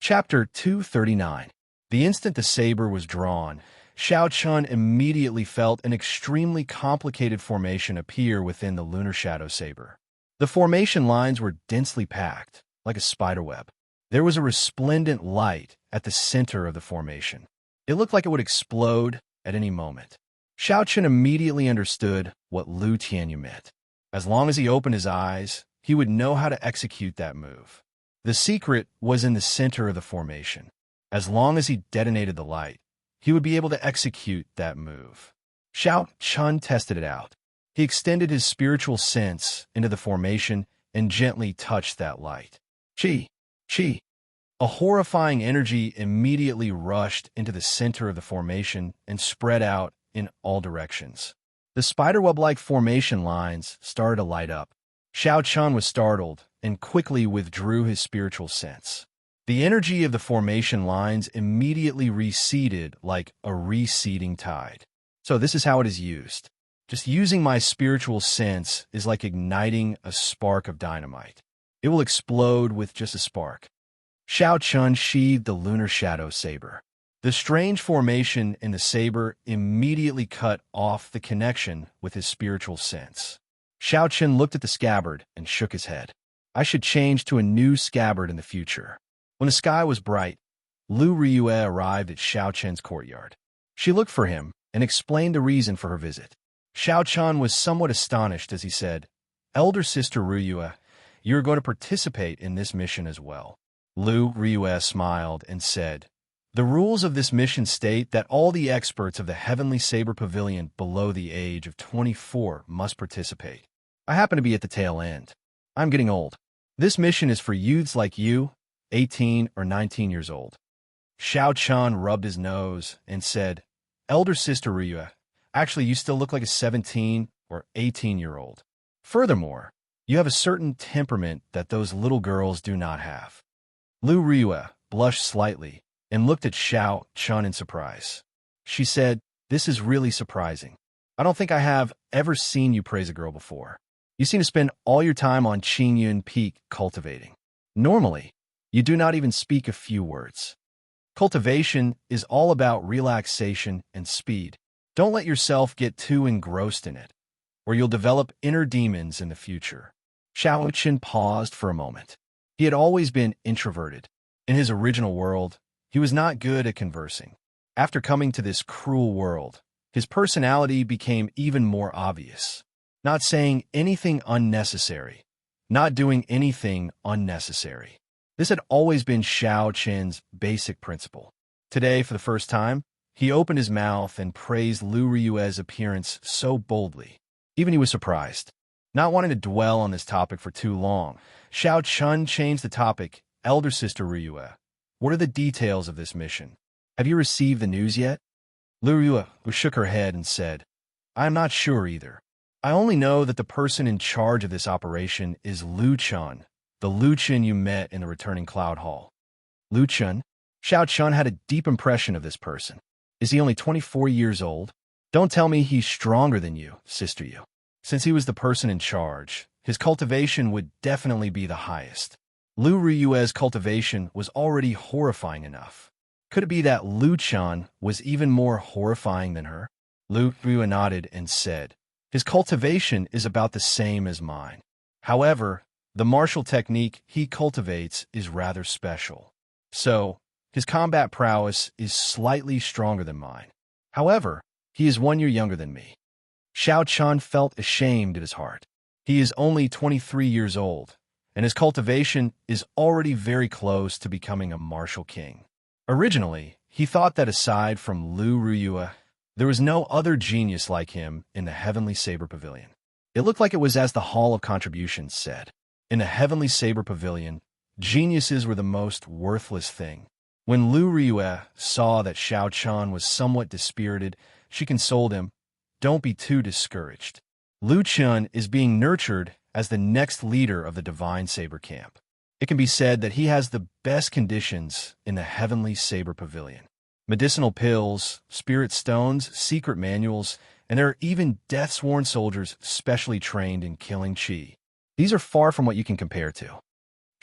Chapter 239. The instant the saber was drawn, Xiao Chun immediately felt an extremely complicated formation appear within the lunar shadow saber. The formation lines were densely packed, like a spiderweb. There was a resplendent light at the center of the formation. It looked like it would explode at any moment. Xiao Chun immediately understood what Lu Tianyu meant. As long as he opened his eyes, he would know how to execute that move. The secret was in the center of the formation. As long as he detonated the light, he would be able to execute that move. Xiao Chun tested it out. He extended his spiritual sense into the formation and gently touched that light. Chi! Chi! A horrifying energy immediately rushed into the center of the formation and spread out in all directions. The spiderweb-like formation lines started to light up. Xiao Chun was startled and quickly withdrew his spiritual sense. The energy of the formation lines immediately receded like a receding tide. So this is how it is used. Just using my spiritual sense is like igniting a spark of dynamite. It will explode with just a spark. Xiao Chun sheathed the lunar shadow saber. The strange formation in the saber immediately cut off the connection with his spiritual sense. Xiao Chun looked at the scabbard and shook his head. I should change to a new scabbard in the future. When the sky was bright, Lu Ryue arrived at Xiao Chun's courtyard. She looked for him and explained the reason for her visit. Xiao Chun was somewhat astonished as he said, "Elder Sister Ryue, you are going to participate in this mission as well." Lu Ryue smiled and said, "The rules of this mission state that all the experts of the Heavenly Saber Pavilion below the age of 24 must participate. I happen to be at the tail end. I'm getting old. This mission is for youths like you, 18 or 19 years old." Xiao Chun rubbed his nose and said, "Elder Sister Ryue, actually you still look like a 17 or 18-year-old. Furthermore, you have a certain temperament that those little girls do not have." Lu Ryue blushed slightly and looked at Xiao Chun in surprise. She said, "This is really surprising. I don't think I have ever seen you praise a girl before. You seem to spend all your time on Qingyun Peak cultivating. Normally, you do not even speak a few words. Cultivation is all about relaxation and speed. Don't let yourself get too engrossed in it, or you'll develop inner demons in the future." Xiao Chun paused for a moment. He had always been introverted. In his original world, he was not good at conversing. After coming to this cruel world, his personality became even more obvious. Not saying anything unnecessary, not doing anything unnecessary. This had always been Xiao Chun's basic principle. Today, for the first time, he opened his mouth and praised Lu Ryue's appearance so boldly. Even he was surprised. Not wanting to dwell on this topic for too long, Xiao Chun changed the topic. "Elder Sister Ryue, what are the details of this mission? Have you received the news yet?" Lu Ryue shook her head and said, "I am not sure either. I only know that the person in charge of this operation is Lu Chun, the Lu Chun you met in the returning Cloud Hall." Lu Chun? Xiao Chun had a deep impression of this person. Is he only 24 years old? Don't tell me he's stronger than you, Sister Yu. Since he was the person in charge, his cultivation would definitely be the highest. Lu Ryue's cultivation was already horrifying enough. Could it be that Lu Chun was even more horrifying than her? Lu Ryue nodded and said, "His cultivation is about the same as mine. However, the martial technique he cultivates is rather special. So, his combat prowess is slightly stronger than mine. However, he is 1 year younger than me." Xiao Chun felt ashamed at his heart. He is only 23 years old, and his cultivation is already very close to becoming a martial king. Originally, he thought that aside from Lu Ryue, there was no other genius like him in the Heavenly Saber Pavilion. It looked like it was as the Hall of Contributions said. In the Heavenly Saber Pavilion, geniuses were the most worthless thing. When Lu Ryue saw that Xiao Chun was somewhat dispirited, she consoled him, "Don't be too discouraged. Lu Chun is being nurtured as the next leader of the Divine Saber Camp. It can be said that he has the best conditions in the Heavenly Saber Pavilion. Medicinal pills, spirit stones, secret manuals, and there are even death-sworn soldiers specially trained in killing Qi. These are far from what you can compare to."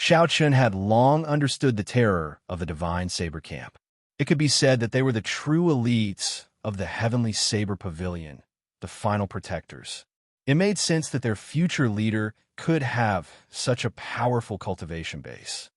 Xiao Chun had long understood the terror of the divine saber camp. It could be said that they were the true elites of the heavenly saber pavilion, the final protectors. It made sense that their future leader could have such a powerful cultivation base.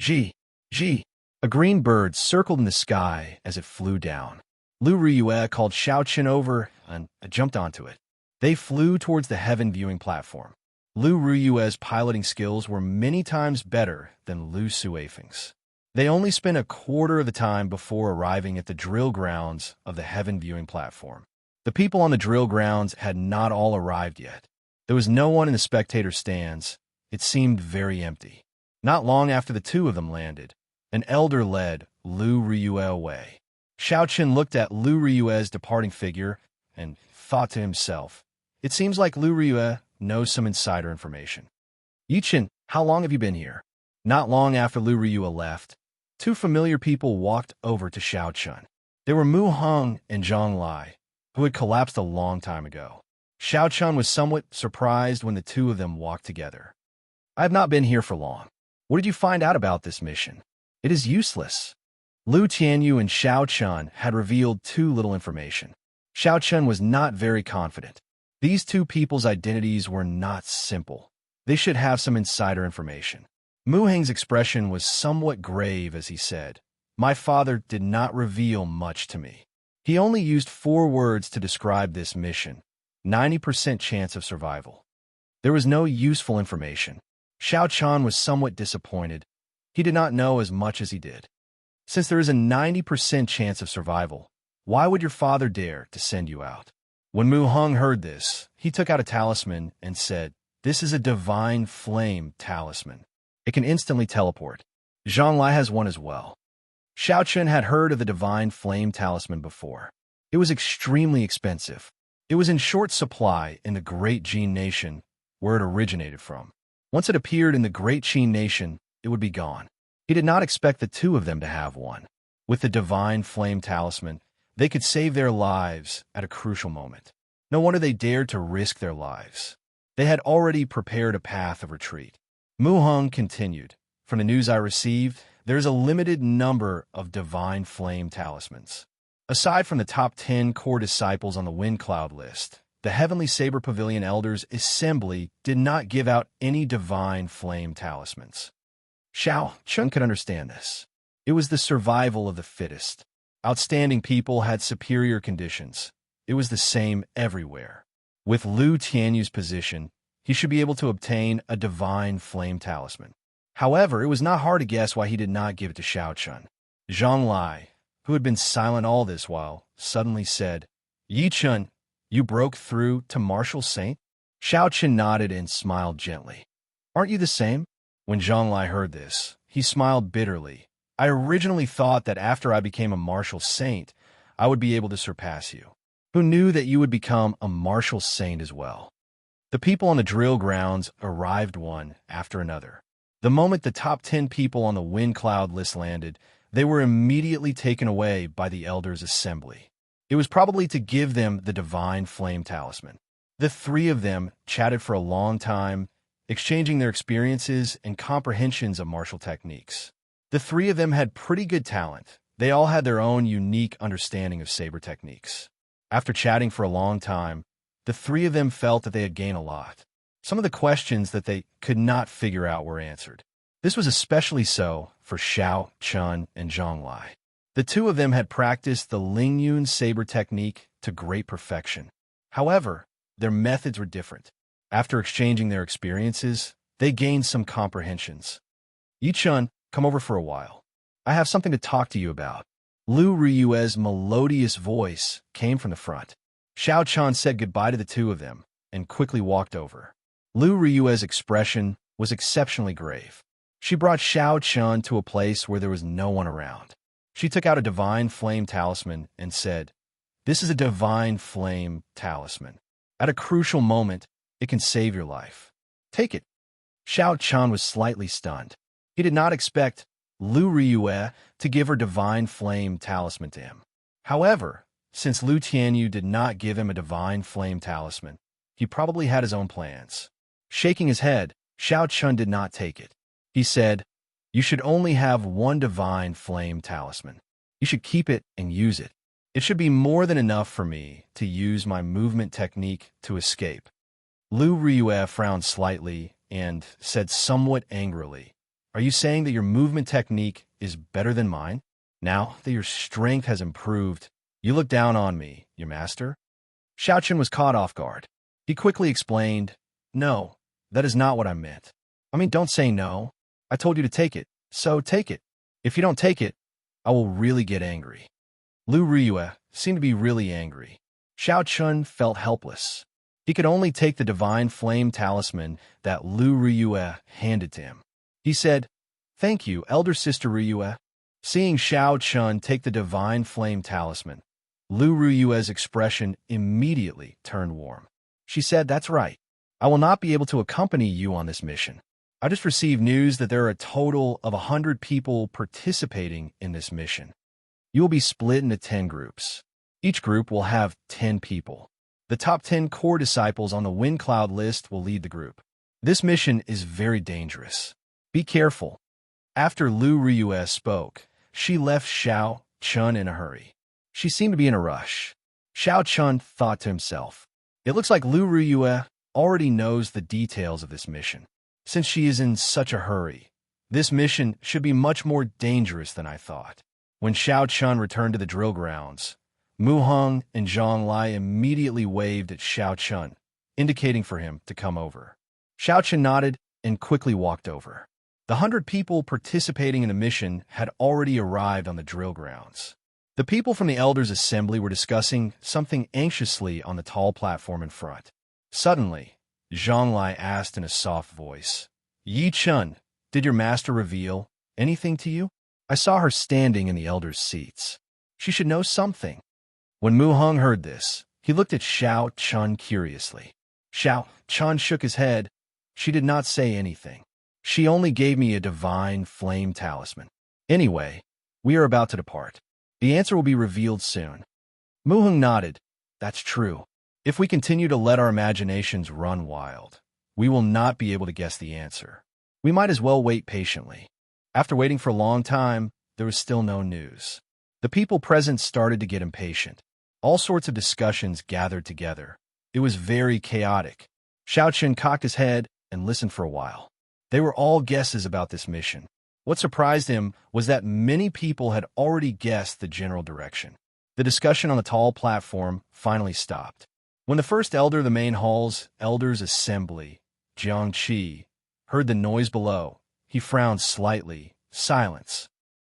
Ji, Ji. A green bird circled in the sky as it flew down. Lu Riyue called Xiao Chun over and jumped onto it. They flew towards the heaven viewing platform. Lu Riyue's piloting skills were many times better than Lu Suifeng's. They only spent a quarter of the time before arriving at the drill grounds of the heaven viewing platform. The people on the drill grounds had not all arrived yet. There was no one in the spectator stands. It seemed very empty. Not long after the two of them landed, an elder led Lu Riyue away. Xiao Chun looked at Lu Riyue's departing figure and thought to himself, it seems like Lu Riyue knows some insider information. Yichen, how long have you been here? Not long after Lu Riyue left, two familiar people walked over to Xiao Chun. They were Mu Heng and Zhang Lai, who had collapsed a long time ago. Xiao Chun was somewhat surprised when the two of them walked together. I have not been here for long. What did you find out about this mission? It is useless. Lu Tianyu and Xiao Chun had revealed too little information. Xiao Chun was not very confident. These two people's identities were not simple. They should have some insider information. Mu Heng's expression was somewhat grave as he said, my father did not reveal much to me. He only used 4 words to describe this mission. 90% chance of survival. There was no useful information. Xiao Chun was somewhat disappointed. He did not know as much as he did. Since there is a 90% chance of survival, why would your father dare to send you out? When Mu Heng heard this, he took out a talisman and said, this is a divine flame talisman. It can instantly teleport. Zhang Lai has one as well. Xiao Chun had heard of the divine flame talisman before. It was extremely expensive. It was in short supply in the Great Jin Nation, where it originated from. Once it appeared in the Great Jin Nation, it would be gone. He did not expect the two of them to have one. With the divine flame talisman, they could save their lives at a crucial moment. No wonder they dared to risk their lives. They had already prepared a path of retreat. Mu Heng continued, from the news I received, there is a limited number of divine flame talismans. Aside from the top 10 core disciples on the Wind Cloud list, the Heavenly Saber Pavilion Elders Assembly did not give out any divine flame talismans. Xiao Chun could understand this. It was the survival of the fittest. Outstanding people had superior conditions. It was the same everywhere. With Lu Tianyu's position, he should be able to obtain a divine flame talisman. However, it was not hard to guess why he did not give it to Xiao Chun. Zhang Lai, who had been silent all this while, suddenly said, Yi Chun, you broke through to Martial Saint? Xiao Chun nodded and smiled gently. Aren't you the same? When Zhang Lai heard this, he smiled bitterly. I originally thought that after I became a Martial Saint, I would be able to surpass you. Who knew that you would become a Martial Saint as well? The people on the drill grounds arrived one after another. The moment the top 10 people on the Wind Cloud list landed, they were immediately taken away by the Elders' Assembly. It was probably to give them the divine flame talisman. The 3 of them chatted for a long time, exchanging their experiences and comprehensions of martial techniques. The 3 of them had pretty good talent. They all had their own unique understanding of saber techniques. After chatting for a long time, the 3 of them felt that they had gained a lot. Some of the questions that they could not figure out were answered. This was especially so for Xiao Chun and Zhang Lai. The 2 of them had practiced the Lingyun saber technique to great perfection. However, their methods were different. After exchanging their experiences, they gained some comprehensions. Yi Chun, come over for a while. I have something to talk to you about. Lu Riyue's melodious voice came from the front. Xiao Chun said goodbye to the 2 of them and quickly walked over. Lu Riyue's expression was exceptionally grave. She brought Xiao Chun to a place where there was no one around. She took out a divine flame talisman and said, This is a divine flame talisman. At a crucial moment, it can save your life. Take it. Xiao Chun was slightly stunned. He did not expect Lu Riyue to give her divine flame talisman to him. However, since Lu Tianyu did not give him a divine flame talisman, he probably had his own plans. Shaking his head, Xiao Chun did not take it. He said, "You should only have one divine flame talisman. You should keep it and use it. It should be more than enough for me to use my movement technique to escape." Lu Ryue frowned slightly and said somewhat angrily, "Are you saying that your movement technique is better than mine? Now that your strength has improved, you look down on me, your master?" Xiaochen was caught off guard. He quickly explained, "No, that is not what I meant. I mean, don't say no. I told you to take it, so take it. If you don't take it, I will really get angry." Lu Ryue seemed to be really angry. Xiaochen felt helpless. He could only take the divine flame talisman that Lu Ryue handed to him. He said, "Thank you, elder sister Ryue." Seeing Xiaochen take the divine flame talisman, Lu Ryue's expression immediately turned warm. She said, "That's right. I will not be able to accompany you on this mission. I just received news that there are a total of 100 people participating in this mission. You will be split into 10 groups. Each group will have 10 people. The top 10 core disciples on the wind cloud list will lead the group. This mission is very dangerous. Be careful." After Lu Ryue spoke, she left Xiao Chun in a hurry. She seemed to be in a rush. Xiao Chun thought to himself, "It looks like Lu Ryue already knows the details of this mission. Since she is in such a hurry, this mission should be much more dangerous than I thought." When Xiao Chun returned to the drill grounds, Mu Heng and Zhang Lai immediately waved at Xiao Chun, indicating for him to come over. Xiao Chun nodded and quickly walked over. The 100 people participating in the mission had already arrived on the drill grounds. The people from the Elders' Assembly were discussing something anxiously on the tall platform in front. Suddenly, Zhang Lai asked in a soft voice, "Yi Chun, did your master reveal anything to you? I saw her standing in the elders' seats. She should know something." When Mu Heng heard this, he looked at Xiao Chun curiously. Xiao Chun shook his head. "She did not say anything. She only gave me a divine flame talisman. Anyway, we are about to depart. The answer will be revealed soon." Mu Heng nodded. "That's true. If we continue to let our imaginations run wild, we will not be able to guess the answer. We might as well wait patiently." After waiting for a long time, there was still no news. The people present started to get impatient. All sorts of discussions gathered together. It was very chaotic. Xiao Chen cocked his head and listened for a while. They were all guesses about this mission. What surprised him was that many people had already guessed the general direction. The discussion on the tall platform finally stopped. When the first elder of the main hall's Elders' Assembly, Jiang Qi, heard the noise below, he frowned slightly. Silence.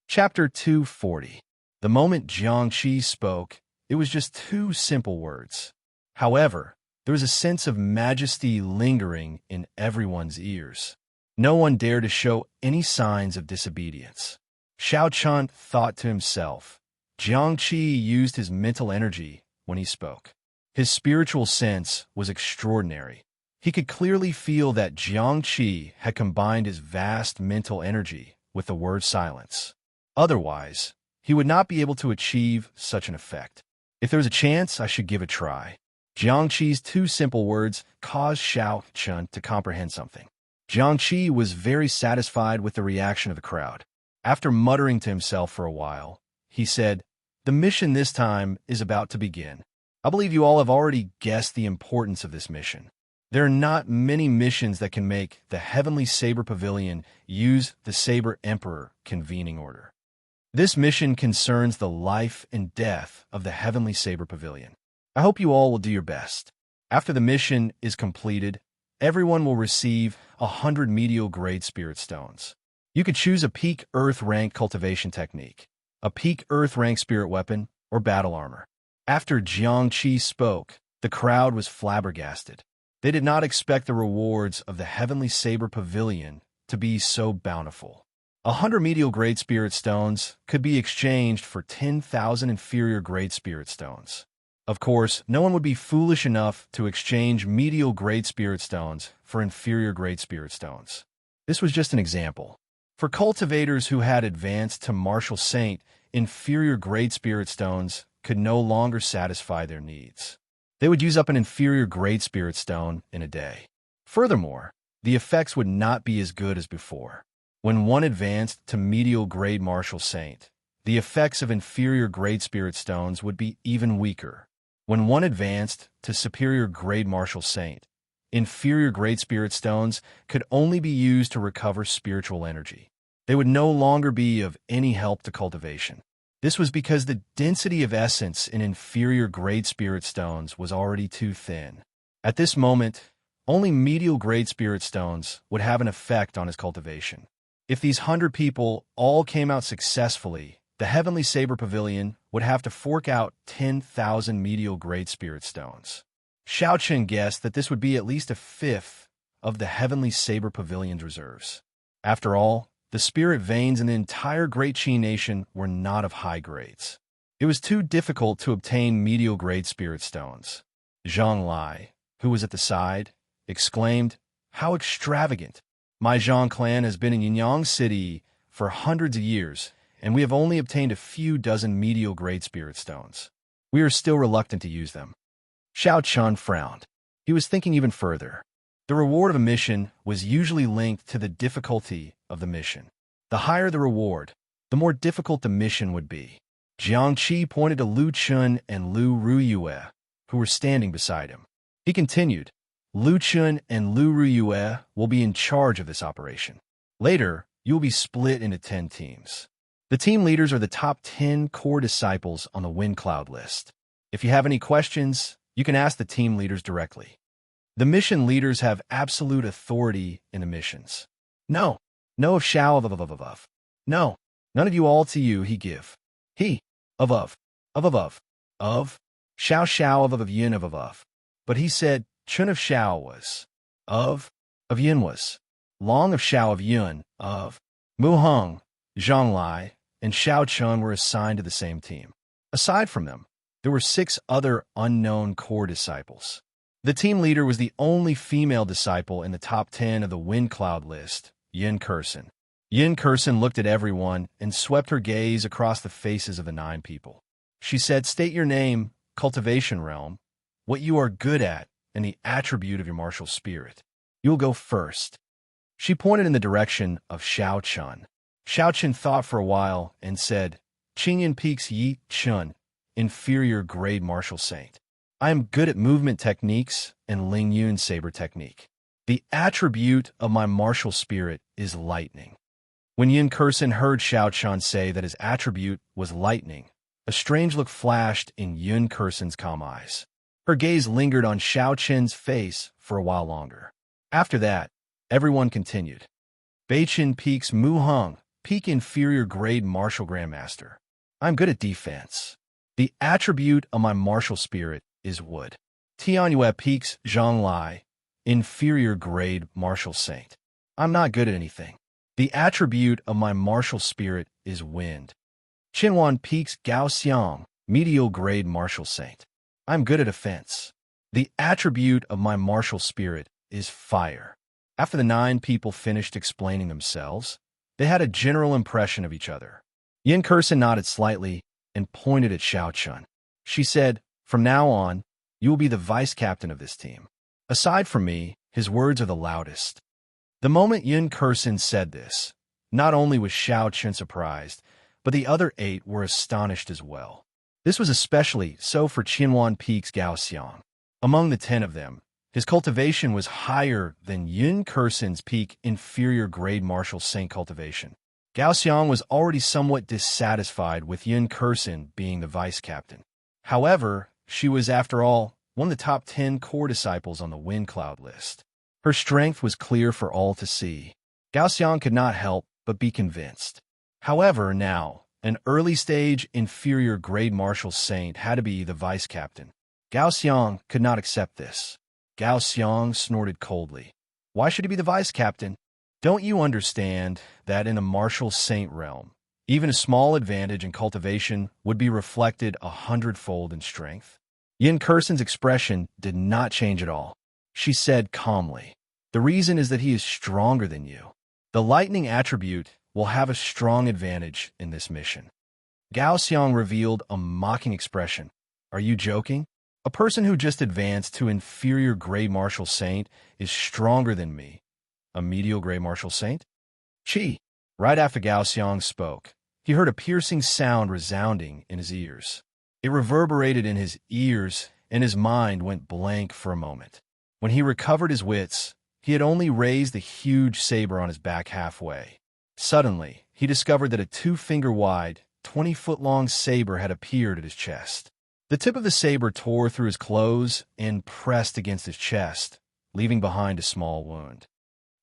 Chapter 240. The moment Jiang Qi spoke, it was just 2 simple words. However, there was a sense of majesty lingering in everyone's ears. No one dared to show any signs of disobedience. Xiao Chun thought to himself. Jiang Qi used his mental energy when he spoke. His spiritual sense was extraordinary. He could clearly feel that Jiang Qi had combined his vast mental energy with the word silence. Otherwise, he would not be able to achieve such an effect. If there was a chance, I should give a try. Jiang Qi's 2 simple words caused Xiao Chun to comprehend something. Jiang Qi was very satisfied with the reaction of the crowd. After muttering to himself for a while, he said, "The mission this time is about to begin. I believe you all have already guessed the importance of this mission. There are not many missions that can make the Heavenly Saber Pavilion use the Saber Emperor convening order. This mission concerns the life and death of the Heavenly Saber Pavilion. I hope you all will do your best. After the mission is completed, everyone will receive 100 medial grade spirit stones. You could choose a peak earth rank cultivation technique, a peak earth rank spirit weapon, or battle armor." After Jiang Qi spoke, the crowd was flabbergasted. They did not expect the rewards of the Heavenly Saber Pavilion to be so bountiful. 100 medial grade spirit stones could be exchanged for 10,000 inferior grade spirit stones. Of course, no one would be foolish enough to exchange medial grade spirit stones for inferior grade spirit stones. This was just an example. For cultivators who had advanced to Martial Saint, inferior grade spirit stones could no longer satisfy their needs. They would use up an inferior grade spirit stone in a day. Furthermore, the effects would not be as good as before. When one advanced to medial grade martial saint, the effects of inferior grade spirit stones would be even weaker. When one advanced to superior grade martial saint, inferior grade spirit stones could only be used to recover spiritual energy. They would no longer be of any help to cultivation. This was because the density of essence in inferior grade spirit stones was already too thin. At this moment, only medial grade spirit stones would have an effect on his cultivation. If these 100 people all came out successfully, the Heavenly Saber Pavilion would have to fork out 10,000 medial grade spirit stones. Xiao Chen guessed that this would be at least a fifth of the Heavenly Saber Pavilion's reserves. After all, the spirit veins in the entire Great Qi Nation were not of high grades. It was too difficult to obtain medial grade spirit stones. Zhang Lai, who was at the side, exclaimed, "How extravagant! My Zhang clan has been in Yinyang City for hundreds of years, and we have only obtained a few dozen medial grade spirit stones. We are still reluctant to use them." Xiao Chun frowned. He was thinking even further. The reward of a mission was usually linked to the difficulty of the mission. The higher the reward, the more difficult the mission would be. Jiang Qi pointed to Lu Chun and Lu Ruyue, who were standing beside him. He continued, "Lu Chun and Lu Ruyue will be in charge of this operation. Later, you will be split into 10 teams. The team leaders are the top 10 core disciples on the Wind Cloud list. If you have any questions, you can ask the team leaders directly. The mission leaders have absolute authority in the missions. No of Shao of. No, none of you all to you he give. He, of, Shao of Yin of. But he said, Chun of Shao was, of Yin was, Long of Shao of Yun, of, Mu Heng, Zhang Lai, and Xiao Chun were assigned to the same team. Aside from them, there were 6 other unknown core disciples. The team leader was the only female disciple in the top 10 of the Wind Cloud list, Yin Kursen. Yin Kursen looked at everyone and swept her gaze across the faces of the 9 people. She said, "State your name, cultivation realm, what you are good at, and the attribute of your martial spirit. You will go first." She pointed in the direction of Xiao Chun. Xiao Chun thought for a while and said, "Qingyan Peaks Yi Chun, inferior grade martial saint. I am good at movement techniques and Ling Yun saber technique. The attribute of my martial spirit is lightning." When Yin Kursen heard Xiao Chun say that his attribute was lightning, a strange look flashed in Yin Kursen's calm eyes. Her gaze lingered on Xiao Chen's face for a while longer. After that, everyone continued. Beichin Peaks Mu Heng, peak inferior grade martial grandmaster. I'm good at defense. The attribute of my martial spirit is wood. Tianyue Peaks Zhang Lai, inferior grade martial saint. I'm not good at anything. The attribute of my martial spirit is wind. Qinhuan Peaks Gao Xiang, medial grade martial saint. I'm good at offense. The attribute of my martial spirit is fire. After the 9 people finished explaining themselves, they had a general impression of each other. Yin Kursen nodded slightly and pointed at Xiao Chun. She said, "From now on, you will be the vice captain of this team." Aside from me, his words are the loudest. The moment Yin Kursen said this, not only was Xiao Chun surprised, but the other 8 were astonished as well. This was especially so for Qinhuan Peaks Gao Xiang. Among the 10 of them, his cultivation was higher than Yin Kursen's peak inferior grade martial saint cultivation. Gao Xiang was already somewhat dissatisfied with Yin Kursen being the vice captain. However, she was, after all, one of the top 10 core disciples on the Wind Cloud list. Her strength was clear for all to see. Gao Xiang could not help but be convinced. However, now, an early-stage inferior grade martial saint had to be the vice captain. Gao Xiang could not accept this. Gao Xiang snorted coldly. Why should he be the vice captain? Don't you understand that in the martial saint realm, even a small advantage in cultivation would be reflected 100-fold in strength? Yin Kursen's expression did not change at all. She said calmly, "The reason is that he is stronger than you. The lightning attribute will have a strong advantage in this mission." Gao Xiang revealed a mocking expression. "Are you joking? A person who just advanced to inferior grade martial saint is stronger than me. A medial grade martial saint? Qi, Right after Gao Xiang spoke, he heard a piercing sound resounding in his ears. It reverberated in his ears, and his mind went blank for a moment. When he recovered his wits, he had only raised the huge saber on his back halfway. Suddenly, he discovered that a 2-finger-wide, 20-foot-long saber had appeared at his chest. The tip of the saber tore through his clothes and pressed against his chest, leaving behind a small wound.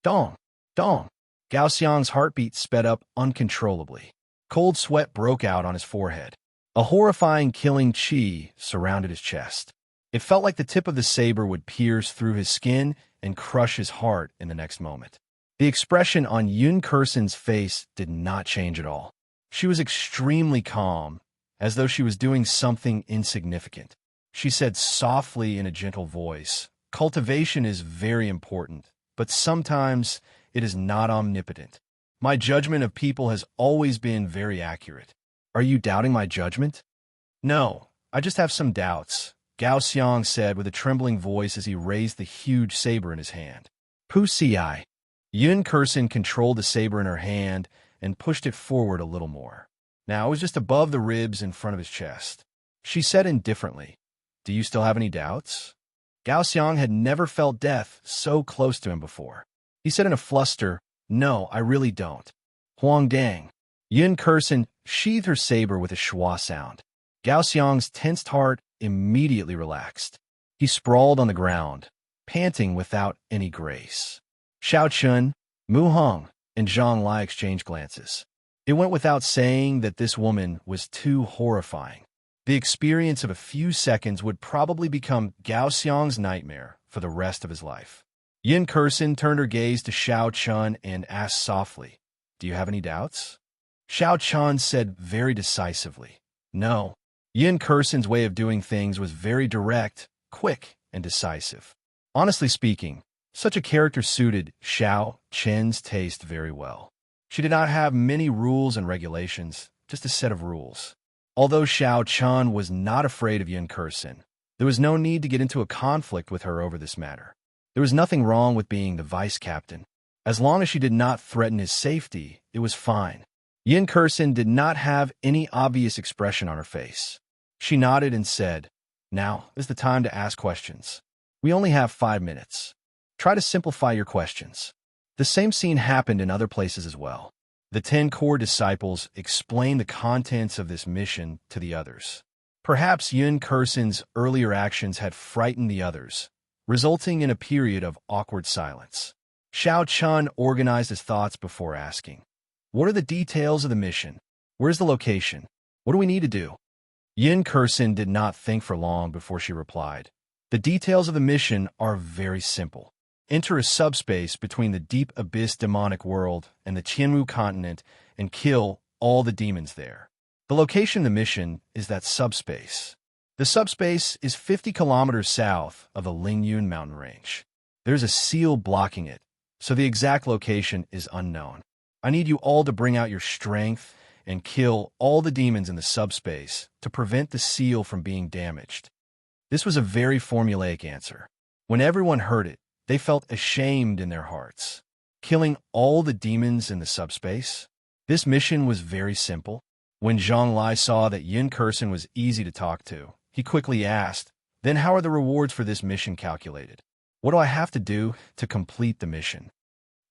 Dong! Dong! Gao Xiang's heartbeat sped up uncontrollably. Cold sweat broke out on his forehead. A horrifying killing qi surrounded his chest. It felt like the tip of the saber would pierce through his skin and crush his heart in the next moment. The expression on Yun Kursen's face did not change at all. She was extremely calm, as though she was doing something insignificant. She said softly in a gentle voice, "Cultivation is very important, but sometimes it is not omnipotent. My judgment of people has always been very accurate. Are you doubting my judgment?" "No, I just have some doubts," Gao Xiang said with a trembling voice as he raised the huge saber in his hand. "Pu Ci." Yun Kursen controlled the saber in her hand and pushed it forward a little more. Now it was just above the ribs in front of his chest. She said indifferently, "Do you still have any doubts?" Gao Xiang had never felt death so close to him before. He said in a fluster, "No, I really don't." "Huang Dang." Yun Kursen sheathed her saber with a schwa sound. Gao Xiang's tensed heart immediately relaxed. He sprawled on the ground, panting without any grace. Xiao Chun, Mu Hong, and Zhang Lai exchanged glances. It went without saying that this woman was too horrifying. The experience of a few seconds would probably become Gao Xiang's nightmare for the rest of his life. Yun Kursen turned her gaze to Xiao Chun and asked softly, "Do you have any doubts?" Xiao Chun said very decisively, "No." Yun Kursen's way of doing things was very direct, quick, and decisive. Honestly speaking, such a character suited Xiao Chen's taste very well. She did not have many rules and regulations, just a set of rules. Although Xiao Chun was not afraid of Yun Kursen, there was no need to get into a conflict with her over this matter. There was nothing wrong with being the vice captain. As long as she did not threaten his safety, it was fine. Yun Kursen did not have any obvious expression on her face. She nodded and said, "Now is the time to ask questions. We only have 5 minutes. Try to simplify your questions." The same scene happened in other places as well. The 10 core disciples explained the contents of this mission to the others. Perhaps Yun Kursen's earlier actions had frightened the others, resulting in a period of awkward silence. Xiao Chun organized his thoughts before asking, "What are the details of the mission? Where's the location? What do we need to do?" Yun Kursen did not think for long before she replied, "The details of the mission are very simple. Enter a subspace between the deep abyss demonic world and the Qianwu continent and kill all the demons there. The location of the mission is that subspace. The subspace is 50 kilometers south of the Lingyun mountain range. There's a seal blocking it, so the exact location is unknown. I need you all to bring out your strength and kill all the demons in the subspace to prevent the seal from being damaged." This was a very formulaic answer. When everyone heard it, they felt ashamed in their hearts. Killing all the demons in the subspace? This mission was very simple. When Zhang Lai saw that Yun Kursen was easy to talk to, he quickly asked, "Then how are the rewards for this mission calculated? What do I have to do to complete the mission?"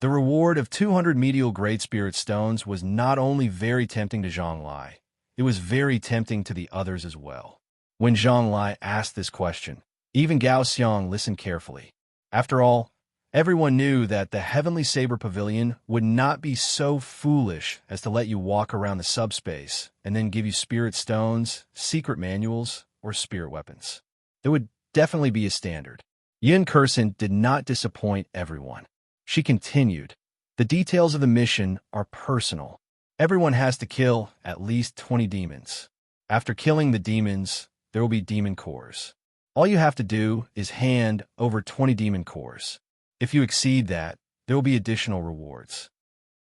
The reward of 200 medial Great Spirit Stones was not only very tempting to Zhang Lai, it was very tempting to the others as well. When Zhang Lai asked this question, even Gao Xiang listened carefully. After all, everyone knew that the Heavenly Saber Pavilion would not be so foolish as to let you walk around the subspace and then give you spirit stones, secret manuals, or spirit weapons. There would definitely be a standard. Yun Kursen did not disappoint everyone. She continued, "The details of the mission are personal. Everyone has to kill at least 20 demons. After killing the demons, there will be demon cores. All you have to do is hand over 20 demon cores. If you exceed that, there will be additional rewards."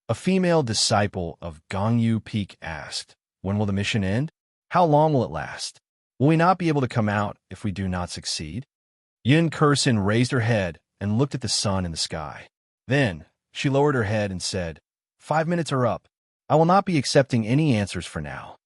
A female disciple of Gongyu Peak asked, "When will the mission end? How long will it last? Will we not be able to come out if we do not succeed?" Yun Kursen raised her head and looked at the sun in the sky. Then, she lowered her head and said, 5 minutes are up. I will not be accepting any answers for now.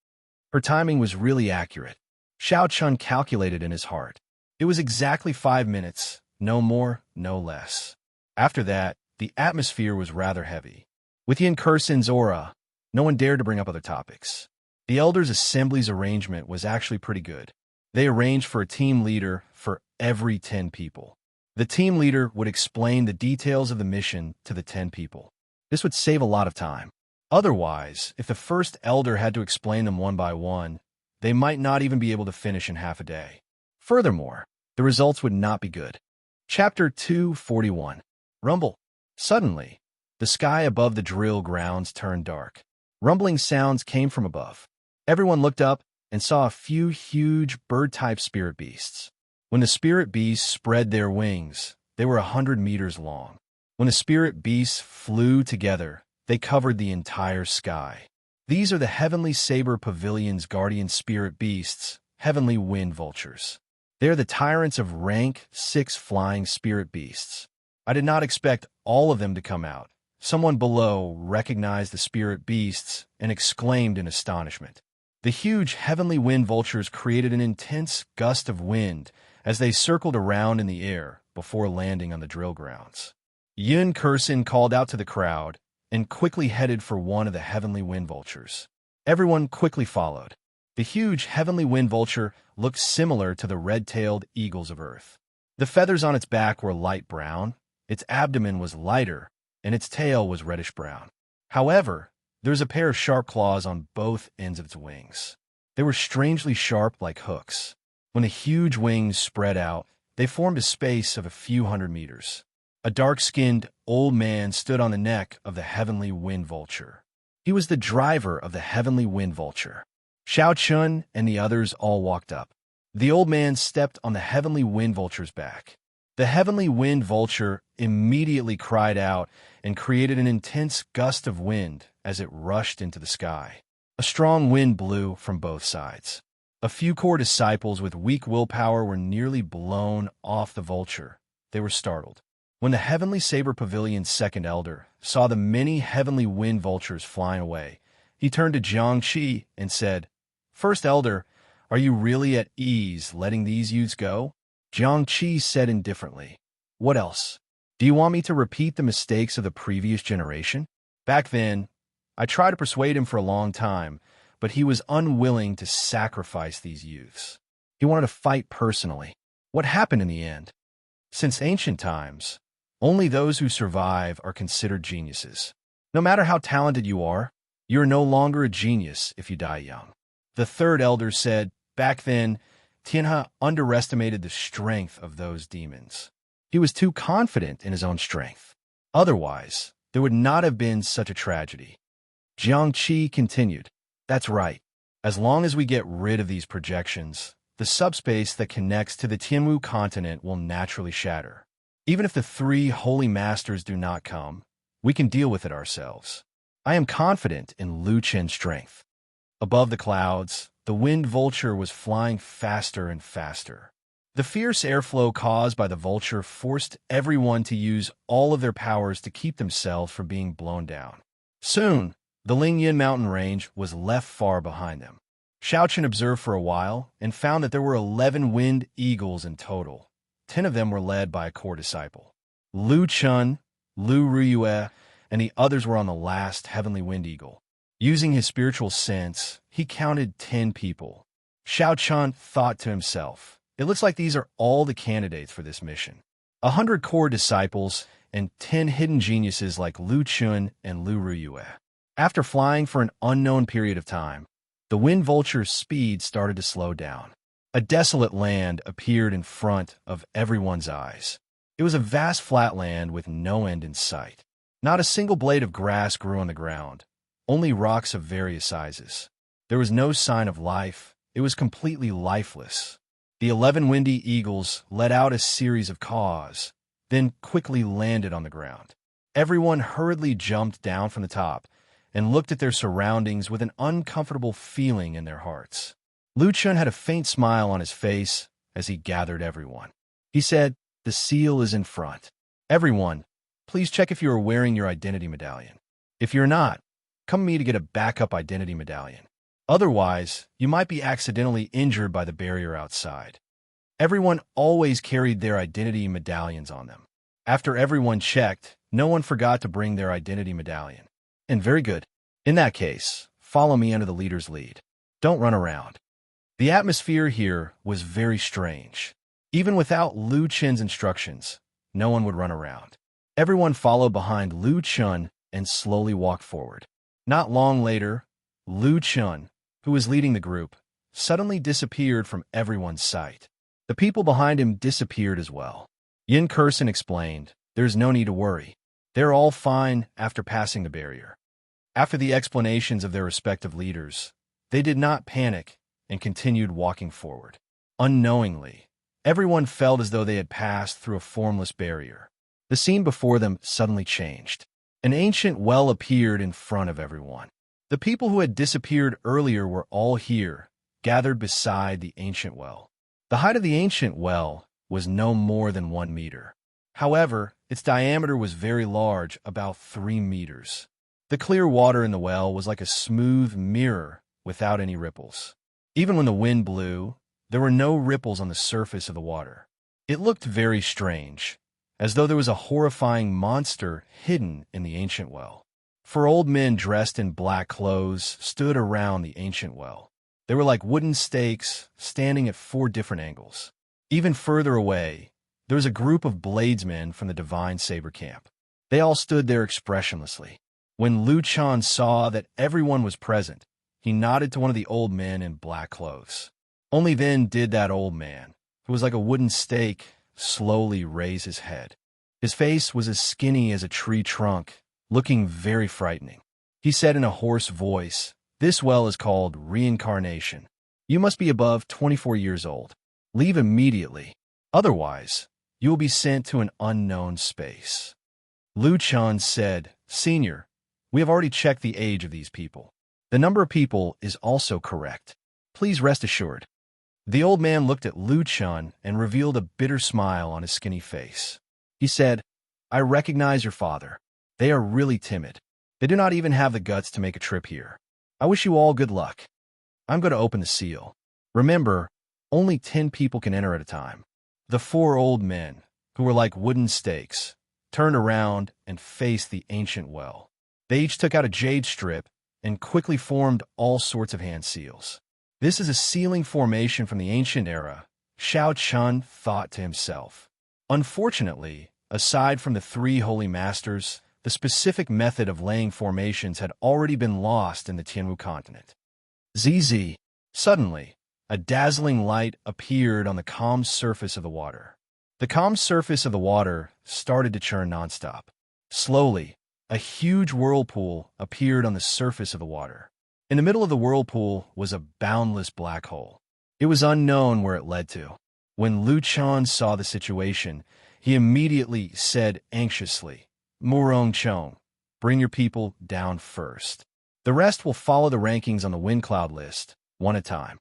Her timing was really accurate. Xiao Chun calculated in his heart. It was exactly 5 minutes, no more, no less. After that, the atmosphere was rather heavy. With Yin Kursin's aura, no one dared to bring up other topics. The Elders' Assembly's arrangement was actually pretty good. They arranged for a team leader for every 10 people. The team leader would explain the details of the mission to the 10 people. This would save a lot of time. Otherwise, if the first elder had to explain them one by one, they might not even be able to finish in half a day. Furthermore, the results would not be good. Chapter 241. Rumble. Suddenly, the sky above the drill grounds turned dark. Rumbling sounds came from above. Everyone looked up and saw a few huge bird-type spirit beasts. When the spirit beasts spread their wings, they were 100 meters long. When the spirit beasts flew together, they covered the entire sky. These are the Heavenly Saber Pavilion's guardian spirit beasts, Heavenly Wind Vultures. They are the tyrants of rank 6 flying spirit beasts. I did not expect all of them to come out. Someone below recognized the spirit beasts and exclaimed in astonishment. The huge Heavenly Wind Vultures created an intense gust of wind as they circled around in the air before landing on the drill grounds. Yun Kursin called out to the crowd and quickly headed for one of the Heavenly Wind Vultures. Everyone quickly followed. The huge Heavenly Wind Vulture looked similar to the red-tailed eagles of Earth. The feathers on its back were light brown, its abdomen was lighter, and its tail was reddish-brown. However, there was a pair of sharp claws on both ends of its wings. They were strangely sharp like hooks. When the huge wings spread out, they formed a space of a few hundred meters. A dark-skinned old man stood on the neck of the Heavenly Wind Vulture. He was the driver of the Heavenly Wind Vulture. Xiao Chun and the others all walked up. The old man stepped on the Heavenly Wind Vulture's back. The Heavenly Wind Vulture immediately cried out and created an intense gust of wind as it rushed into the sky. A strong wind blew from both sides. A few core disciples with weak willpower were nearly blown off the vulture. They were startled. When the Heavenly Saber Pavilion's second elder saw the many Heavenly Wind Vultures flying away, he turned to Jiang Qi and said, "First elder, are you really at ease letting these youths go?" Jiang Qi said indifferently, "What else? Do you want me to repeat the mistakes of the previous generation? Back then, I tried to persuade him for a long time, but he was unwilling to sacrifice these youths. He wanted to fight personally. What happened in the end? Since ancient times, only those who survive are considered geniuses. No matter how talented you are no longer a genius if you die young." The third elder said, "Back then, Tianhe underestimated the strength of those demons. He was too confident in his own strength. Otherwise, there would not have been such a tragedy." Jiang Qi continued, "That's right. As long as we get rid of these projections, the subspace that connects to the Tianwu continent will naturally shatter. Even if the 3 holy masters do not come, we can deal with it ourselves. I am confident in Lu Chen's strength." Above the clouds, the wind vulture was flying faster and faster. The fierce airflow caused by the vulture forced everyone to use all of their powers to keep themselves from being blown down. Soon, the Lingyan mountain range was left far behind them. Xiaochen observed for a while and found that there were 11 wind eagles in total. 10 of them were led by a core disciple. Lu Chun, Lu Ruyue, and the others were on the last heavenly wind eagle. Using his spiritual sense, he counted 10 people. Xiao Chun thought to himself, "It looks like these are all the candidates for this mission. 100 core disciples and 10 hidden geniuses like Lu Chun and Lu Ruyue." After flying for an unknown period of time, the wind vulture's speed started to slow down. A desolate land appeared in front of everyone's eyes. It was a vast flat land with no end in sight. Not a single blade of grass grew on the ground, only rocks of various sizes. There was no sign of life. It was completely lifeless. The 11 windy eagles let out a series of caws, then quickly landed on the ground. Everyone hurriedly jumped down from the top and looked at their surroundings with an uncomfortable feeling in their hearts. Lu Chun had a faint smile on his face as he gathered everyone. He said, "The seal is in front. Everyone, please check if you are wearing your identity medallion. If you're not, Come with me to get a backup identity medallion. Otherwise, you might be accidentally injured by the barrier outside. Everyone always carried their identity medallions on them. After everyone checked, no one forgot to bring their identity medallion. And very good. In that case, follow me under the leader's lead. Don't run around. The atmosphere here was very strange. Even without Lu Chen's instructions, no one would run around. Everyone followed behind Lu Chen and slowly walked forward. Not long later, Lu Chen, who was leading the group, suddenly disappeared from everyone's sight. The people behind him disappeared as well. Yin Kursen explained, "There's no need to worry. They're all fine after passing the barrier." After the explanations of their respective leaders, they did not panic and continued walking forward. Unknowingly, everyone felt as though they had passed through a formless barrier. The scene before them suddenly changed. An ancient well appeared in front of everyone. The people who had disappeared earlier were all here, gathered beside the ancient well. The height of the ancient well was no more than 1 meter. However, its diameter was very large, about 3 meters. The clear water in the well was like a smooth mirror without any ripples. Even when the wind blew, there were no ripples on the surface of the water. It looked very strange, as though there was a horrifying monster hidden in the ancient well. 4 old men dressed in black clothes stood around the ancient well. They were like wooden stakes standing at 4 different angles. Even further away, there was a group of bladesmen from the Divine Saber camp. They all stood there expressionlessly. When Lu Chen saw that everyone was present, he nodded to one of the old men in black clothes. Only then did that old man, who was like a wooden stake, slowly raise his head. His face was as skinny as a tree trunk, looking very frightening. He said in a hoarse voice, "This well is called reincarnation. You must be above 24 years old. Leave immediately. Otherwise, you will be sent to an unknown space." Lu Chen said, "Senior, we have already checked the age of these people. The number of people is also correct. Please rest assured." The old man looked at Lu Chen and revealed a bitter smile on his skinny face. He said, "I recognize your father. They are really timid. They do not even have the guts to make a trip here. I wish you all good luck. I'm going to open the seal. Remember, only 10 people can enter at a time." The 4 old men, who were like wooden stakes, turned around and faced the ancient well. They each took out a jade strip and quickly formed all sorts of hand seals. "This is a sealing formation from the ancient era," Xiao Chun thought to himself. Unfortunately, aside from the 3 holy masters, the specific method of laying formations had already been lost in the Tianwu continent. ZZ. Suddenly, a dazzling light appeared on the calm surface of the water. The calm surface of the water started to churn nonstop. Slowly, a huge whirlpool appeared on the surface of the water. In the middle of the whirlpool was a boundless black hole. It was unknown where it led to. When Lu Chen saw the situation, he immediately said anxiously, "Murong Chong, bring your people down first. The rest will follow the rankings on the wind cloud list, one at a time."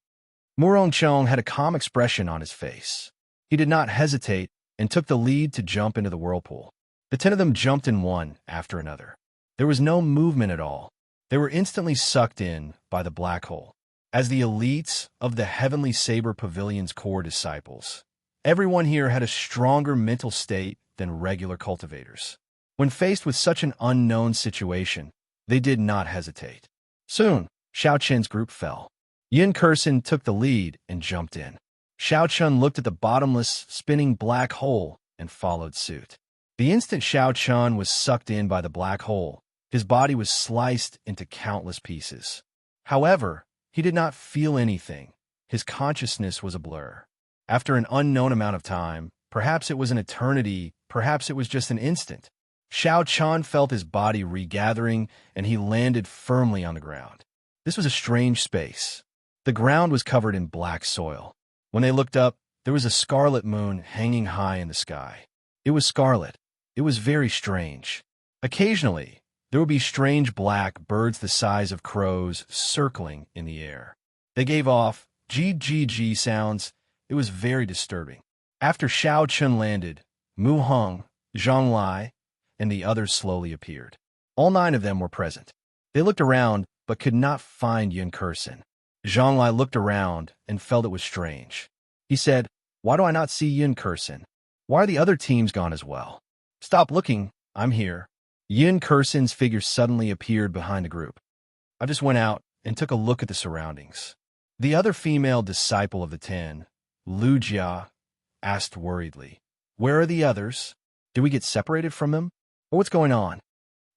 Murong Chong had a calm expression on his face. He did not hesitate and took the lead to jump into the whirlpool. The 10 of them jumped in one after another. There was no movement at all. They were instantly sucked in by the black hole. As the elites of the Heavenly Saber Pavilion's core disciples, everyone here had a stronger mental state than regular cultivators. When faced with such an unknown situation, they did not hesitate. Soon, Xiao Chen's group fell. Yin Kursen took the lead and jumped in. Xiao Chen looked at the bottomless, spinning black hole and followed suit. The instant Xiao Chen was sucked in by the black hole, his body was sliced into countless pieces. However, he did not feel anything. His consciousness was a blur. After an unknown amount of time, perhaps it was an eternity, perhaps it was just an instant, Xiao Chen felt his body regathering and he landed firmly on the ground. This was a strange space. The ground was covered in black soil. When they looked up, there was a scarlet moon hanging high in the sky. It was scarlet. It was very strange. Occasionally, there would be strange black birds the size of crows circling in the air. They gave off G sounds. It was very disturbing. After Xiao Chen landed, Mu Hong, Zhang Lai, and the others slowly appeared. All 9 of them were present. They looked around, but could not find Yun Kursen. Zhonglai looked around and felt it was strange. He said, "Why do I not see Yun Kursen? Why are the other teams gone as well? Stop looking, I'm here." Yun Kursen's figure suddenly appeared behind the group. I just went out and took a look at the surroundings. The other female disciple of the 10, Lu Jia, asked worriedly, "Where are the others? Did we get separated from them? Or what's going on?"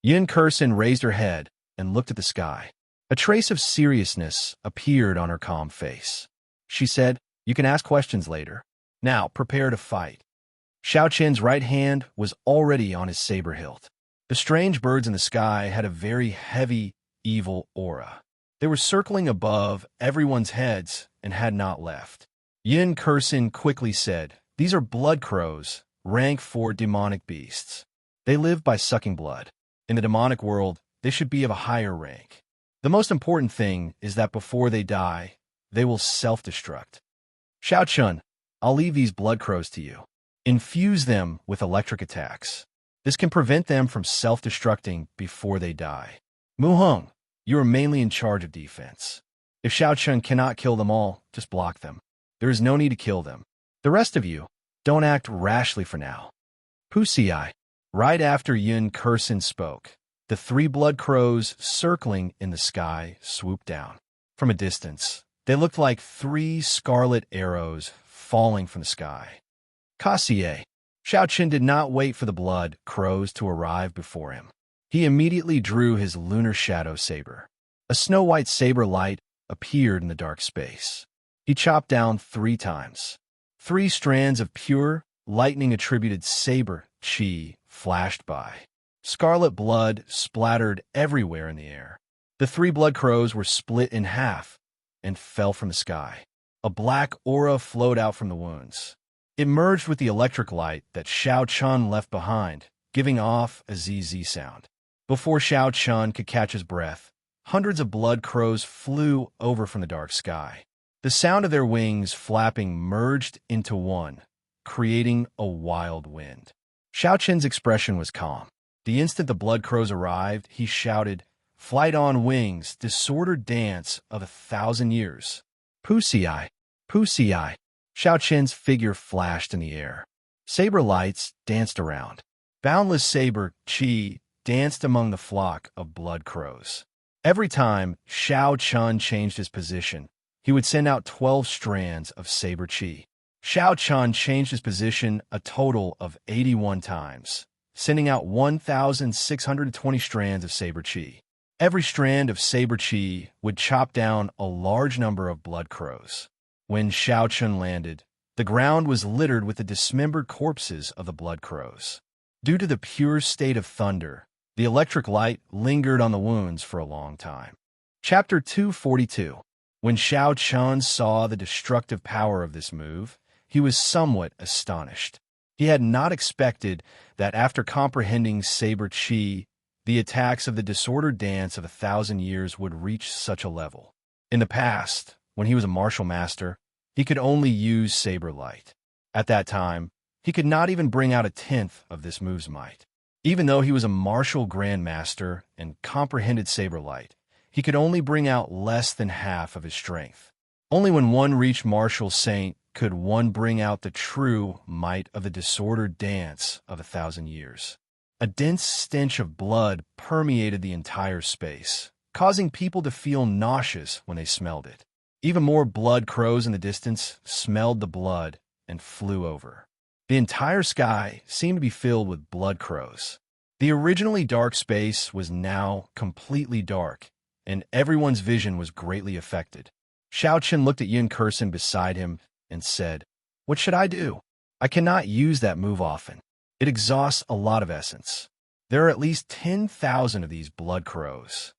Yun Kursen raised her head and looked at the sky. A trace of seriousness appeared on her calm face. She said, "You can ask questions later. Now, prepare to fight." Xiao Qian's right hand was already on his saber hilt. The strange birds in the sky had a very heavy, evil aura. They were circling above everyone's heads and had not left. Yun Kursen quickly said, "These are blood crows, rank 4 demonic beasts. They live by sucking blood. In the demonic world, they should be of a higher rank. The most important thing is that before they die, they will self-destruct. Xiao Chun, I'll leave these blood crows to you. Infuse them with electric attacks. This can prevent them from self-destructing before they die. Mu Heng, you are mainly in charge of defense. If Xiao Chun cannot kill them all, just block them. There is no need to kill them. The rest of you, don't act rashly for now." Pusii. Right after Yun Kursen spoke, the 3 blood crows circling in the sky swooped down. From a distance, they looked like 3 scarlet arrows falling from the sky. Kassier. Xiao Qian did not wait for the blood crows to arrive before him. He immediately drew his lunar shadow saber. A snow-white saber light appeared in the dark space. He chopped down 3 times. 3 strands of pure, lightning-attributed saber chi flashed by. Scarlet blood splattered everywhere in the air. The 3 blood crows were split in half and fell from the sky. A black aura flowed out from the wounds. It merged with the electric light that Xiao Chun left behind, giving off a ZZ sound. Before Xiao Chun could catch his breath, hundreds of blood crows flew over from the dark sky. The sound of their wings flapping merged into one, creating a wild wind. Xiao Chun's expression was calm. The instant the blood crows arrived, he shouted, "Flight on wings, disordered dance of 1,000 years. Pusii, Pusii." Xiao Qian's figure flashed in the air. Saber lights danced around. Boundless saber chi danced among the flock of blood crows. Every time Xiao Chun changed his position, he would send out 12 strands of saber chi. Xiao Chun changed his position a total of 81 times, sending out 1,620 strands of saber chi. Every strand of saber chi would chop down a large number of blood crows. When Xiao Chun landed, the ground was littered with the dismembered corpses of the blood crows. Due to the pure state of thunder, the electric light lingered on the wounds for a long time. Chapter 242. When Xiao Chun saw the destructive power of this move, he was somewhat astonished. He had not expected that after comprehending saber chi, the attacks of the disordered dance of 1,000 years would reach such a level. In the past, when he was a martial master, he could only use saber light. At that time, he could not even bring out 1/10 of this move's might. Even though he was a martial grandmaster and comprehended saber light, he could only bring out less than half of his strength. Only when one reached martial saint could one bring out the true might of the disordered dance of 1,000 years. A dense stench of blood permeated the entire space, causing people to feel nauseous when they smelled it. Even more blood crows in the distance smelled the blood and flew over. The entire sky seemed to be filled with blood crows. The originally dark space was now completely dark, and everyone's vision was greatly affected. Xiao Qian looked at Yun Kursen beside him and said, "What should I do? I cannot use that move often. It exhausts a lot of essence. There are at least 10,000 of these blood crows."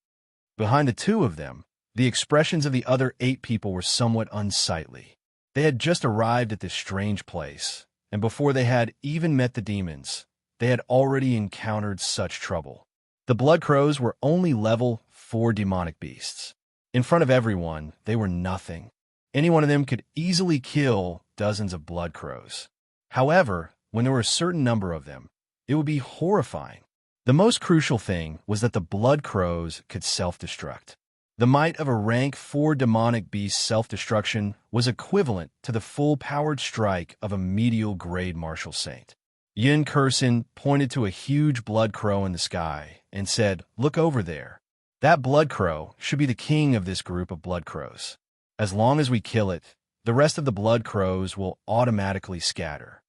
Behind the 2 of them, the expressions of the other 8 people were somewhat unsightly. They had just arrived at this strange place, and before they had even met the demons, they had already encountered such trouble. The blood crows were only level 4 demonic beasts. In front of everyone, they were nothing. Any one of them could easily kill dozens of blood crows. However, when there were a certain number of them, it would be horrifying. The most crucial thing was that the blood crows could self-destruct. The might of a rank 4 demonic beast's self-destruction was equivalent to the full-powered strike of a medial-grade martial saint. Yin Kursin pointed to a huge blood crow in the sky and said, "Look over there. That blood crow should be the king of this group of blood crows. As long as we kill it, the rest of the blood crows will automatically scatter."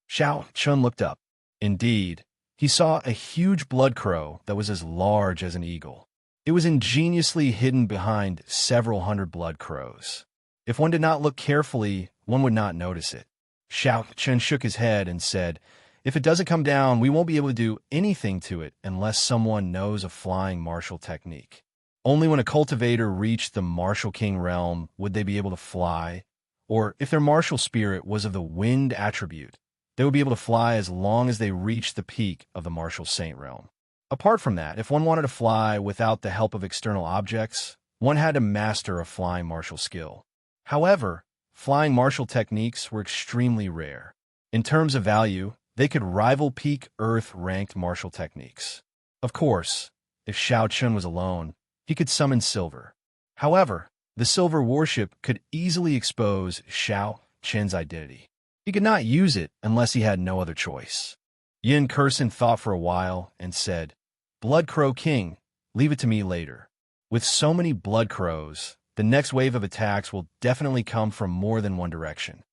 Xiao Chun looked up. Indeed, he saw a huge blood crow that was as large as an eagle. It was ingeniously hidden behind several hundred blood crows. If one did not look carefully, one would not notice it. Xiao Chun shook his head and said, "If it doesn't come down, we won't be able to do anything to it unless someone knows a flying martial technique. Only when a cultivator reached the martial king realm would they be able to fly, or if their martial spirit was of the wind attribute, they would be able to fly as long as they reached the peak of the martial saint realm. Apart from that, if one wanted to fly without the help of external objects, one had to master a flying martial skill. However, flying martial techniques were extremely rare. In terms of value, they could rival peak Earth-ranked martial techniques. Of course, if Xiao Chun was alone, he could summon silver. However, the silver worship could easily expose Xiao Chun's identity. He could not use it unless he had no other choice. Yin Kursin thought for a while and said, "Blood Crow King, leave it to me later. With so many blood crows, the next wave of attacks will definitely come from more than one direction."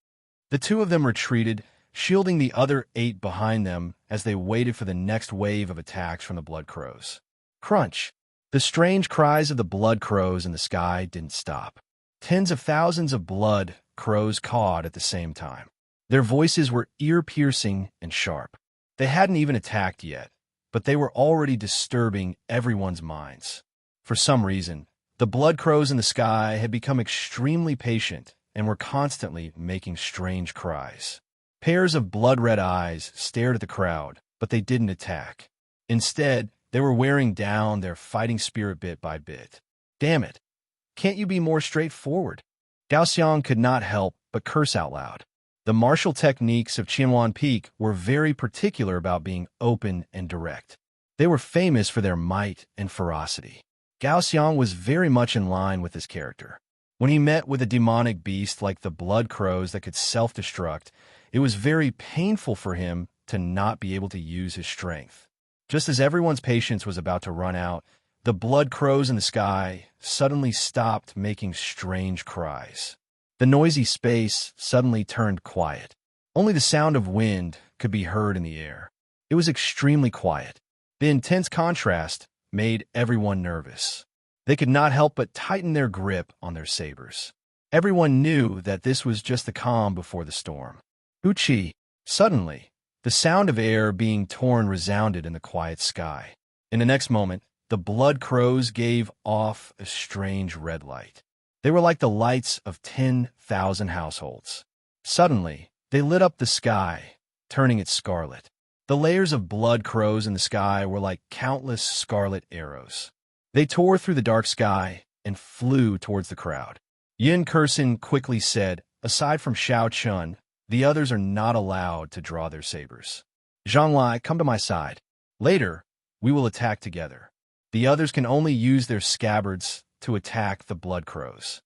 The two of them retreated, shielding the other 8 behind them as they waited for the next wave of attacks from the blood crows. Crunch! The strange cries of the blood crows in the sky didn't stop. Tens of thousands of blood crows cawed at the same time. Their voices were ear-piercing and sharp. They hadn't even attacked yet, but they were already disturbing everyone's minds. For some reason, the blood crows in the sky had become extremely patient and were constantly making strange cries. Pairs of blood-red eyes stared at the crowd, but they didn't attack. Instead, they were wearing down their fighting spirit bit by bit. "Damn it! Can't you be more straightforward?" Gao Xiang could not help but curse out loud. The martial techniques of Qianwan Peak were very particular about being open and direct. They were famous for their might and ferocity. Gao Xiang was very much in line with his character. When he met with a demonic beast like the blood crows that could self-destruct, it was very painful for him to not be able to use his strength. Just as everyone's patience was about to run out, the blood crows in the sky suddenly stopped making strange cries. The noisy space suddenly turned quiet. Only the sound of wind could be heard in the air. It was extremely quiet. The intense contrast made everyone nervous. They could not help but tighten their grip on their sabers. Everyone knew that this was just the calm before the storm. Uchi! Suddenly, the sound of air being torn resounded in the quiet sky. In the next moment, the blood crows gave off a strange red light. They were like the lights of 10,000 households. Suddenly, they lit up the sky, turning it scarlet. The layers of blood crows in the sky were like countless scarlet arrows. They tore through the dark sky and flew towards the crowd. Yin Kursin quickly said, "Aside from Xiao Chun, the others are not allowed to draw their sabers. Zhonglai, come to my side. Later, we will attack together. The others can only use their scabbards to attack the blood crows."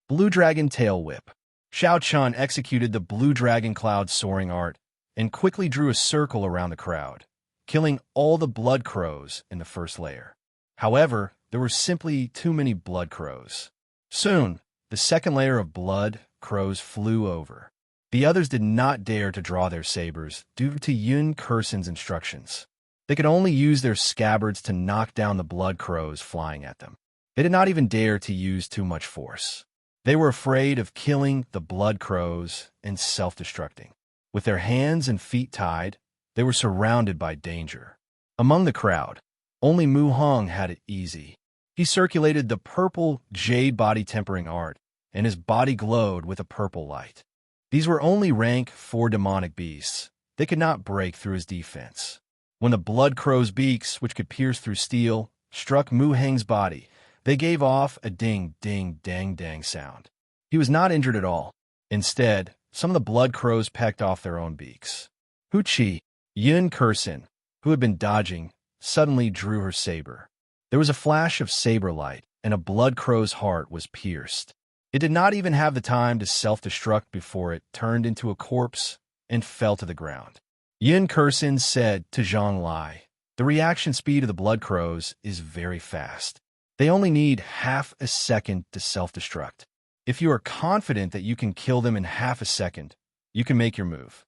Blue Dragon Tail Whip. Xiao Chun executed the Blue Dragon Cloud soaring art and quickly drew a circle around the crowd, killing all the blood crows in the first layer. However, there were simply too many blood crows. Soon, the second layer of blood crows flew over. The others did not dare to draw their sabers due to Yun Kursin's instructions. They could only use their scabbards to knock down the blood crows flying at them. They did not even dare to use too much force. They were afraid of killing the blood crows and self-destructing. With their hands and feet tied, they were surrounded by danger. Among the crowd, only Mu Hong had it easy. He circulated the purple jade body tempering art, and his body glowed with a purple light. These were only rank 4 demonic beasts. They could not break through his defense. When the blood crow's beaks, which could pierce through steel, struck Mu Heng's body, they gave off a ding-ding-dang-dang sound. He was not injured at all. Instead, some of the blood crows pecked off their own beaks. Hu Chi, Yun Kursin, who had been dodging, suddenly drew her saber. There was a flash of saber light, and a blood crow's heart was pierced. It did not even have the time to self-destruct before it turned into a corpse and fell to the ground. Yin Kursin said to Zhang Lai, "The reaction speed of the blood crows is very fast. They only need half a second to self-destruct. If you are confident that you can kill them in half a second, you can make your move."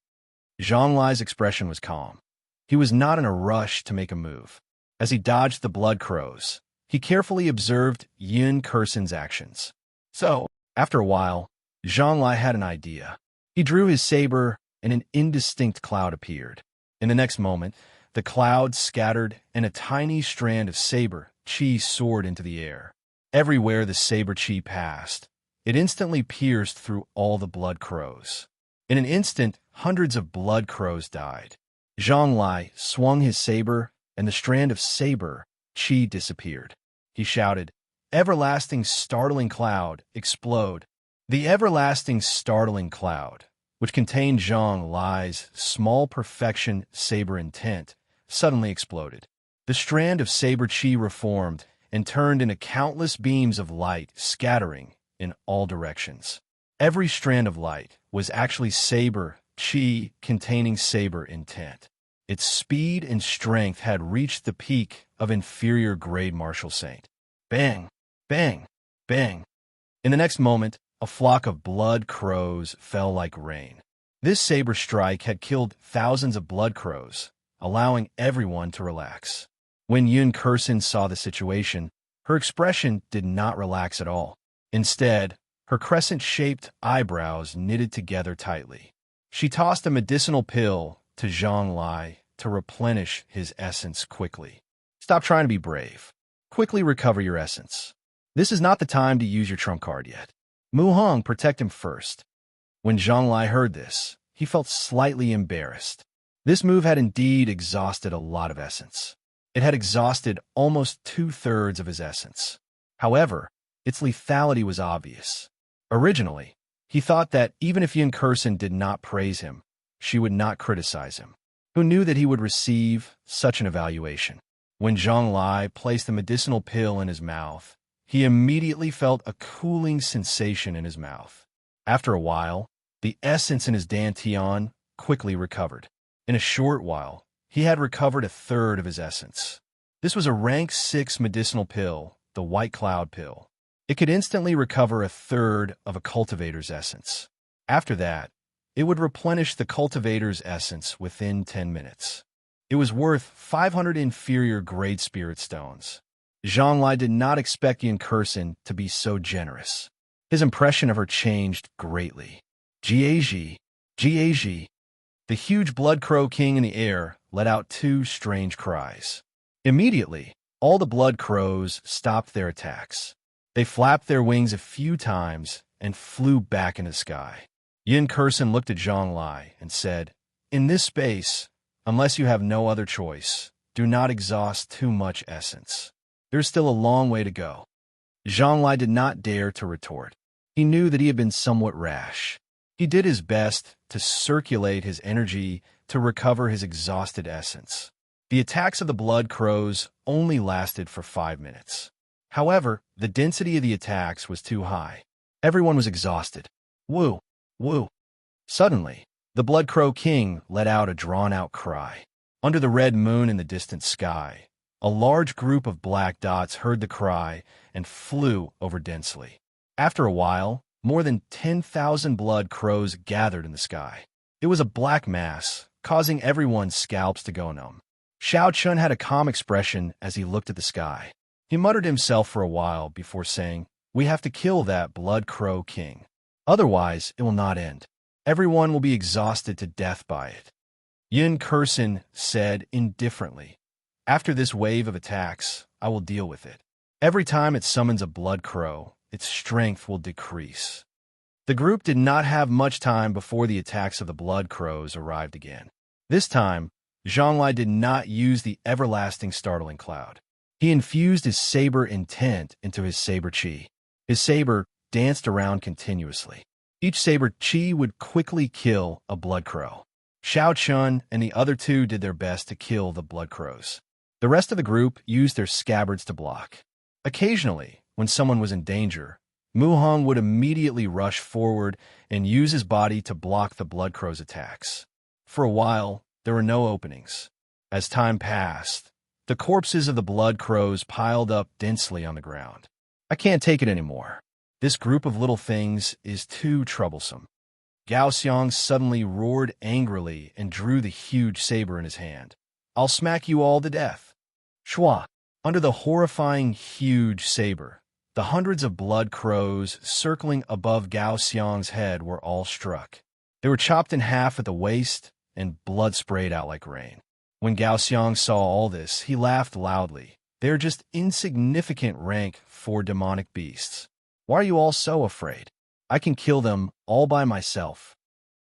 Zhang Lai's expression was calm. He was not in a rush to make a move. As he dodged the blood crows, he carefully observed Yin Kursin's actions. So, after a while, Zhang Lai had an idea. He drew his saber, and an indistinct cloud appeared. In the next moment, the cloud scattered, and a tiny strand of saber chi soared into the air. Everywhere the saber chi passed, it instantly pierced through all the blood crows. In an instant, hundreds of blood crows died. Zhang Lai swung his saber, and the strand of saber chi disappeared. He shouted, "Everlasting startling cloud, explode!" The everlasting startling cloud, which contained Zhang Lai's small perfection saber intent, suddenly exploded. The strand of saber chi reformed and turned into countless beams of light scattering in all directions. Every strand of light was actually saber chi containing saber intent. Its speed and strength had reached the peak of inferior grade martial saint. Bang! Bang! Bang! In the next moment, a flock of blood crows fell like rain. This saber strike had killed thousands of blood crows, allowing everyone to relax. When Yun Kursin saw the situation, her expression did not relax at all. Instead, her crescent-shaped eyebrows knitted together tightly. She tossed a medicinal pill to Zhang Lai to replenish his essence quickly. "Stop trying to be brave. Quickly recover your essence. This is not the time to use your trump card yet. Mu Hong, protect him first." When Zhang Lai heard this, he felt slightly embarrassed. This move had indeed exhausted a lot of essence. It had exhausted almost 2/3 of his essence. However, its lethality was obvious. Originally, he thought that even if Yin Kursin did not praise him, she would not criticize him. Who knew that he would receive such an evaluation? When Zhang Lai placed the medicinal pill in his mouth, he immediately felt a cooling sensation in his mouth. After a while, the essence in his dantian quickly recovered. In a short while, he had recovered 1/3 of his essence. This was a rank 6 medicinal pill, the White Cloud pill. It could instantly recover 1/3 of a cultivator's essence. After that, it would replenish the cultivator's essence within 10 minutes. It was worth 500 inferior grade spirit stones. Zhang Lai did not expect Yin Kursin to be so generous. His impression of her changed greatly. Jiaji, Jiaji. The huge blood crow king in the air let out 2 strange cries. Immediately, all the blood crows stopped their attacks. They flapped their wings a few times and flew back into the sky. Yin Kursin looked at Zhang Lai and said, "In this space, unless you have no other choice, do not exhaust too much essence. There's still a long way to go." Zhang Lai did not dare to retort. He knew that he had been somewhat rash. He did his best to circulate his energy to recover his exhausted essence. The attacks of the blood crows only lasted for 5 minutes. However, the density of the attacks was too high. Everyone was exhausted. Woo! Woo! Suddenly, the Blood Crow King let out a drawn-out cry. Under the red moon in the distant sky, a large group of black dots heard the cry and flew over densely. After a while, more than 10,000 blood crows gathered in the sky. It was a black mass, causing everyone's scalps to go numb. Xiao Chun had a calm expression as he looked at the sky. He muttered himself for a while before saying, "We have to kill that Blood Crow King. Otherwise, it will not end. Everyone will be exhausted to death by it." Yin Kursin said indifferently, "After this wave of attacks, I will deal with it. Every time it summons a blood crow, its strength will decrease." The group did not have much time before the attacks of the blood crows arrived again. This time, Zhang Lai did not use the everlasting startling cloud. He infused his saber intent into his saber chi. His saber danced around continuously. Each saber chi would quickly kill a blood crow. Xiao Chun and the other 2 did their best to kill the blood crows. The rest of the group used their scabbards to block. Occasionally, when someone was in danger, Mu Hong would immediately rush forward and use his body to block the blood crow's attacks. For a while, there were no openings. As time passed, the corpses of the blood crows piled up densely on the ground. I can't take it anymore. This group of little things is too troublesome. Gao Xiang suddenly roared angrily and drew the huge saber in his hand. I'll smack you all to death. Shua! Under the horrifying huge saber, the hundreds of blood crows circling above Gao Xiang's head were all struck. They were chopped in half at the waist, and blood sprayed out like rain. When Gao Xiang saw all this, he laughed loudly. They are just insignificant rank for demonic beasts. Why are you all so afraid? I can kill them all by myself.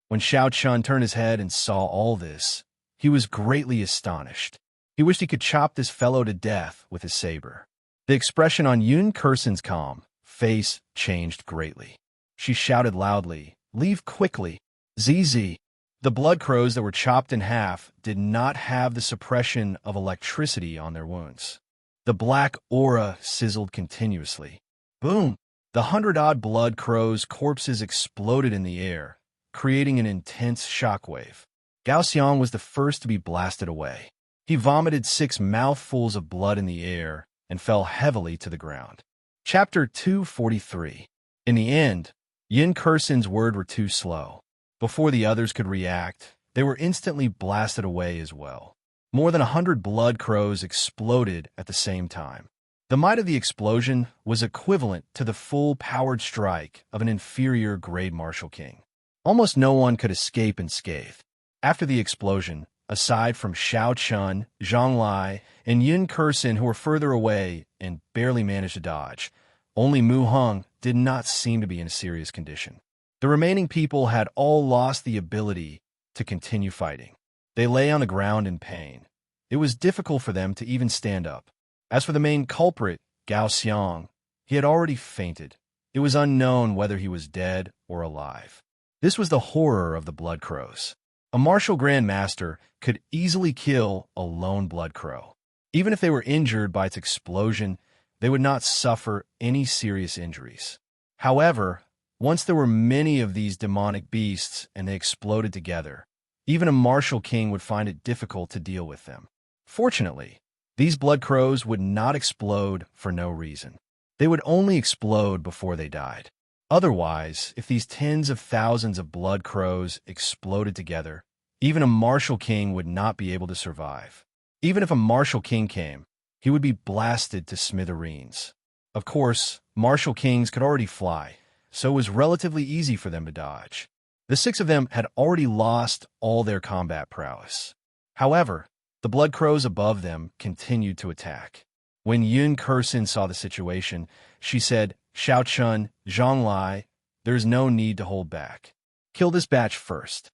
When Xiao Chun turned his head and saw all this, he was greatly astonished. He wished he could chop this fellow to death with his saber. The expression on Yun Kursen's calm face changed greatly. She shouted loudly, "Leave quickly! ZZ!" The blood crows that were chopped in half did not have the suppression of electricity on their wounds. The black aura sizzled continuously. Boom! The 100-odd blood crows' corpses exploded in the air, creating an intense shockwave. Gao Xiang was the first to be blasted away. He vomited 6 mouthfuls of blood in the air and fell heavily to the ground. Chapter 243. In the end, Yin Kursen's words were too slow. Before the others could react, they were instantly blasted away as well. More than 100 blood crows exploded at the same time. The might of the explosion was equivalent to the full-powered strike of an inferior grade martial king. Almost no one could escape unscathed. After the explosion, aside from Xiao Chun, Zhang Lai, and Yin Kursen, who were further away and barely managed to dodge, only Mu Hong did not seem to be in a serious condition. The remaining people had all lost the ability to continue fighting. They lay on the ground in pain. It was difficult for them to even stand up. As for the main culprit, Gao Xiang, he had already fainted. It was unknown whether he was dead or alive. This was the horror of the blood crows. A martial grand master could easily kill a lone blood crow. Even if they were injured by its explosion, they would not suffer any serious injuries. However, once there were many of these demonic beasts and they exploded together, even a martial king would find it difficult to deal with them. Fortunately, these blood crows would not explode for no reason. They would only explode before they died. Otherwise, if these tens of thousands of blood crows exploded together, even a martial king would not be able to survive. Even if a martial king came, he would be blasted to smithereens. Of course, martial kings could already fly, so it was relatively easy for them to dodge. The 6 of them had already lost all their combat prowess. However, the blood crows above them continued to attack. When Yun Kursen saw the situation, she said, Xiao Chun, Zhang Lai, there is no need to hold back. Kill this batch first.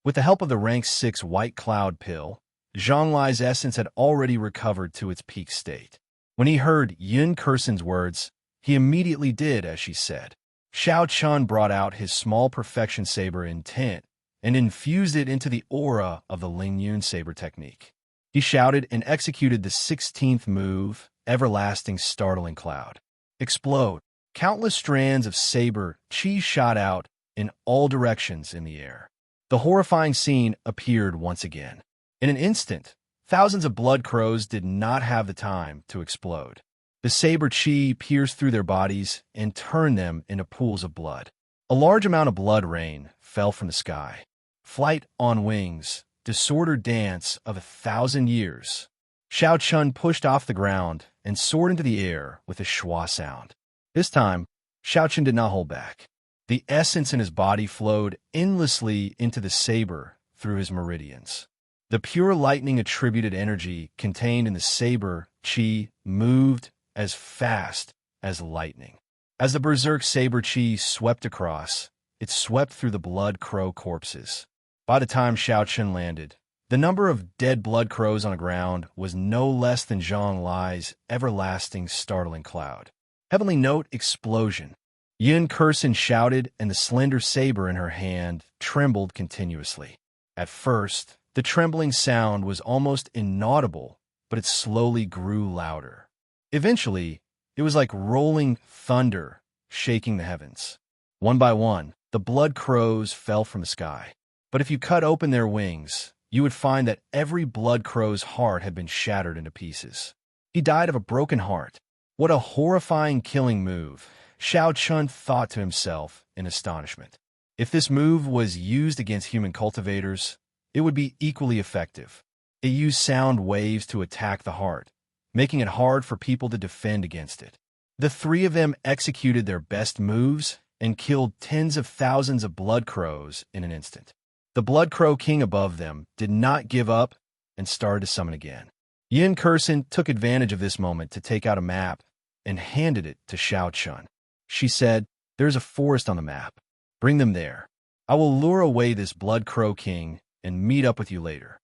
With the help of the rank 6 white cloud pill, Zhang Lai's essence had already recovered to its peak state. When he heard Yun Kursen's words, he immediately did as she said. Xiao Chun brought out his small perfection saber intent and infused it into the aura of the Ling Yun saber technique. He shouted and executed the 16th move, Everlasting Startling Cloud. Explode. Countless strands of saber chi shot out in all directions in the air. The horrifying scene appeared once again. In an instant, thousands of blood crows did not have the time to explode. The saber chi pierced through their bodies and turned them into pools of blood. A large amount of blood rain fell from the sky. Flight on wings, disordered dance of 1,000 years. Xiao Chun pushed off the ground and soared into the air with a schwa sound. This time, Xiao Chun did not hold back. The essence in his body flowed endlessly into the saber through his meridians. The pure lightning-attributed energy contained in the saber chi moved as fast as lightning. As the berserk saber chi swept across, it swept through the blood crow corpses. By the time Xiao Chun landed, the number of dead blood crows on the ground was no less than Zhang Lai's everlasting startling cloud. Heavenly note explosion. Yun Kursen shouted, and the slender saber in her hand trembled continuously. At first, the trembling sound was almost inaudible but it slowly grew louder. Eventually, it was like rolling thunder, shaking the heavens. One by one, the blood crows fell from the sky. But if you cut open their wings, you would find that every blood crow's heart had been shattered into pieces. He died of a broken heart. What a horrifying killing move, Xiao Chun thought to himself in astonishment. If this move was used against human cultivators, it would be equally effective. It used sound waves to attack the heart, making it hard for people to defend against it. The three of them executed their best moves and killed tens of thousands of blood crows in an instant. The Blood Crow King above them did not give up and started to summon again. Yin Kursin took advantage of this moment to take out a map and handed it to Xiao Chun. She said, "There's a forest on the map. Bring them there. I will lure away this Blood Crow King and meet up with you later."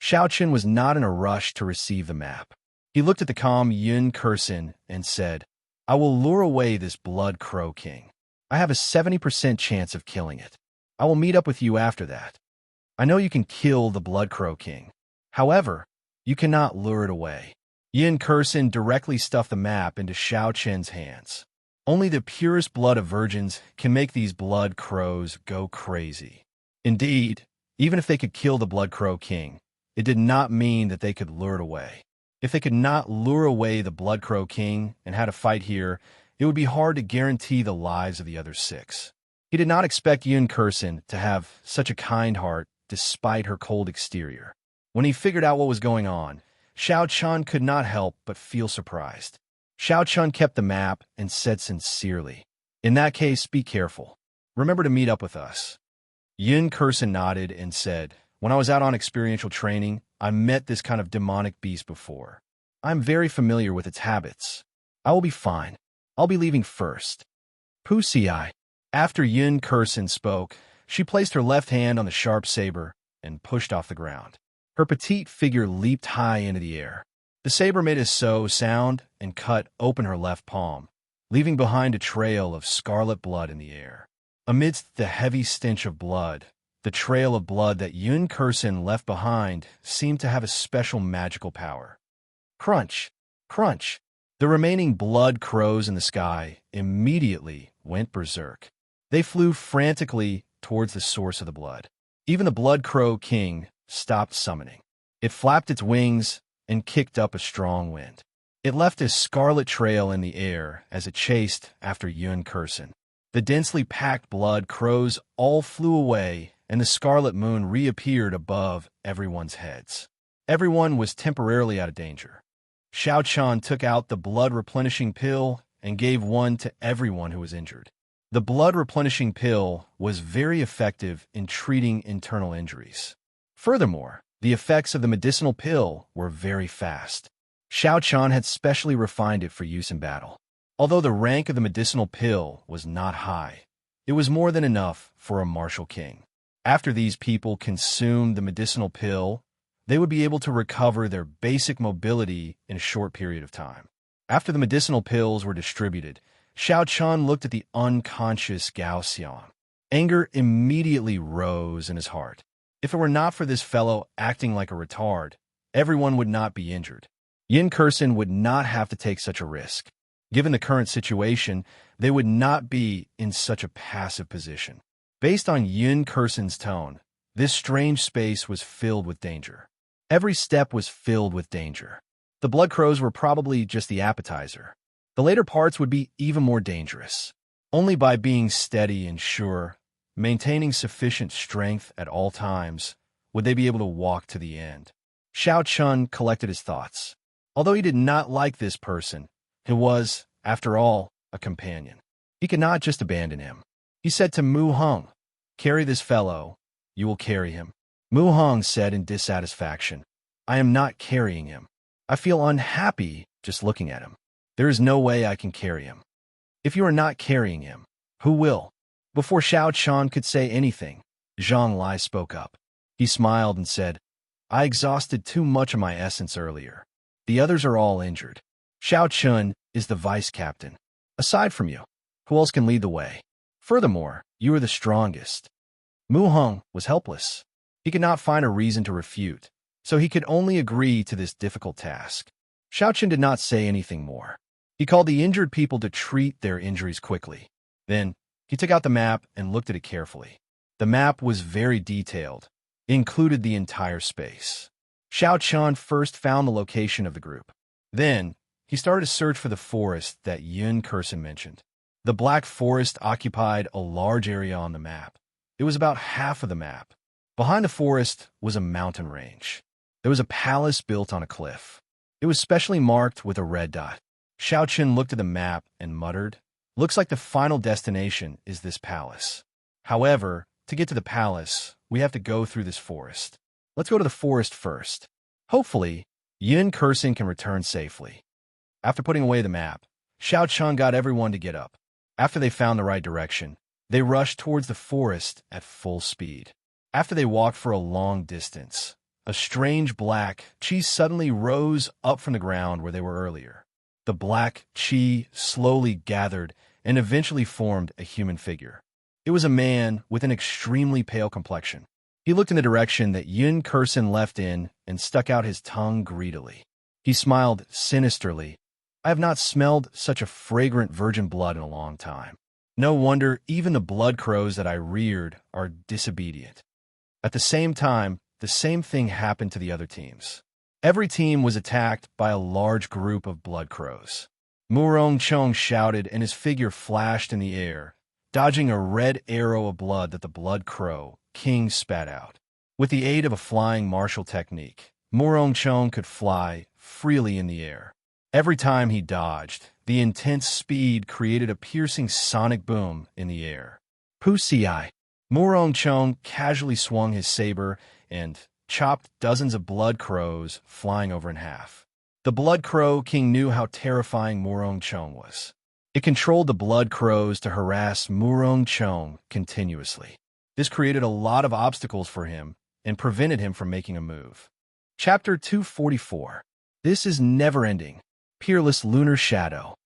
Xiao Chun was not in a rush to receive the map. He looked at the calm Yin Kursin and said, "I will lure away this Blood Crow King. I have a 70% chance of killing it. I will meet up with you after that. I know you can kill the Blood Crow King. However, you cannot lure it away." Yin Kursin directly stuffed the map into Xiao Chen's hands. Only the purest blood of virgins can make these blood crows go crazy. Indeed, even if they could kill the Blood Crow King, it did not mean that they could lure it away. If they could not lure away the Blood Crow King and had to fight here, it would be hard to guarantee the lives of the other 6. He did not expect Yin Kursin to have such a kind heart despite her cold exterior. When he figured out what was going on, Xiao Chun could not help but feel surprised. Xiao Chun kept the map and said sincerely, "In that case, be careful. Remember to meet up with us." Yin Kursin nodded and said, "When I was out on experiential training, I met this kind of demonic beast before. I'm very familiar with its habits. I will be fine. I'll be leaving first." Pusi. After Yin Kursin spoke, she placed her left hand on the sharp saber and pushed off the ground. Her petite figure leaped high into the air. The saber made a sound and cut open her left palm, leaving behind a trail of scarlet blood in the air. Amidst the heavy stench of blood, the trail of blood that Yin Kursin left behind seemed to have a special magical power. Crunch! Crunch! The remaining blood crows in the sky immediately went berserk. They flew frantically towards the source of the blood. Even the Blood Crow King stopped summoning. It flapped its wings and kicked up a strong wind. It left a scarlet trail in the air as it chased after Yin Kursin. The densely packed blood crows all flew away, and the scarlet moon reappeared above everyone's heads. Everyone was temporarily out of danger. Xiao Chun took out the blood-replenishing pill and gave one to everyone who was injured. The blood-replenishing pill was very effective in treating internal injuries. Furthermore, the effects of the medicinal pill were very fast. Xiao Chun had specially refined it for use in battle. Although the rank of the medicinal pill was not high, it was more than enough for a martial king. After these people consumed the medicinal pill, they would be able to recover their basic mobility in a short period of time. After the medicinal pills were distributed, Xiao Chun looked at the unconscious Gao Xiang. Anger immediately rose in his heart. If it were not for this fellow acting like a retard, everyone would not be injured. Yin Kursin would not have to take such a risk. Given the current situation, they would not be in such a passive position. Based on Yin Kursin's tone, this strange space was filled with danger. Every step was filled with danger. The blood crows were probably just the appetizer. The later parts would be even more dangerous. Only by being steady and sure, maintaining sufficient strength at all times, would they be able to walk to the end. Xiao Chun collected his thoughts. Although he did not like this person, he was, after all, a companion. He could not just abandon him. He said to Mu Heng, "Carry this fellow. You will carry him." Mu Heng said in dissatisfaction, "I am not carrying him. I feel unhappy just looking at him. There is no way I can carry him." "If you are not carrying him, who will?" Before Xiao Chun could say anything, Zhang Lai spoke up. He smiled and said, "I exhausted too much of my essence earlier. The others are all injured. Xiao Chun is the vice captain. Aside from you, who else can lead the way? Furthermore, you are the strongest." Mu Heng was helpless. He could not find a reason to refute. so he could only agree to this difficult task. Xiaochen did not say anything more. He called the injured people to treat their injuries quickly. Then, he took out the map and looked at it carefully. The map was very detailed. It included the entire space. Xiaochen first found the location of the group. Then, he started to search for the forest that Yun Kursen mentioned. The Black Forest occupied a large area on the map. It was about half of the map. Behind the forest was a mountain range. There was a palace built on a cliff. It was specially marked with a red dot. Xiaochen looked at the map and muttered, "Looks like the final destination is this palace. However, to get to the palace, we have to go through this forest. Let's go to the forest first. Hopefully, Yun Kursen can return safely." After putting away the map, Xiaochen got everyone to get up. After they found the right direction, they rushed towards the forest at full speed. After they walked for a long distance, a strange black chi suddenly rose up from the ground where they were earlier. The black chi slowly gathered and eventually formed a human figure. It was a man with an extremely pale complexion. He looked in the direction that Yun Kursen left in and stuck out his tongue greedily. He smiled sinisterly. "I have not smelled such a fragrant virgin blood in a long time. No wonder even the blood crows that I reared are disobedient." At the same time, the same thing happened to the other teams. Every team was attacked by a large group of blood crows. Murong Chong shouted and his figure flashed in the air, dodging a red arrow of blood that the blood crow king spat out. With the aid of a flying martial technique, Murong Chong could fly freely in the air. Every time he dodged, the intense speed created a piercing sonic boom in the air. Pusi. Murong Chong casually swung his saber and chopped dozens of blood crows flying over in half. The blood crow king knew how terrifying Murong Chong was. It controlled the blood crows to harass Murong Chong continuously. This created a lot of obstacles for him and prevented him from making a move. Chapter 244. This is never-ending. Peerless Lunar Shadow.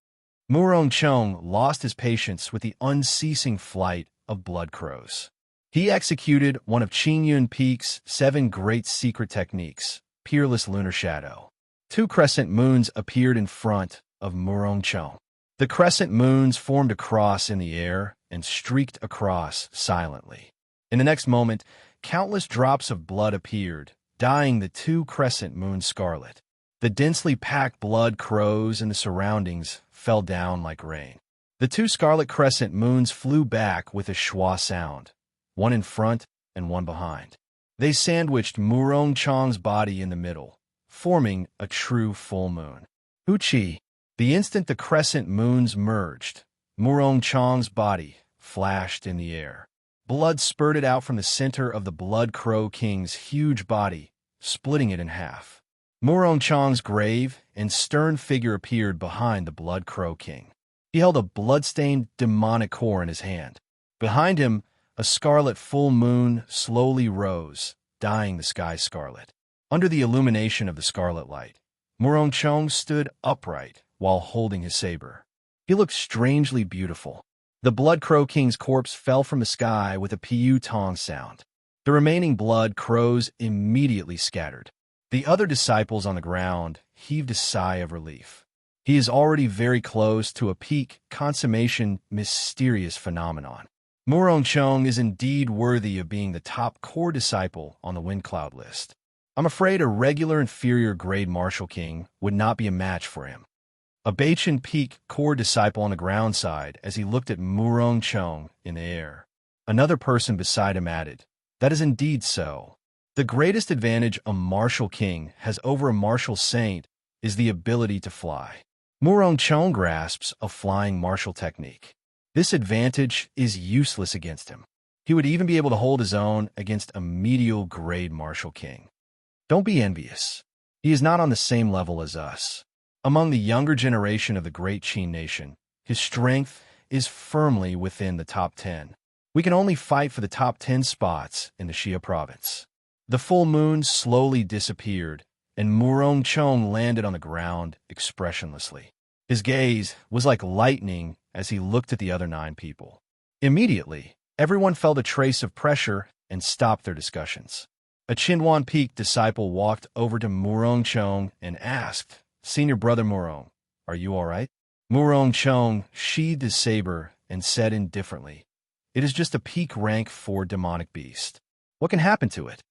Murong Chong lost his patience with the unceasing flight of blood crows. He executed one of Qin Yun Peak's 7 great secret techniques, Peerless Lunar Shadow. 2 crescent moons appeared in front of Murong Chong. The crescent moons formed a cross in the air and streaked across silently. In the next moment, countless drops of blood appeared, dyeing the 2 crescent moons scarlet. The densely packed blood crows in the surroundings fell down like rain. The 2 scarlet crescent moons flew back with a schwa sound, one in front and one behind. They sandwiched Murong Chong's body in the middle, forming a true full moon. Uchi. The instant the crescent moons merged, Murong Chong's body flashed in the air. Blood spurted out from the center of the Blood Crow King's huge body, splitting it in half. Murong Chong's grave and stern figure appeared behind the Blood Crow King. He held a blood-stained demonic core in his hand. Behind him, a scarlet full moon slowly rose, dyeing the sky scarlet. Under the illumination of the scarlet light, Murong Chong stood upright while holding his saber. He looked strangely beautiful. The Blood Crow King's corpse fell from the sky with a piu tong sound. The remaining blood crows immediately scattered. The other disciples on the ground heaved a sigh of relief. He is already very close to a peak consummation mysterious phenomenon. Murong Chong is indeed worthy of being the top core disciple on the Wind Cloud list. I'm afraid a regular inferior grade Martial King would not be a match for him. A Bachin Peak core disciple on the ground sighed as he looked at Murong Chong in the air. Another person beside him added, "That is indeed so. The greatest advantage a Martial King has over a Martial Saint is the ability to fly. Murong Chong grasps a flying martial technique. This advantage is useless against him. He would even be able to hold his own against a medial grade Martial King. Don't be envious. He is not on the same level as us. Among the younger generation of the great Qin nation, his strength is firmly within the top 10. We can only fight for the top 10 spots in the Xia province." The full moon slowly disappeared, and Murong Chong landed on the ground expressionlessly. His gaze was like lightning as he looked at the other 9 people. Immediately, everyone felt a trace of pressure and stopped their discussions. A Chinwan Peak disciple walked over to Murong Chong and asked, "Senior brother Murong, are you all right?" Murong Chong sheathed his saber and said indifferently, "It is just a peak rank 4 demonic beast. What can happen to it?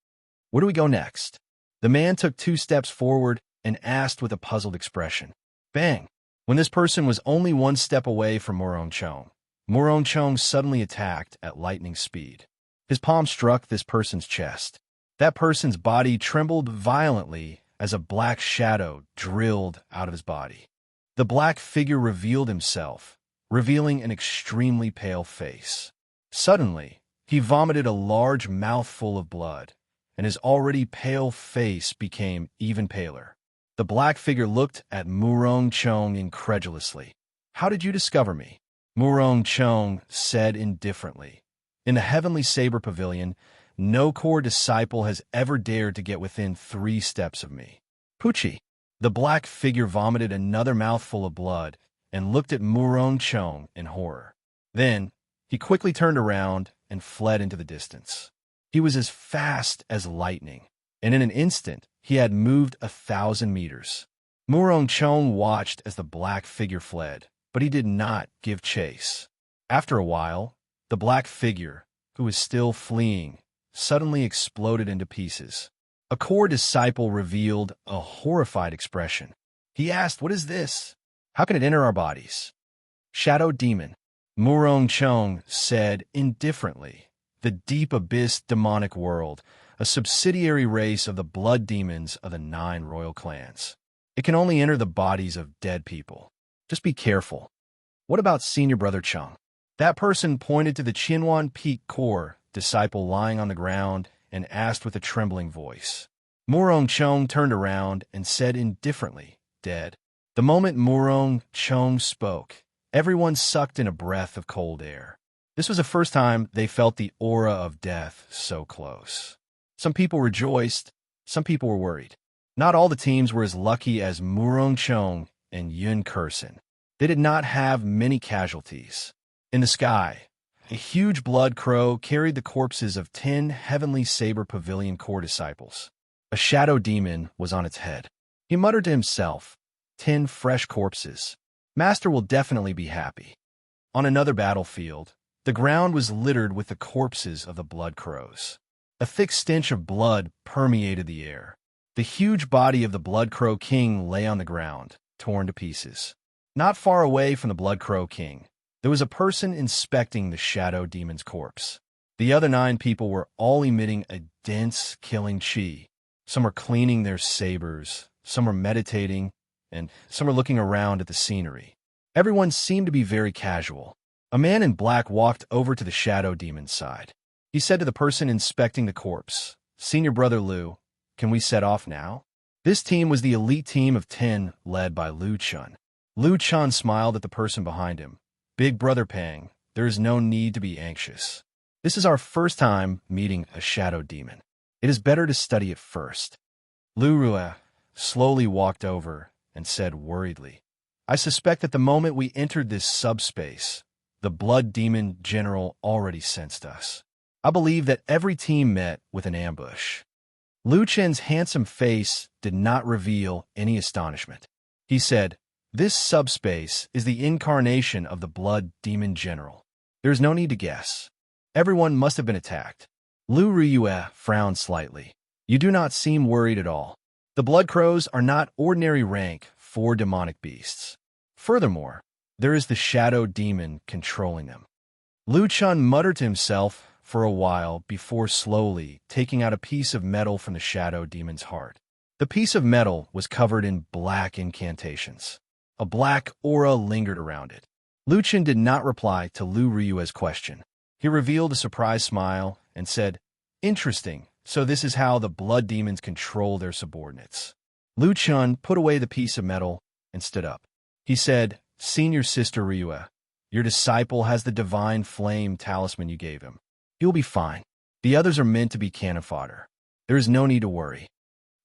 Where do we go next?" The man took 2 steps forward and asked with a puzzled expression. Bang! When this person was only 1 step away from Murong Chong suddenly attacked at lightning speed. His palm struck this person's chest. That person's body trembled violently as a black shadow drilled out of his body. The black figure revealed himself, revealing an extremely pale face. Suddenly, he vomited a large mouthful of blood, and his already pale face became even paler. The black figure looked at Murong Chong incredulously. "How did you discover me?" Murong Chong said indifferently. "In the Heavenly Saber Pavilion, no core disciple has ever dared to get within 3 steps of me." Poochie! The black figure vomited another mouthful of blood and looked at Murong Chong in horror. Then, he quickly turned around and fled into the distance. He was as fast as lightning, and in an instant, he had moved 1,000 meters. Murong Chong watched as the black figure fled, but he did not give chase. After a while, the black figure, who was still fleeing, suddenly exploded into pieces. A core disciple revealed a horrified expression. He asked, "What is this? How can it enter our bodies?" "Shadow demon," Murong Chong said indifferently. "The deep abyss demonic world, a subsidiary race of the blood demons of the 9 royal clans. It can only enter the bodies of dead people. Just be careful." "What about Senior Brother Chong?" That person pointed to the Chinwan Peak core disciple lying on the ground and asked with a trembling voice. Murong Chong turned around and said indifferently, "Dead." The moment Murong Chong spoke, everyone sucked in a breath of cold air. This was the first time they felt the aura of death so close. Some people rejoiced, some people were worried. Not all the teams were as lucky as Murong Chong and Yun Kursen. They did not have many casualties. In the sky, a huge blood crow carried the corpses of 10 Heavenly Saber Pavilion core disciples. A shadow demon was on its head. He muttered to himself, 10 fresh corpses. Master will definitely be happy. On another battlefield, the ground was littered with the corpses of the blood crows. A thick stench of blood permeated the air. The huge body of the Blood Crow King lay on the ground, torn to pieces. Not far away from the Blood Crow King, there was a person inspecting the shadow demon's corpse. The other 9 people were all emitting a dense, killing chi. Some were cleaning their sabers, some were meditating, and some were looking around at the scenery. Everyone seemed to be very casual. A man in black walked over to the shadow demon's side. He said to the person inspecting the corpse, "Senior Brother Liu, can we set off now?" This team was the elite team of 10 led by Liu Chun. Liu Chun smiled at the person behind him. "Big Brother Pang, there is no need to be anxious. This is our first time meeting a shadow demon. It is better to study it first." Liu Rua slowly walked over and said worriedly, "I suspect that the moment we entered this subspace, the blood demon general already sensed us. I believe that every team met with an ambush." Liu Chen's handsome face did not reveal any astonishment. He said, "This subspace is the incarnation of the blood demon general. There is no need to guess. Everyone must have been attacked." Liu Riyue frowned slightly. "You do not seem worried at all. The blood crows are not ordinary rank 4 demonic beasts. Furthermore, there is the shadow demon controlling them." Liu Chun muttered to himself for a while before slowly taking out a piece of metal from the shadow demon's heart. The piece of metal was covered in black incantations. A black aura lingered around it. Liu Chun did not reply to Liu Riyue's question. He revealed a surprised smile and said, "Interesting, so this is how the blood demons control their subordinates." Liu Chun put away the piece of metal and stood up. He said, "Senior Sister Riyue, your disciple has the divine flame talisman you gave him. He will be fine. The others are meant to be cannon fodder. There is no need to worry."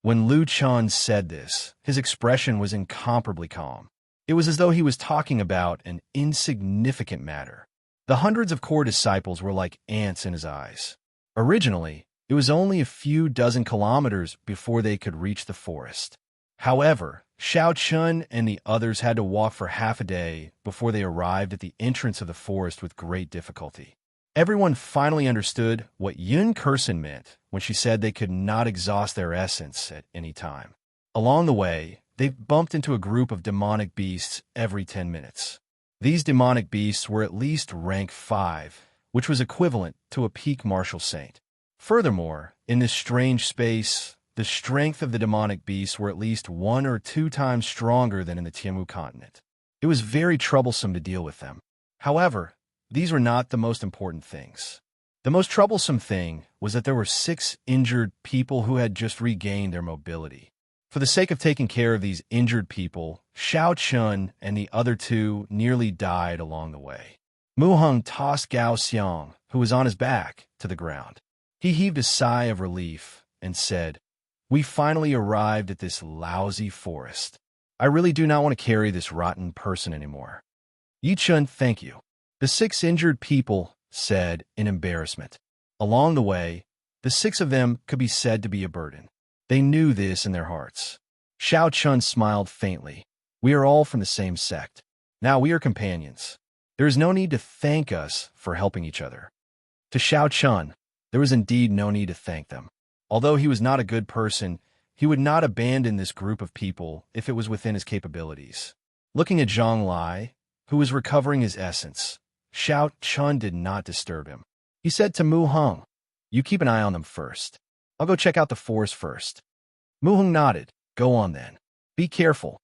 When Liu Chun said this, his expression was incomparably calm. It was as though he was talking about an insignificant matter. The hundreds of core disciples were like ants in his eyes. Originally, It was only a few dozen kilometers before they could reach the forest. However, Xiao Chun and the others had to walk for half a day before they arrived at the entrance of the forest with great difficulty. Everyone finally understood what Yun Kursen meant when she said they could not exhaust their essence at any time. Along the way, they bumped into a group of demonic beasts every 10 minutes. These demonic beasts were at least rank 5, which was equivalent to a peak martial saint. Furthermore, in this strange space, the strength of the demonic beasts were at least 1 or 2 times stronger than in the Tianwu continent. It was very troublesome to deal with them. However, these were not the most important things. The most troublesome thing was that there were 6 injured people who had just regained their mobility. For the sake of taking care of these injured people, Xiao Chun and the other 2 nearly died along the way. Mu Heng tossed Gao Xiang, who was on his back, to the ground. He heaved a sigh of relief and said, "We finally arrived at this lousy forest. I really do not want to carry this rotten person anymore." "Yi Chun, thank you," the 6 injured people said in embarrassment. Along the way, the 6 of them could be said to be a burden. They knew this in their hearts. Xiao Chun smiled faintly. "We are all from the same sect. Now we are companions. There is no need to thank us for helping each other." To Xiao Chun, there was indeed no need to thank them. Although he was not a good person, he would not abandon this group of people if it was within his capabilities. Looking at Zhang Lai, who was recovering his essence, Xiao Chun did not disturb him. He said to Mu Heng, "You keep an eye on them first. I'll go check out the forest first." Mu Heng nodded. "Go on then. Be careful."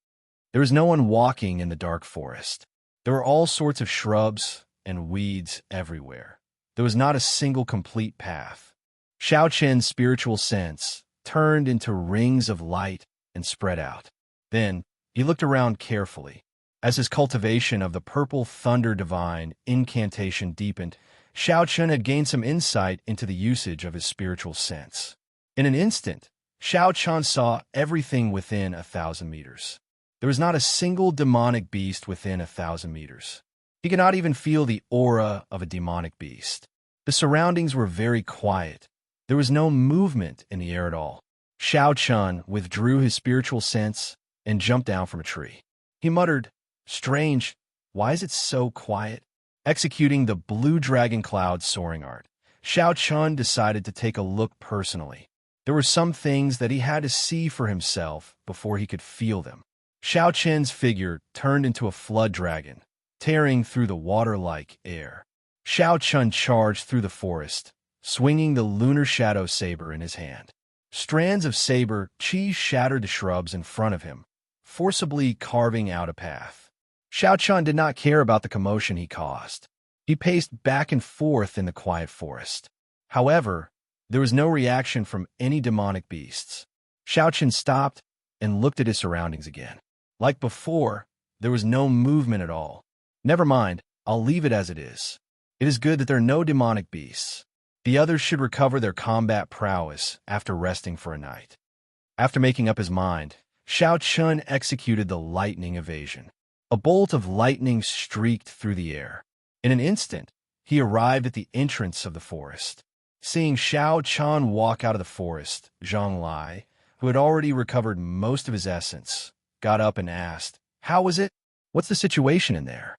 There was no one walking in the dark forest. There were all sorts of shrubs and weeds everywhere. There was not a single complete path. Xiao Chen's spiritual sense turned into rings of light and spread out. Then he looked around carefully. As his cultivation of the purple thunder divine incantation deepened, Xiao Chen had gained some insight into the usage of his spiritual sense. In an instant, Xiao Chen saw everything within 1,000 meters. There was not a single demonic beast within 1,000 meters. He could not even feel the aura of a demonic beast. The surroundings were very quiet. There was no movement in the air at all. Xiao Chun withdrew his spiritual sense and jumped down from a tree. He muttered, "Strange, why is it so quiet?" Executing the blue dragon cloud soaring art, Xiao Chun decided to take a look personally. There were some things that he had to see for himself before he could feel them. Xiao Chen's figure turned into a flood dragon, tearing through the water-like air. Xiao Chun charged through the forest, swinging the lunar shadow saber in his hand. Strands of saber chi shattered the shrubs in front of him, forcibly carving out a path. Xiao Chun did not care about the commotion he caused. He paced back and forth in the quiet forest. However, there was no reaction from any demonic beasts. Xiao Chun stopped and looked at his surroundings again. Like before, there was no movement at all. "Never mind, I'll leave it as it is. It is good that there are no demonic beasts. The others should recover their combat prowess after resting for a night." After making up his mind, Xiao Chun executed the lightning evasion. A bolt of lightning streaked through the air. In an instant, he arrived at the entrance of the forest. Seeing Xiao Chun walk out of the forest, Zhang Lai, who had already recovered most of his essence, got up and asked, "How was it? What's the situation in there?"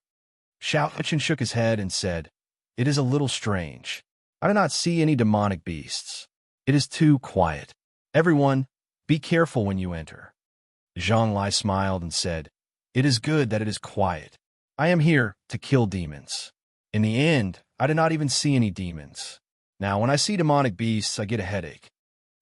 Xiao Chun shook his head and said, "It is a little strange. I do not see any demonic beasts. It is too quiet. Everyone, be careful when you enter." Zhang Lai smiled and said, "It is good that it is quiet. I am here to kill demons." In the end, I did not even see any demons. Now, when I see demonic beasts, I get a headache.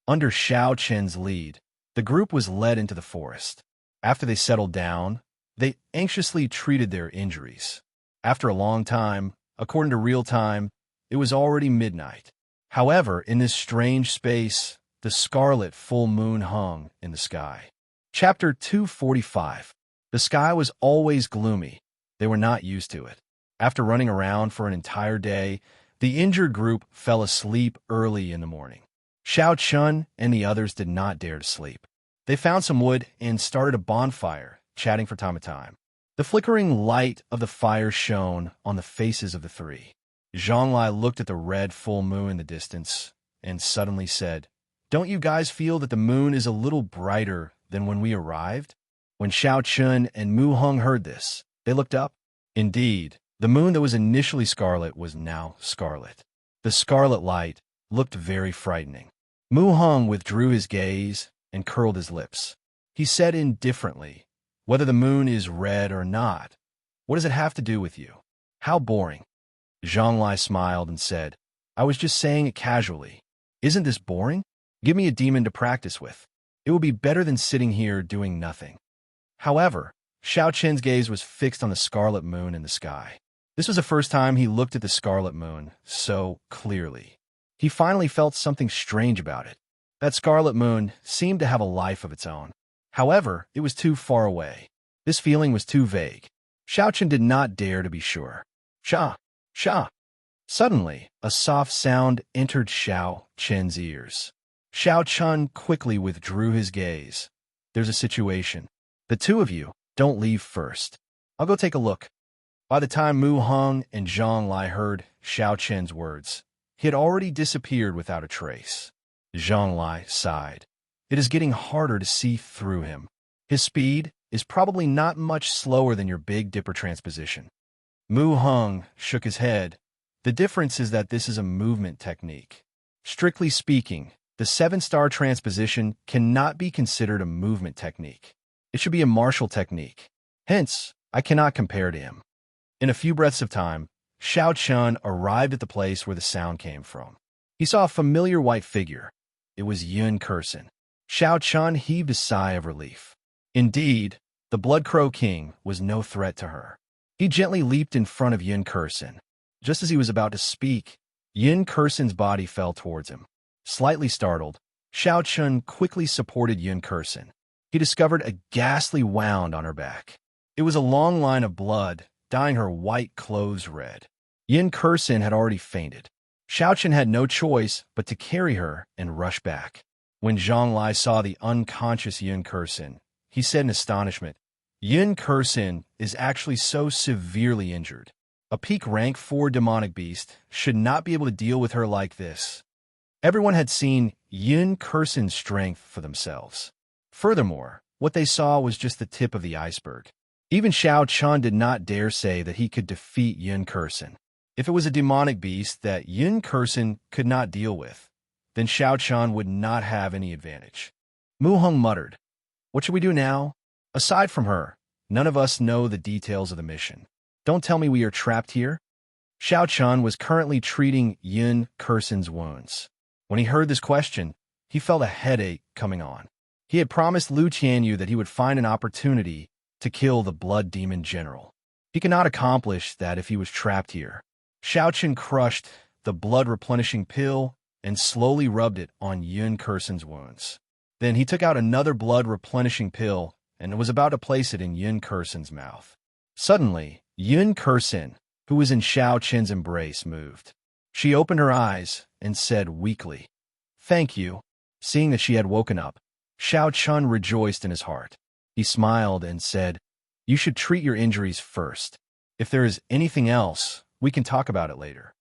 Under Xiao Chen's lead, the group was led into the forest. After they settled down, they anxiously treated their injuries. After a long time, according to real time, it was already midnight. However, in this strange space, the scarlet full moon hung in the sky. Chapter 245. The sky was always gloomy. They were not used to it. After running around for an entire day, the injured group fell asleep early in the morning. Xiao Chun and the others did not dare to sleep. They found some wood and started a bonfire, chatting from time to time. The flickering light of the fire shone on the faces of the 3. Zhang Lai looked at the red full moon in the distance and suddenly said, "Don't you guys feel that the moon is a little brighter than when we arrived?" When Xiao Chun and Mu Hung heard this, they looked up. Indeed, the moon that was initially scarlet was now scarlet. The scarlet light looked very frightening. Mu Hung withdrew his gaze and curled his lips. He said indifferently, "Whether the moon is red or not, what does it have to do with you? How boring." Zhonglai smiled and said, "I was just saying it casually. Isn't this boring? Give me a demon to practice with. It will be better than sitting here doing nothing." However, Xiao Chen's gaze was fixed on the scarlet moon in the sky. This was the first time he looked at the scarlet moon so clearly. He finally felt something strange about it. That scarlet moon seemed to have a life of its own. However, it was too far away. This feeling was too vague. Xiao Chen did not dare to be sure. Sha! Sha! Suddenly, a soft sound entered Xiao Chen's ears. Xiao Chun quickly withdrew his gaze. "There's a situation. The two of you, don't leave first. I'll go take a look." By the time Mu Hung and Zhang Lai heard Xiao Chen's words, he had already disappeared without a trace. Zhang Lai sighed. It is getting harder to see through him. His speed is probably not much slower than your Big Dipper transposition. Mu Hung shook his head. The difference is that this is a movement technique. Strictly speaking, the 7-star transposition cannot be considered a movement technique. It should be a martial technique. Hence, I cannot compare to him. In a few breaths of time, Xiao Chun arrived at the place where the sound came from. He saw a familiar white figure. It was Yun Kursin. Xiao Chun heaved a sigh of relief. Indeed, the Blood Crow King was no threat to her. He gently leaped in front of Yun Kursin. Just as he was about to speak, Yun Kursin's body fell towards him. Slightly startled, Xiao Chun quickly supported Yun Kursin. He discovered a ghastly wound on her back. It was a long line of blood, dyeing her white clothes red. Yun Kursin had already fainted. Xiao Chun had no choice but to carry her and rush back. When Zhang Lai saw the unconscious Yun Kursin, he said in astonishment, "Yun Kursin is actually so severely injured. A peak rank 4 demonic beast should not be able to deal with her like this." Everyone had seen Yun Kursin's strength for themselves. Furthermore, what they saw was just the tip of the iceberg. Even Xiao Chun did not dare say that he could defeat Yun Kursin. If it was a demonic beast that Yun Kursin could not deal with, then Xiao Chun would not have any advantage. Mu Hung muttered, "What should we do now? Aside from her, none of us know the details of the mission. Don't tell me we are trapped here." Xiao Chun was currently treating Yun Kursin's wounds. When he heard this question, he felt a headache coming on. He had promised Lu Tianyu that he would find an opportunity to kill the Blood Demon General. He could not accomplish that if he was trapped here. Xiao Chun crushed the blood-replenishing pill and slowly rubbed it on Yun Kursin's wounds. Then he took out another blood-replenishing pill and was about to place it in Yun Kursin's mouth. Suddenly, Yun Kursin, who was in Xiao Chun's embrace, moved. She opened her eyes and said weakly, "Thank you." Seeing that she had woken up, Xiao Chun rejoiced in his heart. He smiled and said, "You should treat your injuries first. If there is anything else, we can talk about it later."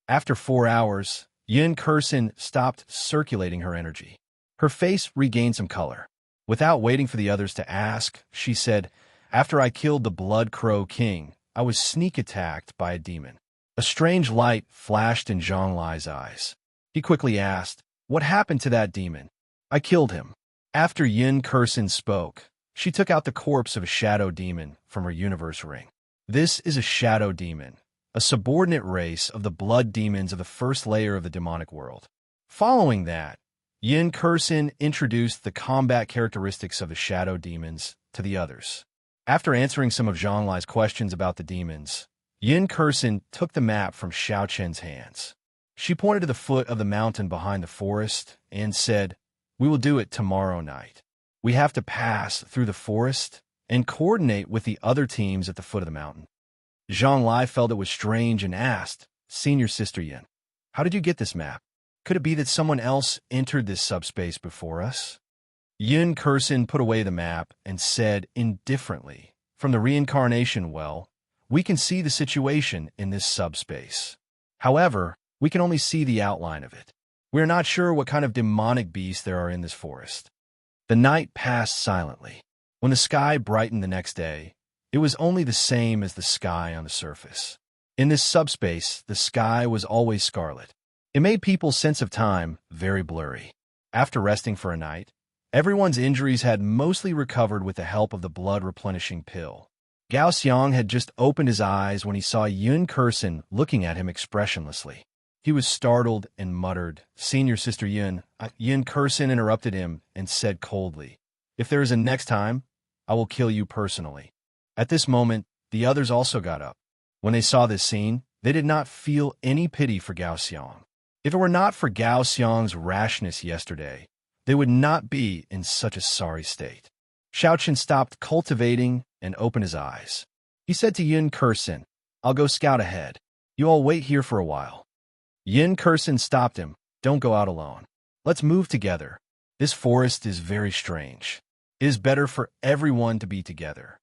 After 4 hours, Yun Kursin stopped circulating her energy. Her face regained some color. Without waiting for the others to ask, she said, "After I killed the Blood Crow King, I was sneak attacked by a demon." A strange light flashed in Zhang Lai's eyes. He quickly asked, "What happened to that demon?" "I killed him." After Yun Kursin spoke, she took out the corpse of a shadow demon from her universe ring. This is a shadow demon, a subordinate race of the blood demons of the first layer of the demonic world. Following that, Yun Kursin introduced the combat characteristics of the shadow demons to the others. After answering some of Zhang Lai's questions about the demons, Yun Kursin took the map from Xiao Chen's hands. She pointed to the foot of the mountain behind the forest and said, "We will do it tomorrow night. We have to pass through the forest and coordinate with the other teams at the foot of the mountain." Zhang Lai felt it was strange and asked, "Senior Sister Yin, how did you get this map? Could it be that someone else entered this subspace before us?" Yun Kursin put away the map and said indifferently, "From the reincarnation well, we can see the situation in this subspace. However, we can only see the outline of it. We're not sure what kind of demonic beasts there are in this forest. The night passed silently. When the sky brightened the next day, it was only the same as the sky on the surface. In this subspace, the sky was always scarlet. It made people's sense of time very blurry. After resting for a night, everyone's injuries had mostly recovered with the help of the blood-replenishing pill. Gao Xiang had just opened his eyes when he saw Yun Kursin looking at him expressionlessly. He was startled and muttered, "Senior Sister Yun." Yun Kursin interrupted him and said coldly, "If there is a next time, I will kill you personally." At this moment, the others also got up. When they saw this scene, they did not feel any pity for Gao Xiang. If it were not for Gao Xiang's rashness yesterday, they would not be in such a sorry state. Xiaochen stopped cultivating and opened his eyes. He said to Yun Kursin, "I'll go scout ahead. You all wait here for a while." Yun Kursin stopped him. "Don't go out alone. Let's move together. This forest is very strange. It is better for everyone to be together."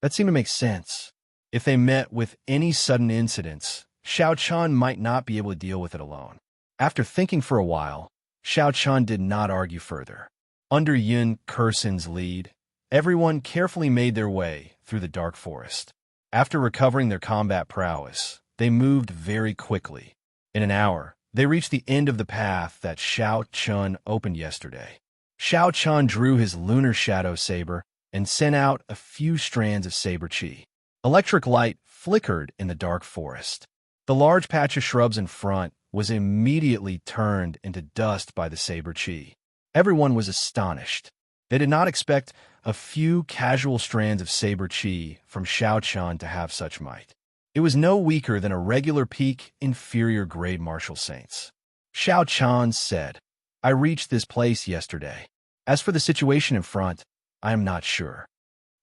That seemed to make sense. If they met with any sudden incidents, Xiao Chan might not be able to deal with it alone. After thinking for a while, Xiao Chan did not argue further. Under Yun Kursin's lead, everyone carefully made their way through the dark forest. After recovering their combat prowess, they moved very quickly. In an hour, they reached the end of the path that Xiao Chun opened yesterday. Xiao Chun drew his lunar shadow saber and sent out a few strands of saber chi. Electric light flickered in the dark forest. The large patch of shrubs in front was immediately turned into dust by the saber chi. Everyone was astonished. They did not expect a few casual strands of saber chi from Xiao Chan to have such might. It was no weaker than a regular peak inferior grade martial saints. Xiao Chan said, "I reached this place yesterday. As for the situation in front, I am not sure."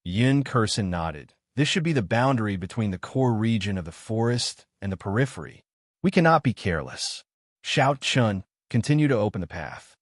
Yun Kursin nodded. "This should be the boundary between the core region of the forest and the periphery. We cannot be careless." Xiao Chun continued to open the path.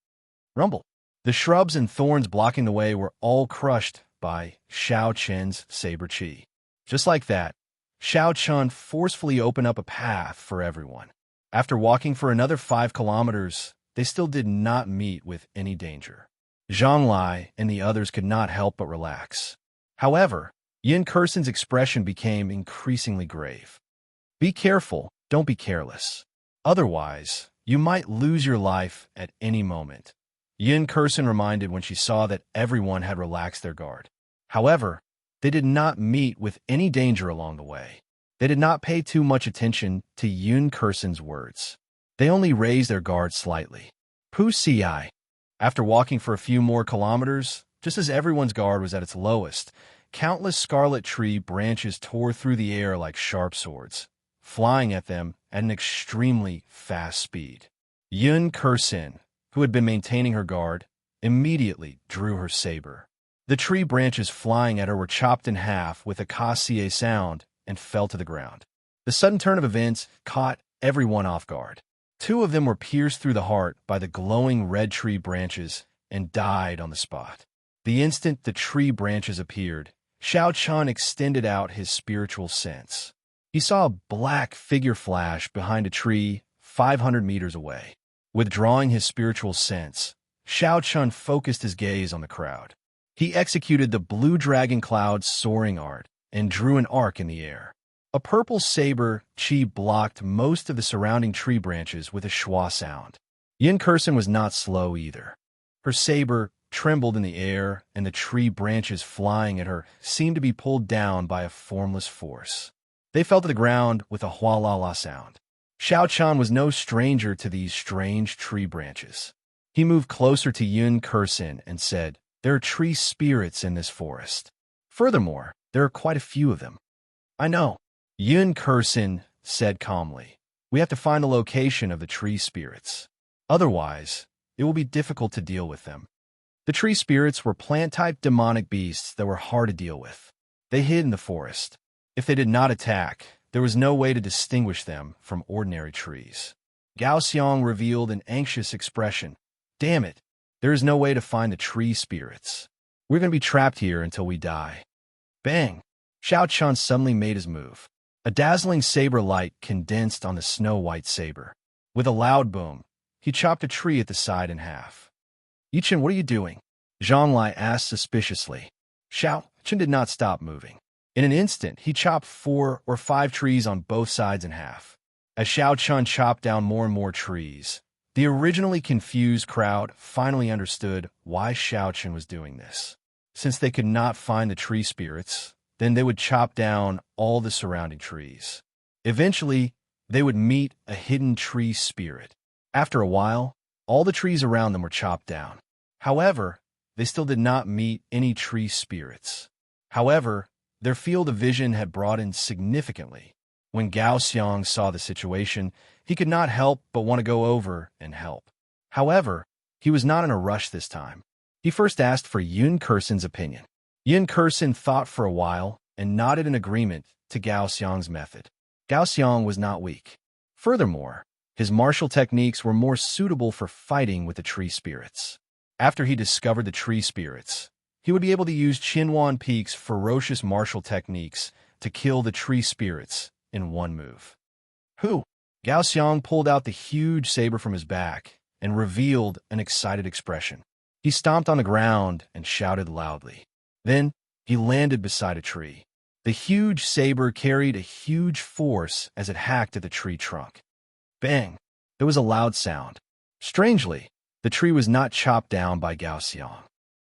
Rumble. The shrubs and thorns blocking the way were all crushed by Xiao Chen's saber chi. Just like that, Xiao Chun forcefully opened up a path for everyone. After walking for another 5 kilometers, they still did not meet with any danger. Zhang Lai and the others could not help but relax. However, Yin Kursin's expression became increasingly grave. "Be careful, don't be careless. Otherwise, you might lose your life at any moment," Yin Kursin reminded when she saw that everyone had relaxed their guard. However, they did not meet with any danger along the way. They did not pay too much attention to Yun Kursin's words. They only raised their guard slightly. Pu Si. After walking for a few more kilometers, just as everyone's guard was at its lowest, countless scarlet tree branches tore through the air like sharp swords, flying at them at an extremely fast speed. Yun Kursin, who had been maintaining her guard, immediately drew her saber. The tree branches flying at her were chopped in half with a ka-sie sound and fell to the ground. The sudden turn of events caught everyone off guard. 2 of them were pierced through the heart by the glowing red tree branches and died on the spot. The instant the tree branches appeared, Xiao Chan extended out his spiritual sense. He saw a black figure flash behind a tree 500 meters away. Withdrawing his spiritual sense, Xiao Chan focused his gaze on the crowd. He executed the blue dragon cloud's soaring art and drew an arc in the air. A purple saber chi blocked most of the surrounding tree branches with a schwa sound. Yin Kursin was not slow either. Her saber trembled in the air, and the tree branches flying at her seemed to be pulled down by a formless force. They fell to the ground with a hua-la-la sound. Xiao Chan was no stranger to these strange tree branches. He moved closer to Yun Kursin and said, "There are tree spirits in this forest. Furthermore, there are quite a few of them." "I know," Yun Kursin said calmly. "We have to find the location of the tree spirits. Otherwise, it will be difficult to deal with them." The tree spirits were plant-type demonic beasts that were hard to deal with. They hid in the forest. If they did not attack, there was no way to distinguish them from ordinary trees. Gao Xiang revealed an anxious expression. "Damn it, there is no way to find the tree spirits. We're going to be trapped here until we die." Bang! Xiao Chan suddenly made his move. A dazzling saber light condensed on the snow-white saber. With a loud boom, he chopped a tree at the side in half. Yichen, what are you doing? Zhonglai asked suspiciously. Xiao Chen did not stop moving. In an instant, he chopped 4 or 5 trees on both sides in half. As Xiao Chun chopped down more and more trees, the originally confused crowd finally understood why Xiao Chun was doing this. Since they could not find the tree spirits, then they would chop down all the surrounding trees. Eventually, they would meet a hidden tree spirit. After a while, all the trees around them were chopped down. However, they still did not meet any tree spirits. However, their field of vision had broadened significantly. When Gao Xiang saw the situation, he could not help but want to go over and help. However, he was not in a rush this time. He first asked for Yun Kursen's opinion. Yun Kursen thought for a while and nodded in agreement to Gao Xiang's method. Gao Xiang was not weak. Furthermore, his martial techniques were more suitable for fighting with the tree spirits. After he discovered the tree spirits, he would be able to use Qinhuan Peak's ferocious martial techniques to kill the tree spirits in one move. Who? Gao Xiang pulled out the huge saber from his back and revealed an excited expression. He stomped on the ground and shouted loudly. Then, he landed beside a tree. The huge saber carried a huge force as it hacked at the tree trunk. Bang! There was a loud sound. Strangely, the tree was not chopped down by Gao Xiang.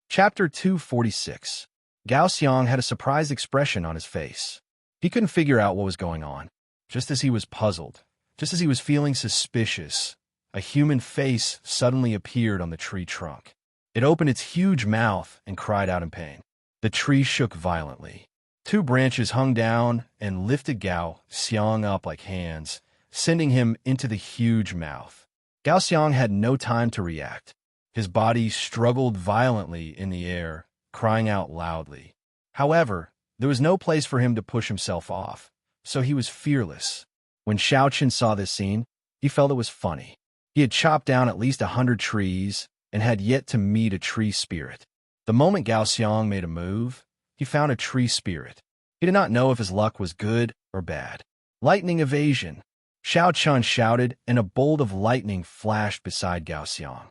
Chapter 246. Gao Xiang had a surprised expression on his face. He couldn't figure out what was going on. Just as he was puzzled, just as he was feeling suspicious, a human face suddenly appeared on the tree trunk. It opened its huge mouth and cried out in pain. The tree shook violently. 2 branches hung down and lifted Gao Xiang up like hands, sending him into the huge mouth. Gao Xiang had no time to react. His body struggled violently in the air, crying out loudly. However, there was no place for him to push himself off, so he was fearless. When Xiao Chen saw this scene, he felt it was funny. He had chopped down at least 100 trees and had yet to meet a tree spirit. The moment Gao Xiang made a move, he found a tree spirit. He did not know if his luck was good or bad. Lightning evasion! Xiao Chen shouted, and a bolt of lightning flashed beside Gao Xiang.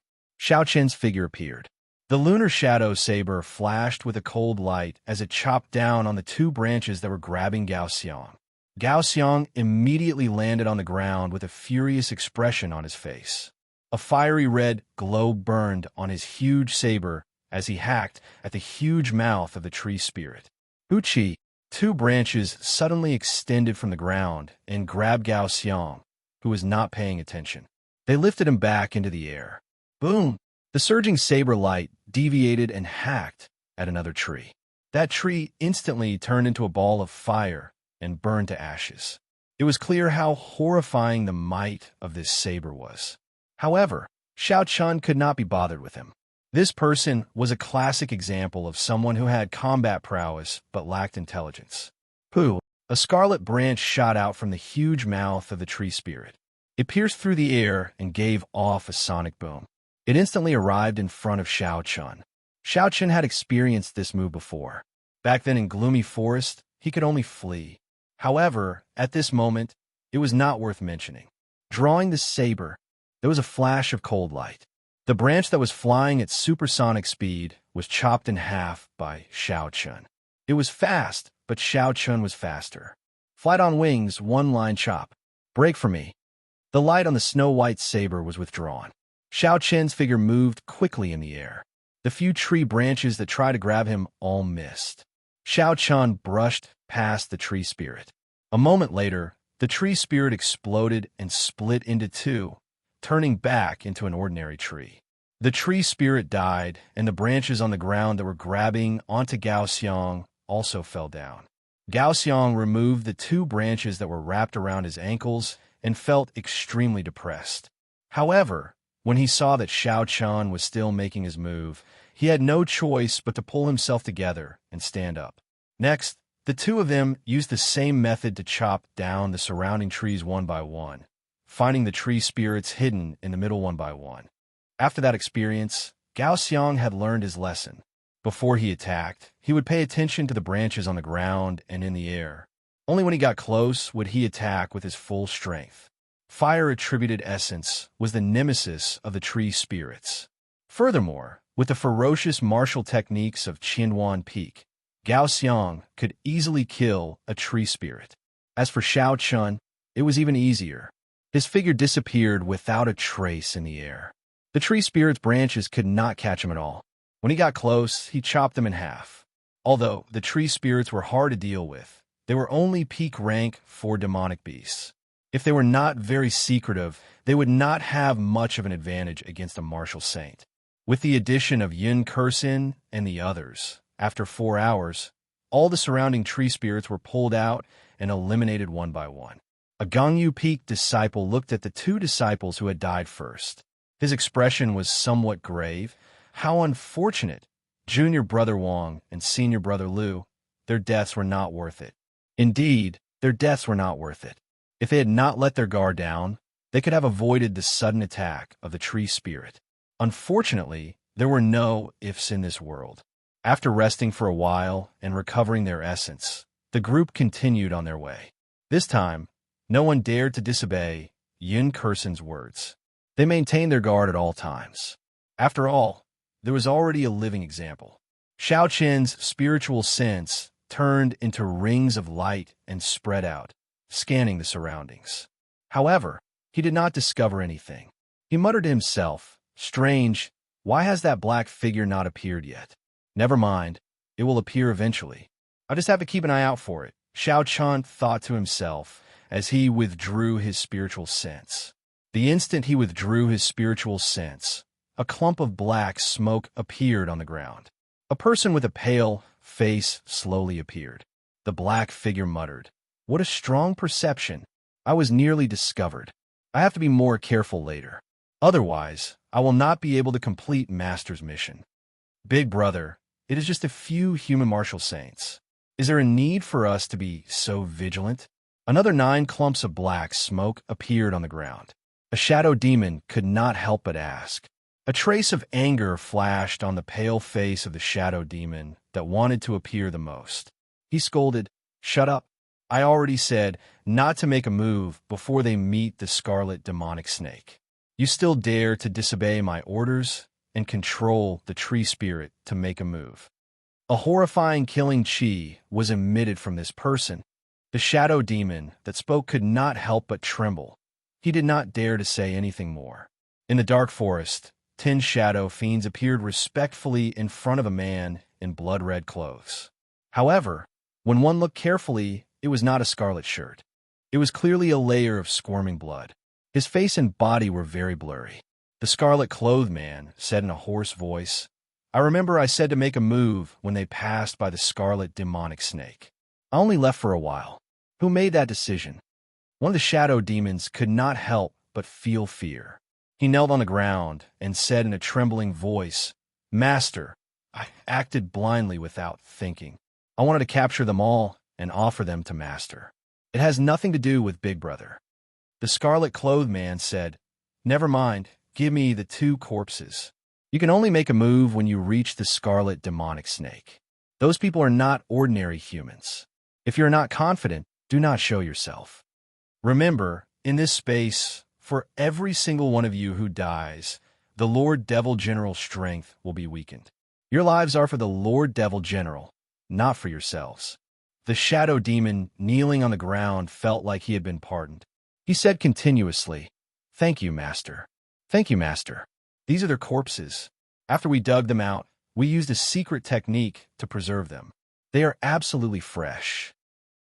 Xiao Chen's figure appeared. The lunar shadow saber flashed with a cold light as it chopped down on the 2 branches that were grabbing Gao Xiang. Gao Xiang immediately landed on the ground with a furious expression on his face. A fiery red glow burned on his huge saber as he hacked at the huge mouth of the tree spirit. Uchi, 2 branches suddenly extended from the ground and grabbed Gao Xiang, who was not paying attention. They lifted him back into the air. Boom! The surging saber light deviated and hacked at another tree. That tree instantly turned into a ball of fire and burned to ashes. It was clear how horrifying the might of this saber was. However, Xiao Chun could not be bothered with him. This person was a classic example of someone who had combat prowess but lacked intelligence. Pooh! A scarlet branch shot out from the huge mouth of the tree spirit. It pierced through the air and gave off a sonic boom. It instantly arrived in front of Xiao Chun. Xiao Chun had experienced this move before. Back then in Gloomy Forest, he could only flee. However, at this moment, it was not worth mentioning. Drawing the saber, there was a flash of cold light. The branch that was flying at supersonic speed was chopped in half by Xiao Chun. It was fast, but Xiao Chun was faster. Flight on wings, 1-line chop. Break for me. The light on the snow-white saber was withdrawn. Xiao Chen's figure moved quickly in the air. The few tree branches that tried to grab him all missed. Xiao Chun brushed past the tree spirit. A moment later, the tree spirit exploded and split into 2, turning back into an ordinary tree. The tree spirit died, and the branches on the ground that were grabbing onto Gao Xiang also fell down. Gao Xiang removed the 2 branches that were wrapped around his ankles and felt extremely depressed. However, when he saw that Xiao Chun was still making his move, he had no choice but to pull himself together and stand up. Next, the 2 of them used the same method to chop down the surrounding trees one by one, finding the tree spirits hidden in the middle one by one. After that experience, Gao Xiang had learned his lesson. Before he attacked, he would pay attention to the branches on the ground and in the air. Only when he got close would he attack with his full strength. Fire-attributed essence was the nemesis of the tree spirits. Furthermore, with the ferocious martial techniques of Qianhuan Peak, Gao Xiang could easily kill a tree spirit. As for Xiao Chun, it was even easier. His figure disappeared without a trace in the air. The tree spirit's branches could not catch him at all. When he got close, he chopped them in half. Although the tree spirits were hard to deal with, they were only peak rank for demonic beasts. If they were not very secretive, they would not have much of an advantage against a martial saint. With the addition of Yin Kursin and the others, after 4 hours, all the surrounding tree spirits were pulled out and eliminated one by one. A Gangyu Peak disciple looked at the 2 disciples who had died first. His expression was somewhat grave. How unfortunate! Junior brother Wang and senior brother Liu, their deaths were not worth it. Indeed, their deaths were not worth it. If they had not let their guard down, they could have avoided the sudden attack of the tree spirit. Unfortunately, there were no ifs in this world. After resting for a while and recovering their essence, the group continued on their way. This time, no one dared to disobey Yin Kursin's words. They maintained their guard at all times. After all, there was already a living example. Xiao Qin's spiritual sense turned into rings of light and spread out, scanning the surroundings. However, he did not discover anything. He muttered to himself, "Strange, why has that black figure not appeared yet? Never mind, it will appear eventually. I'll just have to keep an eye out for it," Xiao Chun thought to himself as he withdrew his spiritual sense. The instant he withdrew his spiritual sense, a clump of black smoke appeared on the ground. A person with a pale face slowly appeared. The black figure muttered, "What a strong perception. I was nearly discovered. I have to be more careful later. Otherwise, I will not be able to complete Master's mission. Big brother, it is just a few human martial saints. Is there a need for us to be so vigilant?" Another 9 clumps of black smoke appeared on the ground. A shadow demon could not help but ask. A trace of anger flashed on the pale face of the shadow demon that wanted to appear the most. He scolded, "Shut up. I already said not to make a move before they meet the scarlet demonic snake. You still dare to disobey my orders and control the tree spirit to make a move." A horrifying killing chi was emitted from this person. The shadow demon that spoke could not help but tremble. He did not dare to say anything more. In the dark forest, 10 shadow fiends appeared respectfully in front of a man in blood-red clothes. However, when one looked carefully, it was not a scarlet shirt. It was clearly a layer of squirming blood. His face and body were very blurry. The scarlet-clothed man said in a hoarse voice, "I remember I said to make a move when they passed by the scarlet demonic snake. I only left for a while. Who made that decision?" One of the shadow demons could not help but feel fear. He knelt on the ground and said in a trembling voice, "Master, I acted blindly without thinking. I wanted to capture them all and offer them to Master. It has nothing to do with Big Brother." The scarlet-clothed man said, "Never mind, give me the 2 corpses. You can only make a move when you reach the scarlet demonic snake. Those people are not ordinary humans. If you're not confident, do not show yourself. Remember, in this space, for every single one of you who dies, the Lord Devil General's strength will be weakened. Your lives are for the Lord Devil General, not for yourselves." The shadow demon kneeling on the ground felt like he had been pardoned. He said continuously, "Thank you, Master. Thank you, Master. These are their corpses. After we dug them out, we used a secret technique to preserve them. They are absolutely fresh."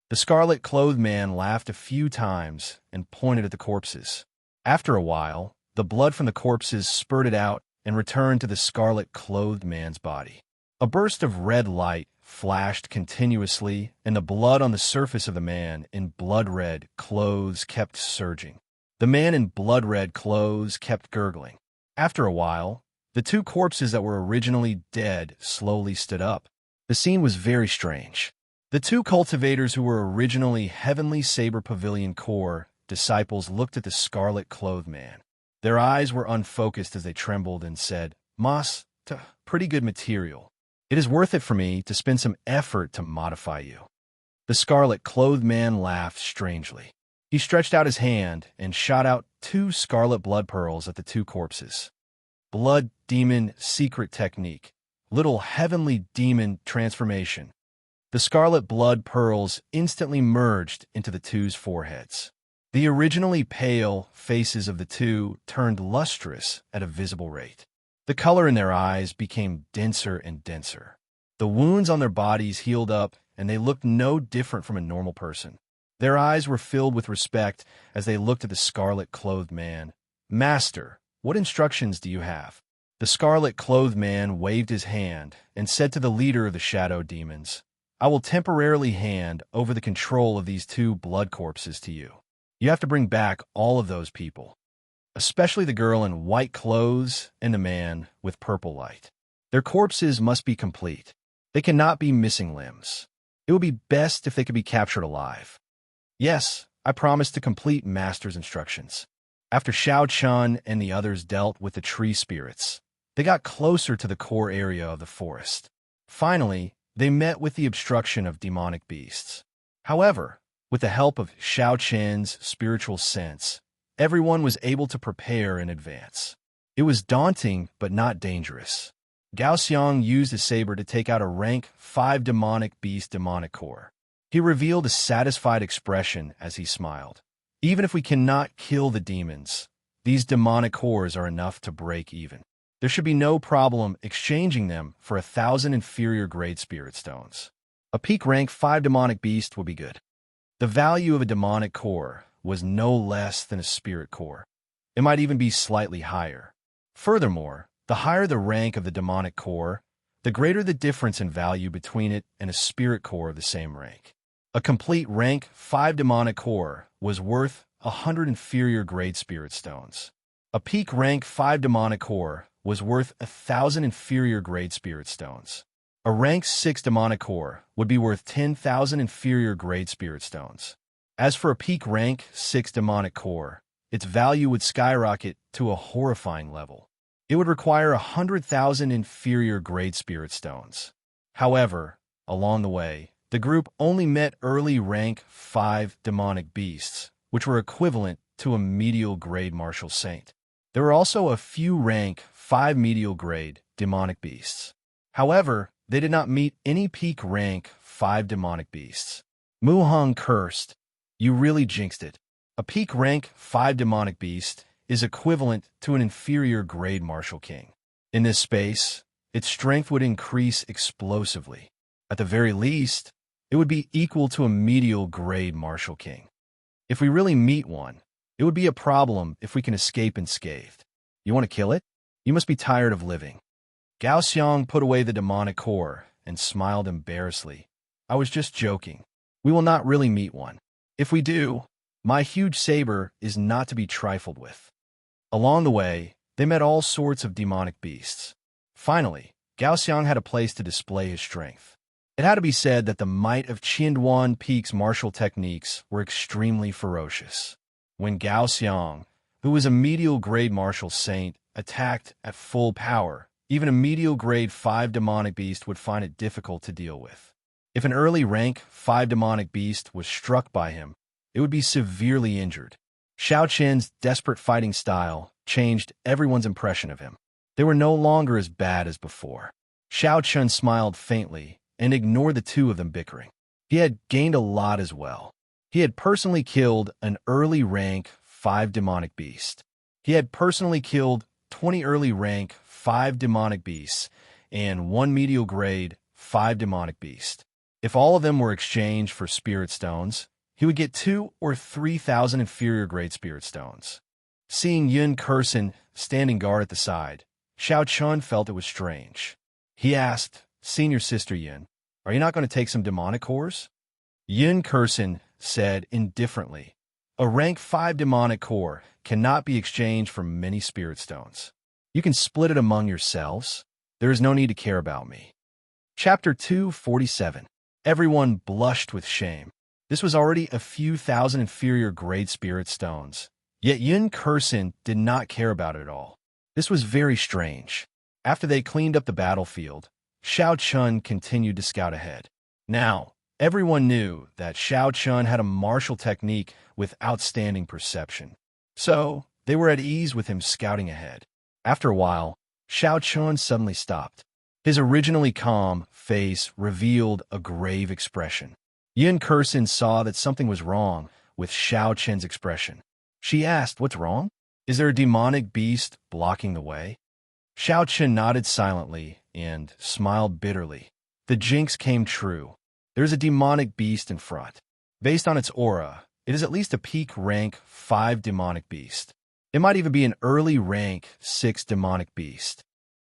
The scarlet-clothed man laughed a few times and pointed at the corpses. After a while, the blood from the corpses spurted out and returned to the scarlet-clothed man's body. A burst of red light flashed continuously, and the blood on the surface of the man in blood-red clothes kept surging. The man in blood-red clothes kept gurgling. After a while, the 2 corpses that were originally dead slowly stood up. The scene was very strange. The 2 cultivators who were originally Heavenly Saber Pavilion Corps disciples looked at the scarlet-clothed man. Their eyes were unfocused as they trembled and said, "Mas, pretty good material. It is worth it for me to spend some effort to modify you." The scarlet-clothed man laughed strangely. He stretched out his hand and shot out 2 scarlet blood pearls at the 2 corpses. Blood demon secret technique. Little heavenly demon transformation. The scarlet blood pearls instantly merged into the 2's foreheads. The originally pale faces of the 2 turned lustrous at a visible rate. The color in their eyes became denser and denser. The wounds on their bodies healed up, and they looked no different from a normal person. Their eyes were filled with respect as they looked at the scarlet-clothed man. "Master, what instructions do you have?" The scarlet-clothed man waved his hand and said to the leader of the shadow demons, "I will temporarily hand over the control of these 2 blood corpses to you. You have to bring back all of those people, especially the girl in white clothes and the man with purple light. Their corpses must be complete. They cannot be missing limbs. It would be best if they could be captured alive." "Yes, I promise to complete Master's instructions." After Xiao Chun and the others dealt with the tree spirits, they got closer to the core area of the forest. Finally, they met with the obstruction of demonic beasts. However, with the help of Xiao Chen's spiritual sense, everyone was able to prepare in advance. It was daunting but not dangerous. Gao Xiang used his saber to take out a rank 5 demonic beast demonic core. He revealed a satisfied expression as he smiled. "Even if we cannot kill the demons, these demonic cores are enough to break even. There should be no problem exchanging them for 1,000 inferior grade spirit stones. A peak rank 5 demonic beast will be good." The value of a demonic core was no less than a spirit core. It might even be slightly higher. Furthermore, the higher the rank of the demonic core, the greater the difference in value between it and a spirit core of the same rank. A complete rank 5 demonic core was worth 100 inferior grade spirit stones. A peak rank 5 demonic core was worth 1,000 inferior grade spirit stones. A rank 6 demonic core would be worth 10,000 inferior grade spirit stones. As for a peak rank 6 demonic core, its value would skyrocket to a horrifying level. It would require 100,000 inferior grade spirit stones. However, along the way, the group only met early rank 5 demonic beasts, which were equivalent to a medial grade martial saint. There were also a few rank 5 medial grade demonic beasts. However, they did not meet any peak rank 5 demonic beasts. Mu Hong cursed, "You really jinxed it. A peak rank 5 demonic beast is equivalent to an inferior grade martial king. In this space, its strength would increase explosively. At the very least, it would be equal to a medial grade martial king. If we really meet one, it would be a problem if we can escape unscathed. You want to kill it? You must be tired of living." Gao Xiang put away the demonic core and smiled embarrassedly. "I was just joking. We will not really meet one. If we do, my huge saber is not to be trifled with." Along the way, they met all sorts of demonic beasts. Finally, Gao Xiang had a place to display his strength. It had to be said that the might of Qianduan Peak's martial techniques were extremely ferocious. When Gao Xiang, who was a medial grade martial saint, attacked at full power, even a medial grade 5 demonic beast would find it difficult to deal with. If an early rank 5 demonic beast was struck by him, it would be severely injured. Xiao Chen's desperate fighting style changed everyone's impression of him. They were no longer as bad as before. Xiao Chen smiled faintly and ignored the 2 of them bickering. He had gained a lot as well. He had personally killed an early rank 5 demonic beast. He had personally killed 20 early rank 5 demonic beasts and 1 medial grade 5 demonic beast. If all of them were exchanged for spirit stones, he would get 2,000 or 3,000 inferior grade spirit stones. Seeing Yun Kursen standing guard at the side, Xiao Chun felt it was strange. He asked, "Senior Sister Yun, are you not going to take some demonic cores?" Yun Kursen said indifferently, "A rank 5 demonic core cannot be exchanged for many spirit stones. You can split it among yourselves. There is no need to care about me." Chapter 247. Everyone blushed with shame. This was already a few thousand inferior grade spirit stones. Yet Yun Kursen did not care about it at all. This was very strange. After they cleaned up the battlefield, Xiao Chun continued to scout ahead. Now, Everyone knew that Xiao Chun had a martial technique with outstanding perception. So, they were at ease with him scouting ahead. After a while, Xiao Chun suddenly stopped. His originally calm face revealed a grave expression. Yin Kursin saw that something was wrong with Xiao Chen's expression. She asked, "What's wrong? Is there a demonic beast blocking the way?" Xiao Chen nodded silently and smiled bitterly. The jinx came true. There is a demonic beast in front. Based on its aura, it is at least a peak rank 5 demonic beast. It might even be an early rank 6 demonic beast.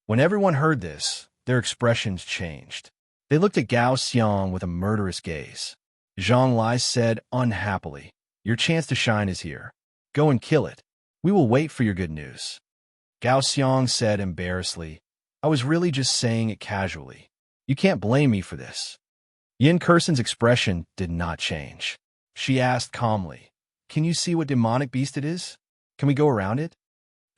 When everyone heard this, their expressions changed. They looked at Gao Xiang with a murderous gaze. Zhang Lai said unhappily, "Your chance to shine is here. Go and kill it. We will wait for your good news." Gao Xiang said embarrassedly, "I was really just saying it casually. You can't blame me for this." Yin Kursen's expression did not change. She asked calmly, "Can you see what demonic beast it is? Can we go around it?"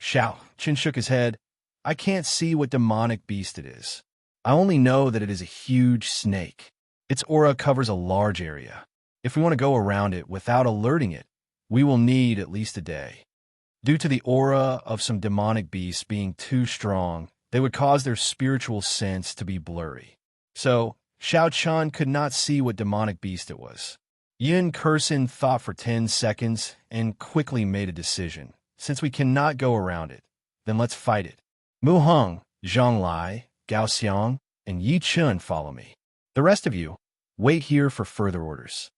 Xiao Chen shook his head. "I can't see what demonic beast it is. I only know that it is a huge snake. Its aura covers a large area. If we want to go around it without alerting it, we will need at least a day. Due to the aura of some demonic beasts being too strong, they would cause their spiritual sense to be blurry. So, Xiao Chun could not see what demonic beast it was." Yin Kursen thought for 10 seconds and quickly made a decision. "Since we cannot go around it, then let's fight it. Mu Heng, Zhang Lai, Gao Xiang, and Yi Chun follow me. The rest of you, wait here for further orders."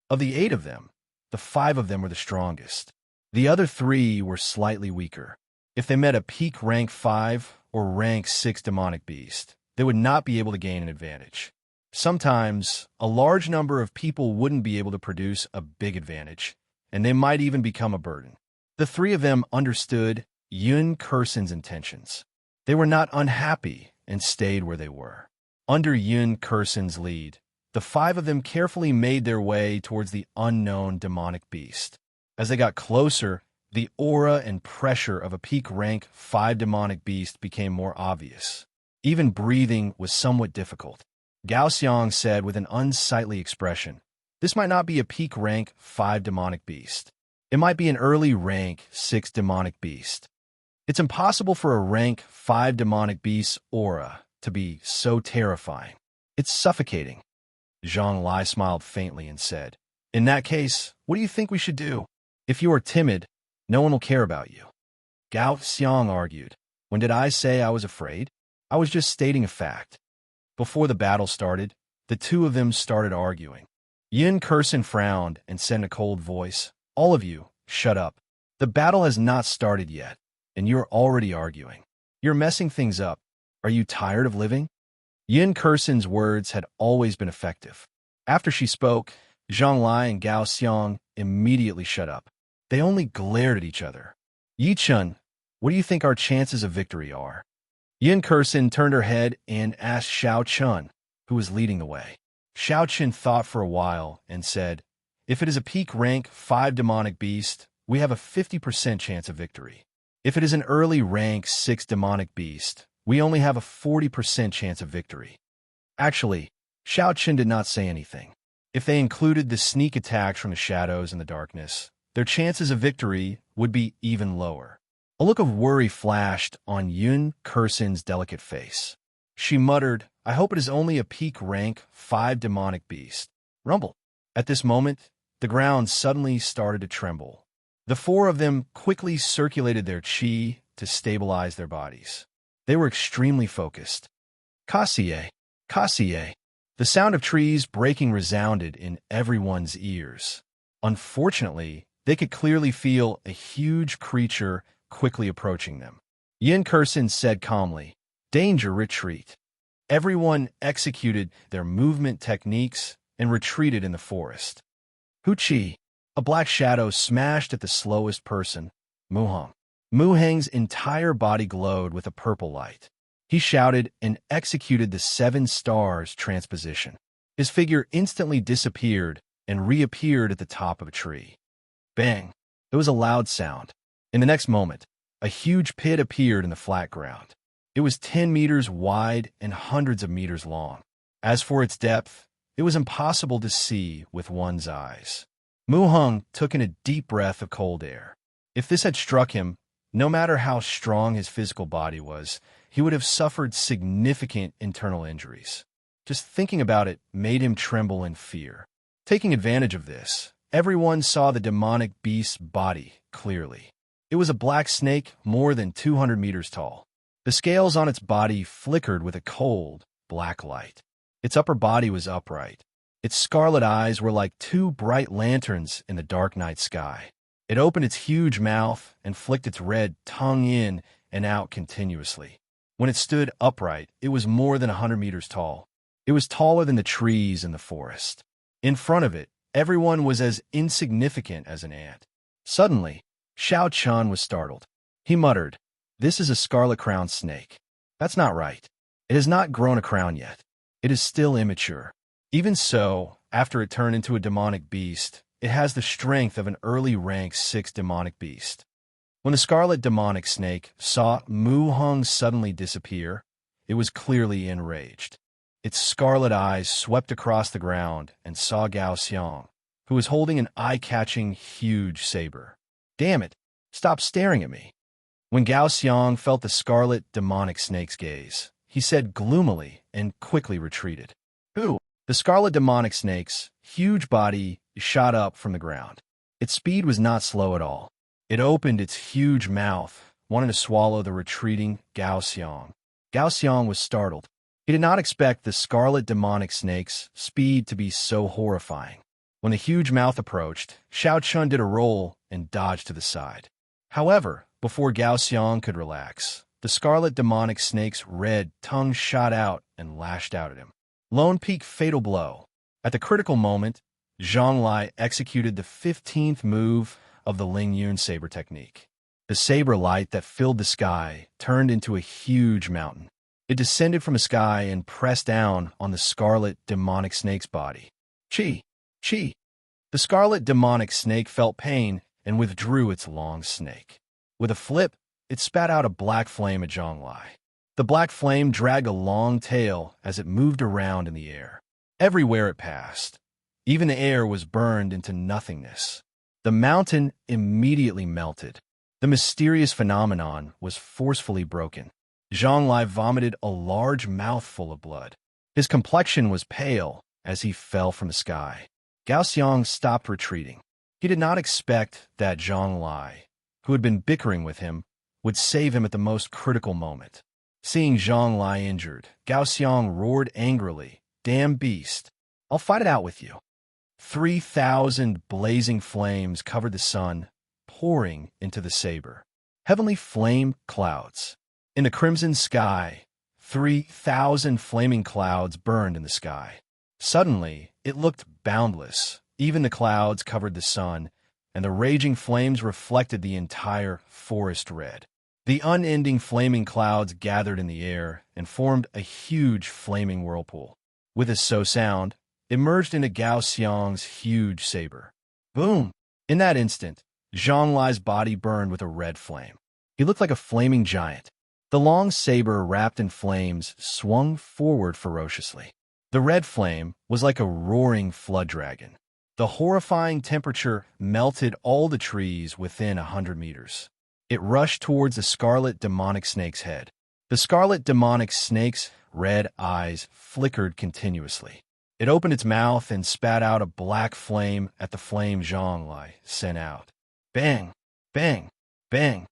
Of the 8 of them, the 5 of them were the strongest. The other 3 were slightly weaker. If they met a peak rank 5 or rank 6 demonic beast, they would not be able to gain an advantage. Sometimes, a large number of people wouldn't be able to produce a big advantage, and they might even become a burden. The 3 of them understood Yun Kursen's intentions. They were not unhappy and stayed where they were. Under Yun Kursen's lead, the 5 of them carefully made their way towards the unknown demonic beast. As they got closer, the aura and pressure of a peak rank 5 demonic beast became more obvious. Even breathing was somewhat difficult. Gao Xiang said with an unsightly expression, "This might not be a peak rank 5 demonic beast. It might be an early rank 6 demonic beast. It's impossible for a rank 5 demonic beast's aura to be so terrifying. It's suffocating." Zhang Lai smiled faintly and said, "In that case, what do you think we should do? If you are timid, no one will care about you." Gao Xiang argued, "When did I say I was afraid? I was just stating a fact." Before the battle started, the 2 of them started arguing. Yin Kursen frowned and said in a cold voice, "All of you, shut up. The battle has not started yet, and you're already arguing. You're messing things up. Are you tired of living?" Yin Kursen's words had always been effective. After she spoke, Zhang Lai and Gao Xiang immediately shut up. They only glared at each other. "Yi Chun, what do you think our chances of victory are?" Yin Kursen turned her head and asked Xiao Chun, who was leading the way. Xiao Chun thought for a while and said, "If it is a peak rank 5 demonic beast, we have a 50% chance of victory. If it is an early rank 6 demonic beast, we only have a 40% chance of victory." Actually, Xiao Chun did not say anything. If they included the sneak attacks from the shadows and the darkness, their chances of victory would be even lower. A look of worry flashed on Yun Kursen's delicate face. She muttered, "I hope it is only a peak rank 5 demonic beast." Rumble. At this moment, the ground suddenly started to tremble. The 4 of them quickly circulated their chi to stabilize their bodies. They were extremely focused. Kassier, Kassier. The sound of trees breaking resounded in everyone's ears. Unfortunately, they could clearly feel a huge creature quickly approaching them. Yin Kursen said calmly, "Danger, retreat." Everyone executed their movement techniques and retreated in the forest. Hu Chi, a black shadow smashed at the slowest person, Mu Heng. Mu Heng's entire body glowed with a purple light. He shouted and executed the 7 stars transposition. His figure instantly disappeared and reappeared at the top of a tree. Bang! There was a loud sound. In the next moment, a huge pit appeared in the flat ground. It was 10 meters wide and hundreds of meters long. As for its depth, It was impossible to see with one's eyes. Mu Hung took in a deep breath of cold air. If this had struck him, no matter how strong his physical body was, he would have suffered significant internal injuries. Just thinking about it made him tremble in fear. Taking advantage of this, everyone saw the demonic beast's body clearly. It was a black snake more than 200 meters tall. The scales on its body flickered with a cold, black light. Its upper body was upright. Its scarlet eyes were like two bright lanterns in the dark night sky. It opened its huge mouth and flicked its red tongue in and out continuously. When it stood upright, it was more than 100 meters tall. It was taller than the trees in the forest. In front of it, everyone was as insignificant as an ant. Suddenly, Xiao Chun was startled. He muttered, "This is a scarlet-crowned snake. That's not right. It has not grown a crown yet. It is still immature. Even so, after it turned into a demonic beast, it has the strength of an early rank 6 demonic beast." When the scarlet demonic snake saw Mu Hung suddenly disappear, it was clearly enraged. Its scarlet eyes swept across the ground and saw Gao Xiang, who was holding an eye-catching huge saber. "Damn it! Stop staring at me." When Gao Xiang felt the scarlet demonic snake's gaze, he said gloomily and quickly retreated. "Who?" The scarlet demonic snake's huge body shot up from the ground. Its speed was not slow at all. It opened its huge mouth, wanting to swallow the retreating Gao Xiang. Gao Xiang was startled. He did not expect the scarlet demonic snake's speed to be so horrifying. When the huge mouth approached, Xiao Chun did a roll and dodged to the side. However, before Gao Xiang could relax, the scarlet demonic snake's red tongue shot out and lashed out at him. Lone Peak fatal blow. At the critical moment, Zhang Lai executed the 15th move of the Ling Yun saber technique. The saber light that filled the sky turned into a huge mountain. It descended from the sky and pressed down on the scarlet demonic snake's body. Chi! Chi! The scarlet demonic snake felt pain and withdrew its long snake. With a flip, it spat out a black flame at Zhang Lai. The black flame dragged a long tail as it moved around in the air. Everywhere it passed, even the air was burned into nothingness. The mountain immediately melted. The mysterious phenomenon was forcefully broken. Zhang Lai vomited a large mouthful of blood. His complexion was pale as he fell from the sky. Gao Xiang stopped retreating. He did not expect that Zhang Lai, who had been bickering with him, would save him at the most critical moment. Seeing Zhang Lai injured, Gao Xiang roared angrily, "Damn beast! I'll fight it out with you." 3,000 blazing flames covered the sun, pouring into the saber. Heavenly flame clouds. In the crimson sky, 3,000 flaming clouds burned in the sky. Suddenly, it looked boundless. Even the clouds covered the sun, and the raging flames reflected the entire forest red. The unending flaming clouds gathered in the air and formed a huge flaming whirlpool. With a so sound, it merged into Gao Xiang's huge saber. Boom! In that instant, Zhang Lai's body burned with a red flame. He looked like a flaming giant. The long saber wrapped in flames swung forward ferociously. The red flame was like a roaring flood dragon. The horrifying temperature melted all the trees within 100 meters. It rushed towards the scarlet demonic snake's head. The scarlet demonic snake's red eyes flickered continuously. It opened its mouth and spat out a black flame at the flame Zhang Lai sent out. Bang! Bang! Bang!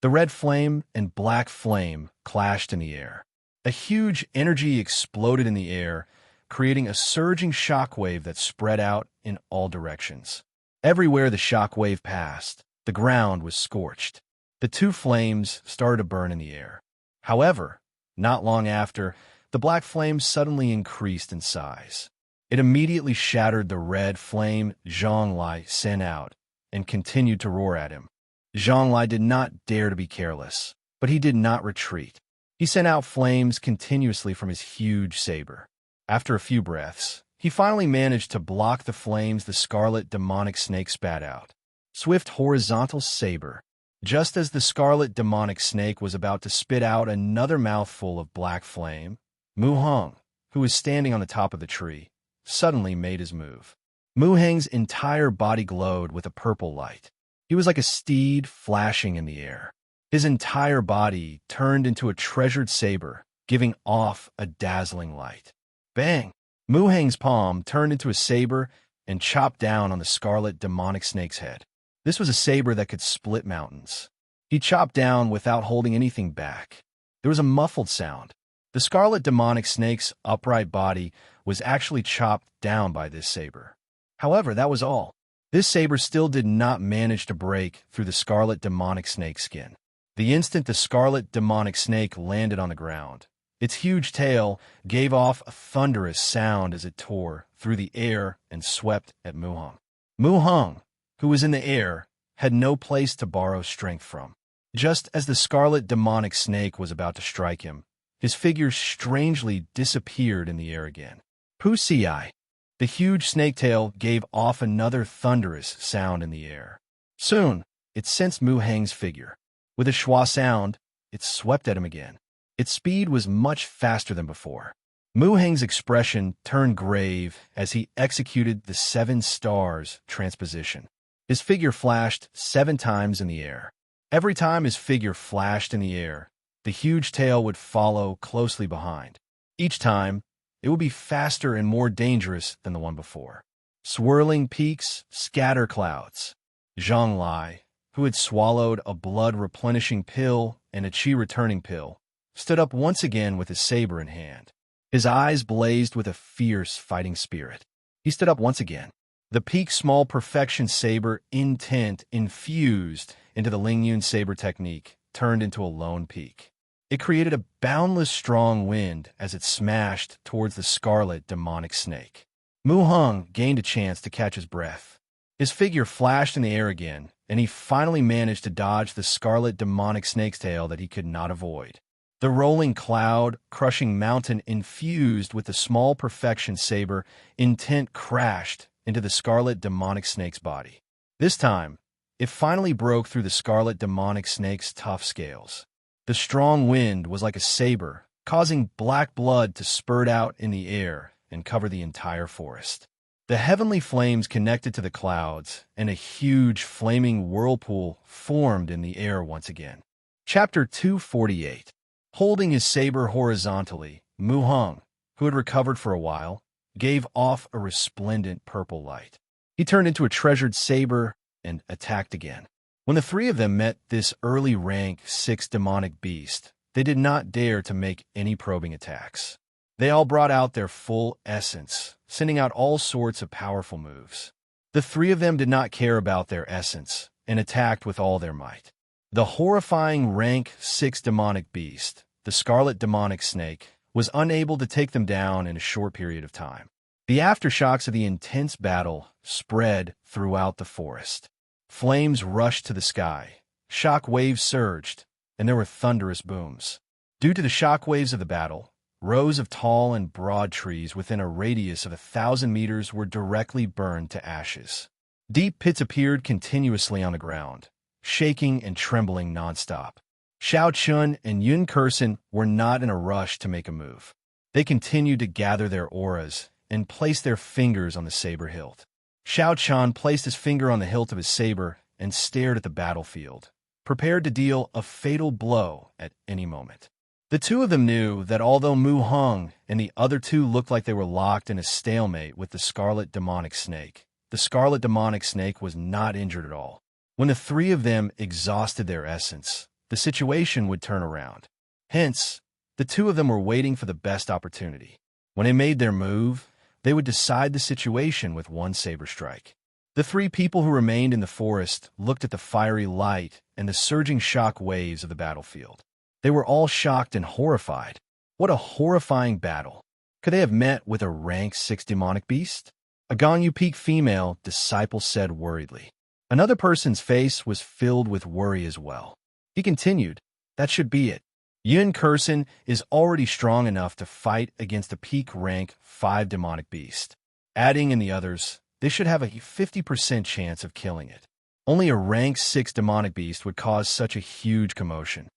The red flame and black flame clashed in the air. A huge energy exploded in the air, creating a surging shockwave that spread out in all directions. Everywhere the shockwave passed, the ground was scorched. The two flames started to burn in the air. However, not long after, the black flame suddenly increased in size. It immediately shattered the red flame Zhang Lai sent out and continued to roar at him. Zhang Lai did not dare to be careless, but he did not retreat. He sent out flames continuously from his huge saber. After a few breaths, he finally managed to block the flames the scarlet demonic snake spat out. Swift horizontal saber. Just as the scarlet demonic snake was about to spit out another mouthful of black flame, Mu Hong, who was standing on the top of the tree, suddenly made his move. Muhang's entire body glowed with a purple light. He was like a steed flashing in the air. His entire body turned into a treasured saber, giving off a dazzling light. Bang! Muhang's palm turned into a saber and chopped down on the scarlet demonic snake's head. This was a saber that could split mountains. He chopped down without holding anything back. There was a muffled sound. The scarlet demonic snake's upright body was actually chopped down by this saber. However, that was all. This saber still did not manage to break through the scarlet demonic snake's skin. The instant the scarlet demonic snake landed on the ground, its huge tail gave off a thunderous sound as it tore through the air and swept at Muhang. Muhang, who was in the air, had no place to borrow strength from. Just as the scarlet demonic snake was about to strike him, his figure strangely disappeared in the air again. Pusii! The huge snake tail gave off another thunderous sound in the air. Soon, it sensed Muhang's figure. With a schwa sound, it swept at him again. Its speed was much faster than before. Muhang's expression turned grave as he executed the 7 stars transposition. His figure flashed 7 times in the air. Every time his figure flashed in the air, the huge tail would follow closely behind. Each time, it would be faster and more dangerous than the one before. Swirling peaks scatter clouds. Zhang Lai, who had swallowed a blood-replenishing pill and a chi-returning pill, stood up once again with his saber in hand. His eyes blazed with a fierce fighting spirit. He stood up once again. The peak small perfection saber intent infused into the Lingyun saber technique turned into a lone peak. It created a boundless strong wind as it smashed towards the scarlet demonic snake. Muhang gained a chance to catch his breath. His figure flashed in the air again, and he finally managed to dodge the scarlet demonic snake's tail that he could not avoid. The rolling cloud, crushing mountain infused with the small perfection saber intent crashed into the scarlet demonic snake's body. This time, it finally broke through the scarlet demonic snake's tough scales. The strong wind was like a saber, causing black blood to spurt out in the air and cover the entire forest. The heavenly flames connected to the clouds, and a huge flaming whirlpool formed in the air once again. Chapter 248. Holding his saber horizontally, Muhang, who had recovered for a while, gave off a resplendent purple light. He turned into a treasured saber and attacked again. When the 3 of them met this early rank 6 demonic beast, they did not dare to make any probing attacks. They all brought out their full essence, sending out all sorts of powerful moves. The 3 of them did not care about their essence and attacked with all their might. The horrifying rank 6 demonic beast, the scarlet demonic snake, was unable to take them down in a short period of time. The aftershocks of the intense battle spread throughout the forest. Flames rushed to the sky, shock waves surged, and there were thunderous booms. Due to the shock waves of the battle, rows of tall and broad trees within a radius of 1,000 meters were directly burned to ashes. Deep pits appeared continuously on the ground, shaking and trembling nonstop. Xiao Chun and Yun Kursen were not in a rush to make a move. They continued to gather their auras and place their fingers on the saber hilt. Xiao Chun placed his finger on the hilt of his saber and stared at the battlefield, prepared to deal a fatal blow at any moment. The 2 of them knew that although Muhang and the other 2 looked like they were locked in a stalemate with the scarlet demonic snake, the scarlet demonic snake was not injured at all. When the 3 of them exhausted their essence, the situation would turn around. Hence, the 2 of them were waiting for the best opportunity. When they made their move, they would decide the situation with one saber strike. The 3 people who remained in the forest looked at the fiery light and the surging shock waves of the battlefield. They were all shocked and horrified. What a horrifying battle. Could they have met with a rank 6 demonic beast? A Ganyu Peak female disciple said worriedly. Another person's face was filled with worry as well. He continued, "That should be it. Yun Kursen is already strong enough to fight against a peak rank 5 demonic beast. Adding in the others, they should have a 50% chance of killing it. Only a rank 6 demonic beast would cause such a huge commotion."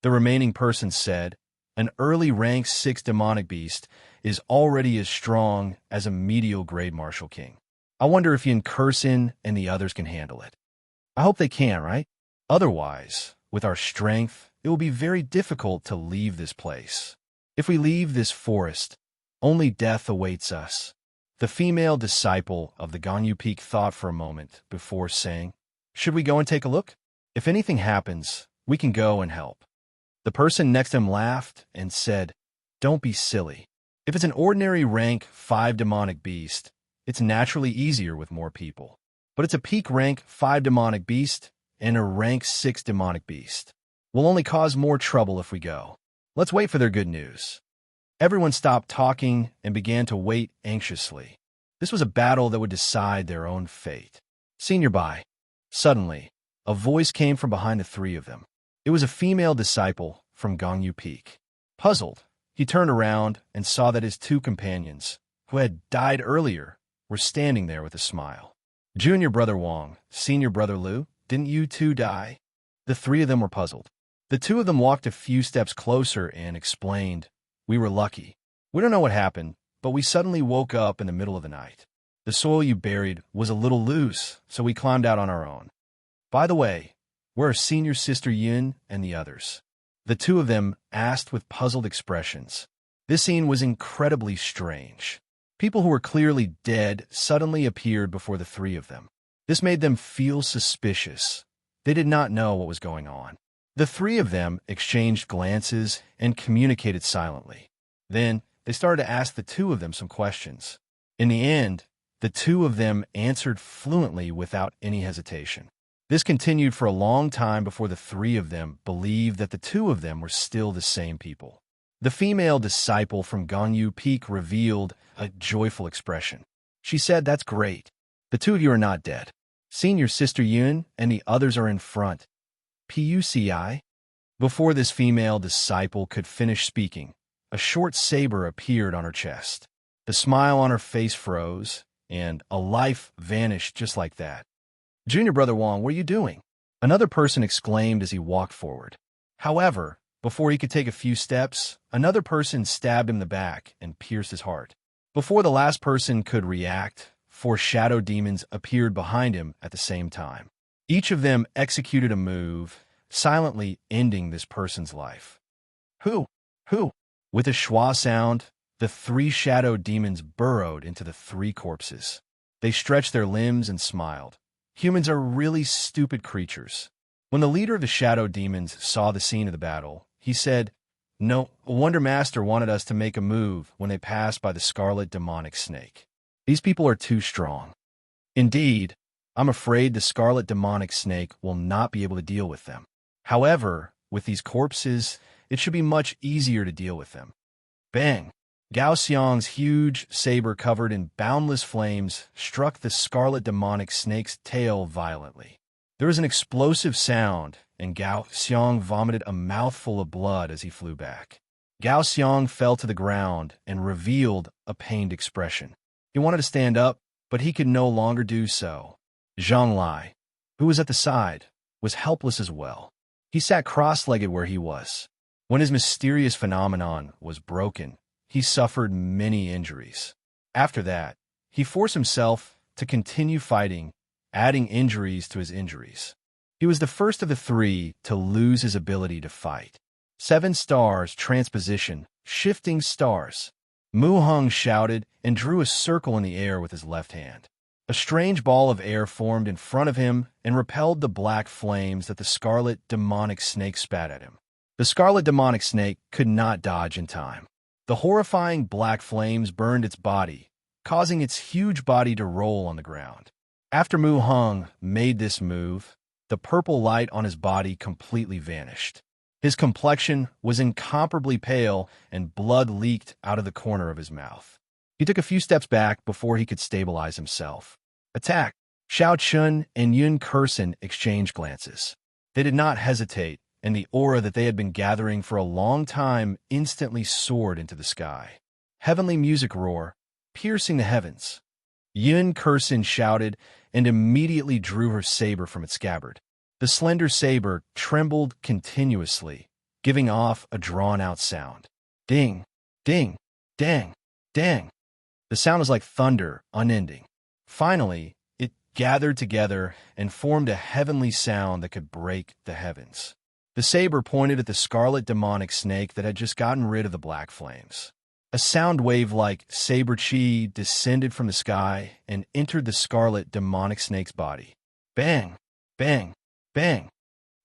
The remaining person said, An early rank 6 demonic beast is already as strong as a medial grade martial king. I wonder if Yin Kursin and the others can handle it. I hope they can, right? Otherwise, with our strength, it will be very difficult to leave this place. If we leave this forest, only death awaits us. The female disciple of the Ganyu Peak thought for a moment before saying, "Should we go and take a look? If anything happens, we can go and help." The person next to him laughed and said, "Don't be silly. If it's an ordinary rank 5 demonic beast, it's naturally easier with more people. But it's a peak rank 5 demonic beast and a rank 6 demonic beast. We'll only cause more trouble if we go. Let's wait for their good news." Everyone stopped talking and began to wait anxiously. This was a battle that would decide their own fate. "Senior Bai." Suddenly, a voice came from behind the three of them. It was a female disciple from Ganyu Peak. Puzzled, he turned around and saw that his 2 companions, who had died earlier, were standing there with a smile. "Junior brother Wang, senior brother Liu, didn't you 2 die?" The 3 of them were puzzled. The 2 of them walked a few steps closer and explained, "We were lucky. We don't know what happened, but we suddenly woke up in the middle of the night. The soil you buried was a little loose, so we climbed out on our own. By the way, where are senior sister Yun and the others?" The 2 of them asked with puzzled expressions. This scene was incredibly strange. People who were clearly dead suddenly appeared before the 3 of them. This made them feel suspicious. They did not know what was going on. The 3 of them exchanged glances and communicated silently. Then, they started to ask the 2 of them some questions. In the end, the 2 of them answered fluently without any hesitation. This continued for a long time before the 3 of them believed that the 2 of them were still the same people. The female disciple from Ganyu Peak revealed a joyful expression. She said, "That's great. The 2 of you are not dead. Senior sister Yun and the others are in front. Puci." Before this female disciple could finish speaking, a short saber appeared on her chest. The smile on her face froze, and a life vanished just like that. "Junior brother Wang, what are you doing?" another person exclaimed as he walked forward. However, before he could take a few steps, another person stabbed him in the back and pierced his heart. Before the last person could react, 4 shadow demons appeared behind him at the same time. Each of them executed a move, silently ending this person's life. Who? With a schwa sound, the 3 shadow demons burrowed into the 3 corpses. They stretched their limbs and smiled. Humans are really stupid creatures. When the leader of the shadow demons saw the scene of the battle, he said, "No, Wonder Master wanted us to make a move when they passed by the scarlet demonic snake. These people are too strong. Indeed, I'm afraid the scarlet demonic snake will not be able to deal with them. However, with these corpses, it should be much easier to deal with them." Bang! Gao Xiang's huge saber covered in boundless flames struck the scarlet demonic snake's tail violently. There was an explosive sound, and Gao Xiang vomited a mouthful of blood as he flew back. Gao Xiang fell to the ground and revealed a pained expression. He wanted to stand up, but he could no longer do so. Zhang Lai, who was at the side, was helpless as well. He sat cross-legged where he was. When his mysterious phenomenon was broken, he suffered many injuries. After that, he forced himself to continue fighting, adding injuries to his injuries. He was the first of the 3 to lose his ability to fight. 7 stars transposition, shifting stars. Mu Hung shouted and drew a circle in the air with his left hand. A strange ball of air formed in front of him and repelled the black flames that the scarlet demonic snake spat at him. The scarlet demonic snake could not dodge in time. The horrifying black flames burned its body, causing its huge body to roll on the ground. After Mu Hung made this move, the purple light on his body completely vanished. His complexion was incomparably pale, and blood leaked out of the corner of his mouth. He took a few steps back before he could stabilize himself. "Attack!" Xiao Chun and Yun Kursin exchanged glances. They did not hesitate, and the aura that they had been gathering for a long time instantly soared into the sky. Heavenly music roar, piercing the heavens. Yun Kursin shouted and immediately drew her saber from its scabbard. The slender saber trembled continuously, giving off a drawn-out sound. Ding, ding, dang, dang. The sound was like thunder, unending. Finally, it gathered together and formed a heavenly sound that could break the heavens. The saber pointed at the scarlet demonic snake that had just gotten rid of the black flames. A sound wave like saber chi descended from the sky and entered the scarlet demonic snake's body. Bang, bang, bang.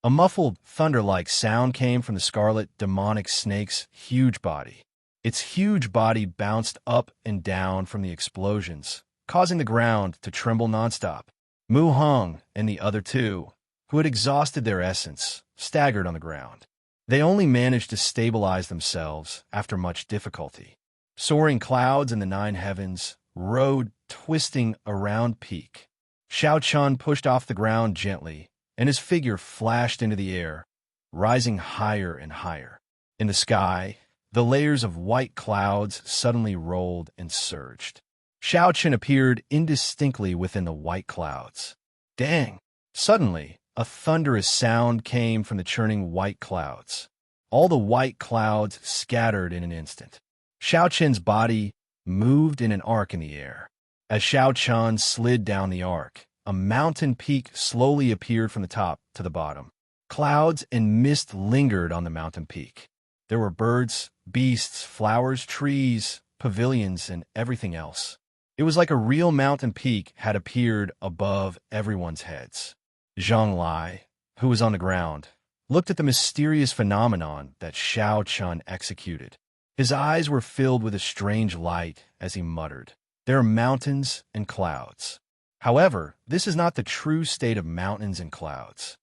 A muffled, thunder-like sound came from the scarlet demonic snake's huge body. Its huge body bounced up and down from the explosions, causing the ground to tremble nonstop. Mu Hong and the other two, who had exhausted their essence, staggered on the ground. They only managed to stabilize themselves after much difficulty. Soaring clouds in the nine heavens rode, twisting around peak. Xiao Chun pushed off the ground gently, and his figure flashed into the air, rising higher and higher. In the sky, the layers of white clouds suddenly rolled and surged. Xiao Chun appeared indistinctly within the white clouds. Dang! Suddenly, a thunderous sound came from the churning white clouds. All the white clouds scattered in an instant. Xiao Chun's body moved in an arc in the air. As Xiao Chun slid down the arc, a mountain peak slowly appeared from the top to the bottom. Clouds and mist lingered on the mountain peak. There were birds, beasts, flowers, trees, pavilions, and everything else. It was like a real mountain peak had appeared above everyone's heads. Zhang Lai, who was on the ground, looked at the mysterious phenomenon that Xiao Chun executed. His eyes were filled with a strange light as he muttered, "There are mountains and clouds." However, this is not the true state of mountains and clouds.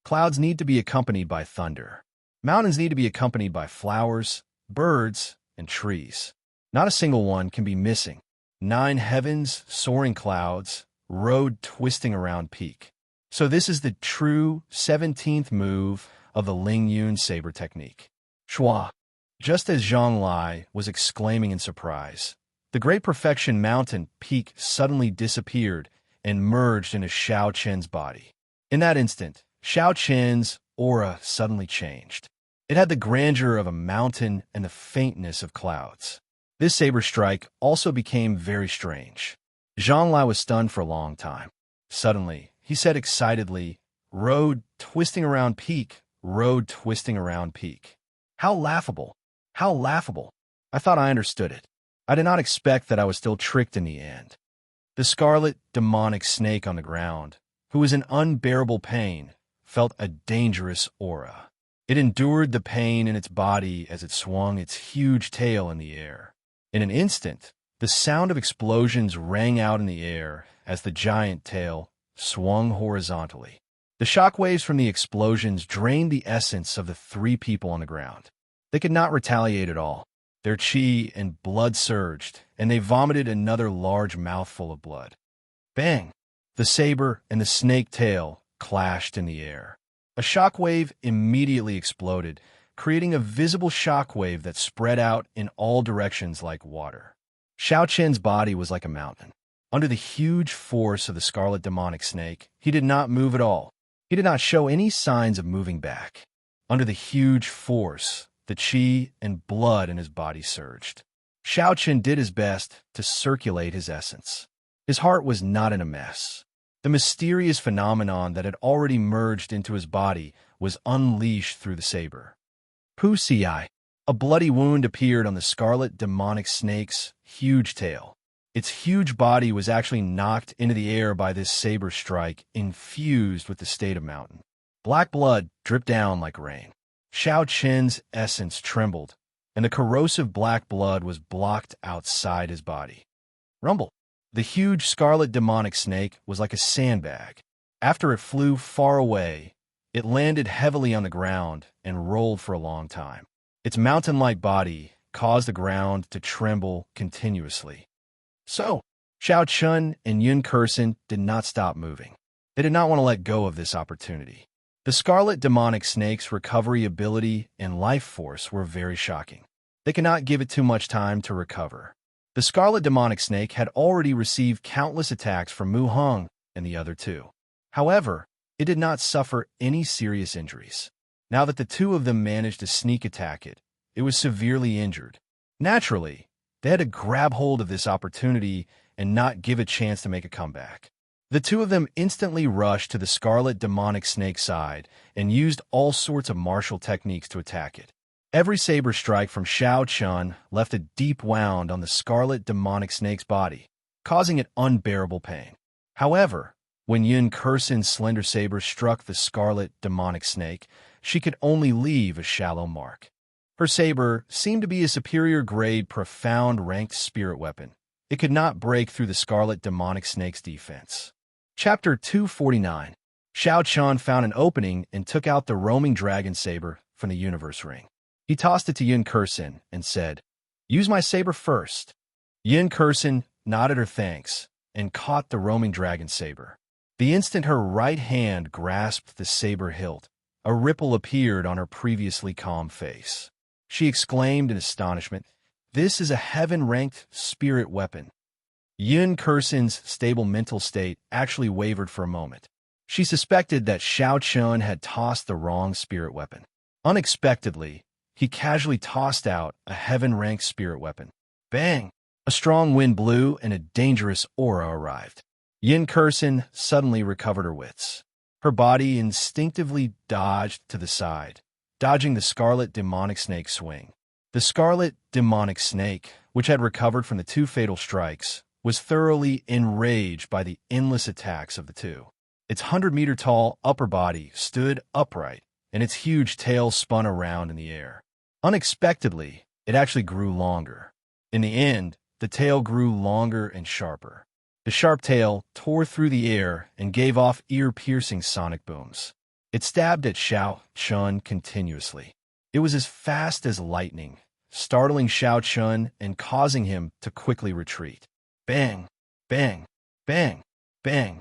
Clouds need to be accompanied by thunder. Mountains need to be accompanied by flowers, birds, and trees. Not a single one can be missing. Nine heavens, soaring clouds, road twisting around peak. So this is the true 17th move of the Ling Yun saber technique. Shua. Just as Zhang Lai was exclaiming in surprise, the Great Perfection mountain peak suddenly disappeared and merged into Xiao Chen's body. In that instant, Xiao Chen's aura suddenly changed. It had the grandeur of a mountain and the faintness of clouds. This saber strike also became very strange. Zhang Lai was stunned for a long time. Suddenly, he said excitedly, "Road twisting around peak, road twisting around peak." How laughable! How laughable! I thought I understood it. I did not expect that I was still tricked in the end. The scarlet demonic snake on the ground, who was in unbearable pain, felt a dangerous aura. It endured the pain in its body as it swung its huge tail in the air. In an instant, the sound of explosions rang out in the air as the giant tail swung horizontally. The shockwaves from the explosions drained the essence of the three people on the ground. They could not retaliate at all. Their chi and blood surged, and they vomited another large mouthful of blood. Bang! The saber and the snake tail clashed in the air. A shockwave immediately exploded, creating a visible shockwave that spread out in all directions like water. Xiao Chen's body was like a mountain. Under the huge force of the scarlet demonic snake, he did not move at all. He did not show any signs of moving back. Under the huge force, the chi and blood in his body surged. Xiao Chen did his best to circulate his essence. His heart was not in a mess. The mysterious phenomenon that had already merged into his body was unleashed through the saber. Pu Si. A bloody wound appeared on the scarlet demonic snake's huge tail. Its huge body was actually knocked into the air by this saber strike, infused with the state of mountain. Black blood dripped down like rain. Xiao Chen's essence trembled, and the corrosive black blood was blocked outside his body. Rumble. The huge scarlet demonic snake was like a sandbag. After it flew far away, it landed heavily on the ground and rolled for a long time. Its mountain-like body caused the ground to tremble continuously. So, Xiao Chun and Yun Kursen did not stop moving. They did not want to let go of this opportunity. The scarlet demonic snake's recovery ability and life force were very shocking. They could not give it too much time to recover. The scarlet demonic snake had already received countless attacks from Mu Hong and the other two. However, it did not suffer any serious injuries. Now that the two of them managed to sneak attack it, it was severely injured. Naturally, they had to grab hold of this opportunity and not give a chance to make a comeback. The two of them instantly rushed to the scarlet demonic snake side and used all sorts of martial techniques to attack it. Every saber strike from Xiao Chun left a deep wound on the scarlet demonic snake's body, causing it unbearable pain. However, when Yun Kursen's slender saber struck the scarlet demonic snake, she could only leave a shallow mark. Her saber seemed to be a superior-grade, profound-ranked spirit weapon. It could not break through the scarlet demonic snake's defense. Chapter 249. Xiao Chun found an opening and took out the roaming dragon saber from the universe ring. He tossed it to Yun Kursen and said, "Use my saber first." Yun Kursen nodded her thanks and caught the roaming dragon saber. The instant her right hand grasped the saber hilt, a ripple appeared on her previously calm face. She exclaimed in astonishment, "This is a heaven-ranked spirit weapon." Yun Kursen's stable mental state actually wavered for a moment. She suspected that Xiao Chun had tossed the wrong spirit weapon. Unexpectedly, he casually tossed out a heaven-ranked spirit weapon. Bang! A strong wind blew and a dangerous aura arrived. Yun Kursen suddenly recovered her wits. Her body instinctively dodged to the side, dodging the scarlet demonic snake swing. The scarlet demonic snake, which had recovered from the two fatal strikes, was thoroughly enraged by the endless attacks of the two. Its 100-meter-tall upper body stood upright, and its huge tail spun around in the air. Unexpectedly, it actually grew longer. In the end, the tail grew longer and sharper. The sharp tail tore through the air and gave off ear-piercing sonic booms. It stabbed at Xiao Chun continuously. It was as fast as lightning, startling Xiao Chun and causing him to quickly retreat. Bang! Bang! Bang! Bang!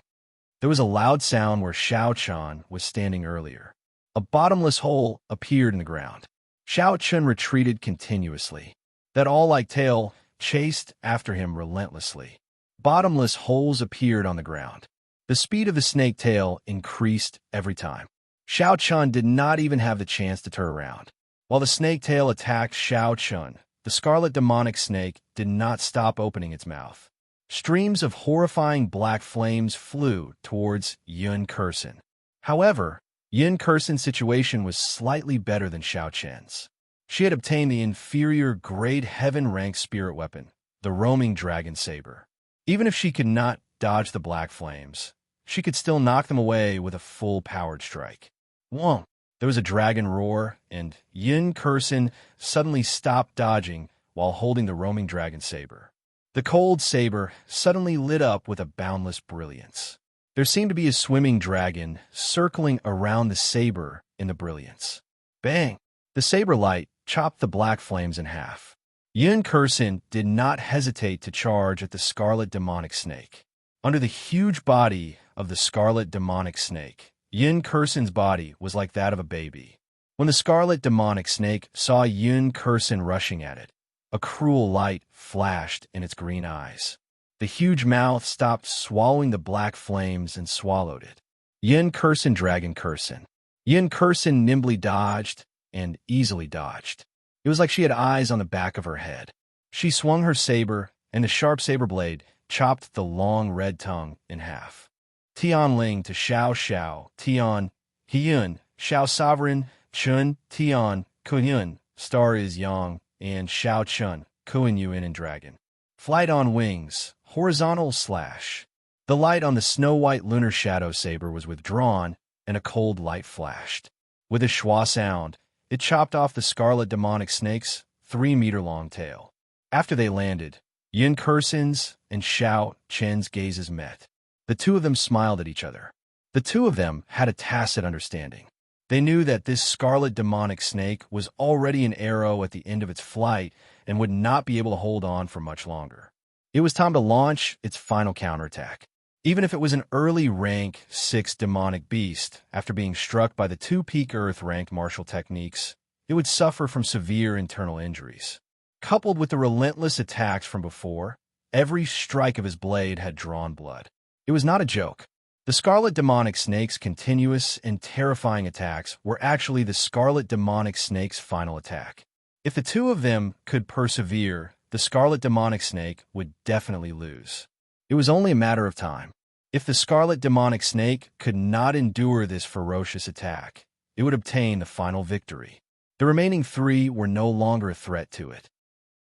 There was a loud sound where Xiao Chun was standing earlier. A bottomless hole appeared in the ground. Xiao Chun retreated continuously. That all-like tail chased after him relentlessly. Bottomless holes appeared on the ground. The speed of the snake tail increased every time. Xiao Chun did not even have the chance to turn around. While the snake tail attacked Xiao Chun, the scarlet demonic snake did not stop opening its mouth. Streams of horrifying black flames flew towards Yun Kursen. However, Yun Kursen's situation was slightly better than Xiao Chen's. She had obtained the inferior grade heaven-ranked spirit weapon, the roaming dragon saber. Even if she could not dodge the black flames, she could still knock them away with a full-powered strike. Whoa! There was a dragon roar, and Yun Kursen suddenly stopped dodging while holding the roaming dragon saber. The cold saber suddenly lit up with a boundless brilliance. There seemed to be a swimming dragon circling around the saber in the brilliance. Bang! The saber light chopped the black flames in half. Yun Kursen did not hesitate to charge at the scarlet demonic snake. Under the huge body of the scarlet demonic snake, Yun Kursen's body was like that of a baby. When the scarlet demonic snake saw Yun Kursen rushing at it, a cruel light flashed in its green eyes. The huge mouth stopped swallowing the black flames and swallowed it. Yun Kursen Dragon Kursen. Yun Kursen nimbly dodged and easily dodged. It was like she had eyes on the back of her head. She swung her saber, and the sharp saber blade chopped the long red tongue in half. Tian Ling to Xiao Xiao, Tian, Hyun, Xiao Sovereign, Chun, Tian, Kuyun, Star is Yang, and Xiao Chun, Kuan Yuan and Dragon. Flight on wings, horizontal slash. The light on the snow-white lunar shadow saber was withdrawn, and a cold light flashed. With a schwa sound, it chopped off the scarlet demonic snake's 3-meter-long tail. After they landed, Yun Kursen's and Xiao Chen's gazes met. The two of them smiled at each other. The two of them had a tacit understanding. They knew that this scarlet demonic snake was already an arrow at the end of its flight and would not be able to hold on for much longer. It was time to launch its final counterattack. Even if it was an early rank 6 demonic beast, after being struck by the 2 peak Earth ranked martial techniques, it would suffer from severe internal injuries. Coupled with the relentless attacks from before, every strike of his blade had drawn blood. It was not a joke. The Scarlet Demonic Snake's continuous and terrifying attacks were actually the Scarlet Demonic Snake's final attack. If the two of them could persevere, the Scarlet Demonic Snake would definitely lose. It was only a matter of time. If the Scarlet Demonic Snake could not endure this ferocious attack, it would obtain the final victory. The remaining three were no longer a threat to it.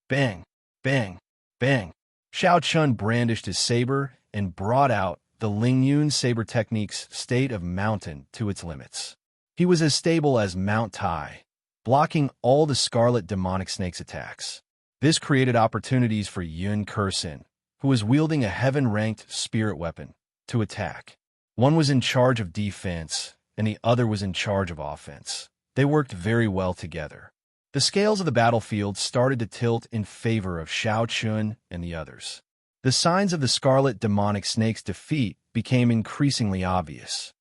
Bang! Bang! Bang! Xiao Chun brandished his saber and brought out the Lingyun saber technique's state of mountain to its limits. He was as stable as Mount Tai, blocking all the Scarlet Demonic Snake's attacks. This created opportunities for Yun Kursin, who was wielding a heaven-ranked spirit weapon, to attack. One was in charge of defense, and the other was in charge of offense. They worked very well together. The scales of the battlefield started to tilt in favor of Xiao Chun and the others. The signs of the Scarlet Demonic Snake's defeat became increasingly obvious.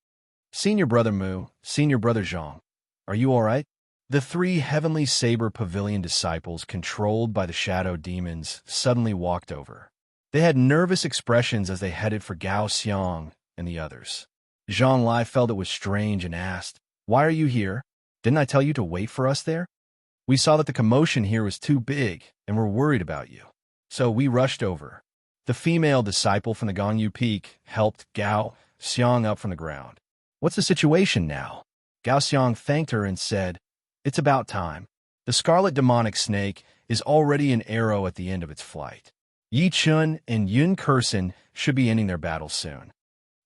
Senior Brother Mu, Senior Brother Zhang, are you all right? The three Heavenly Saber Pavilion disciples controlled by the shadow demons suddenly walked over. They had nervous expressions as they headed for Gao Xiang and the others. Zhang Lai felt it was strange and asked, "Why are you here? Didn't I tell you to wait for us there? We saw that the commotion here was too big and were worried about you. So we rushed over." The female disciple from the Gongyu Peak helped Gao Xiang up from the ground. "What's the situation now?" Gao Xiang thanked her and said, "It's about time. The Scarlet Demonic Snake is already an arrow at the end of its flight. Yi Chun and Yun Kursin should be ending their battle soon."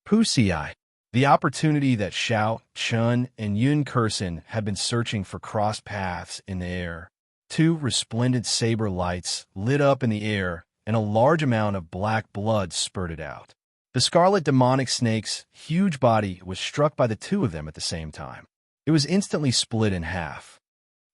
Pusi, the opportunity that Xiao Chun and Yun Kursin had been searching for crossed paths in the air. Two resplendent saber lights lit up in the air, and a large amount of black blood spurted out. The Scarlet Demonic Snake's huge body was struck by the two of them at the same time. It was instantly split in half.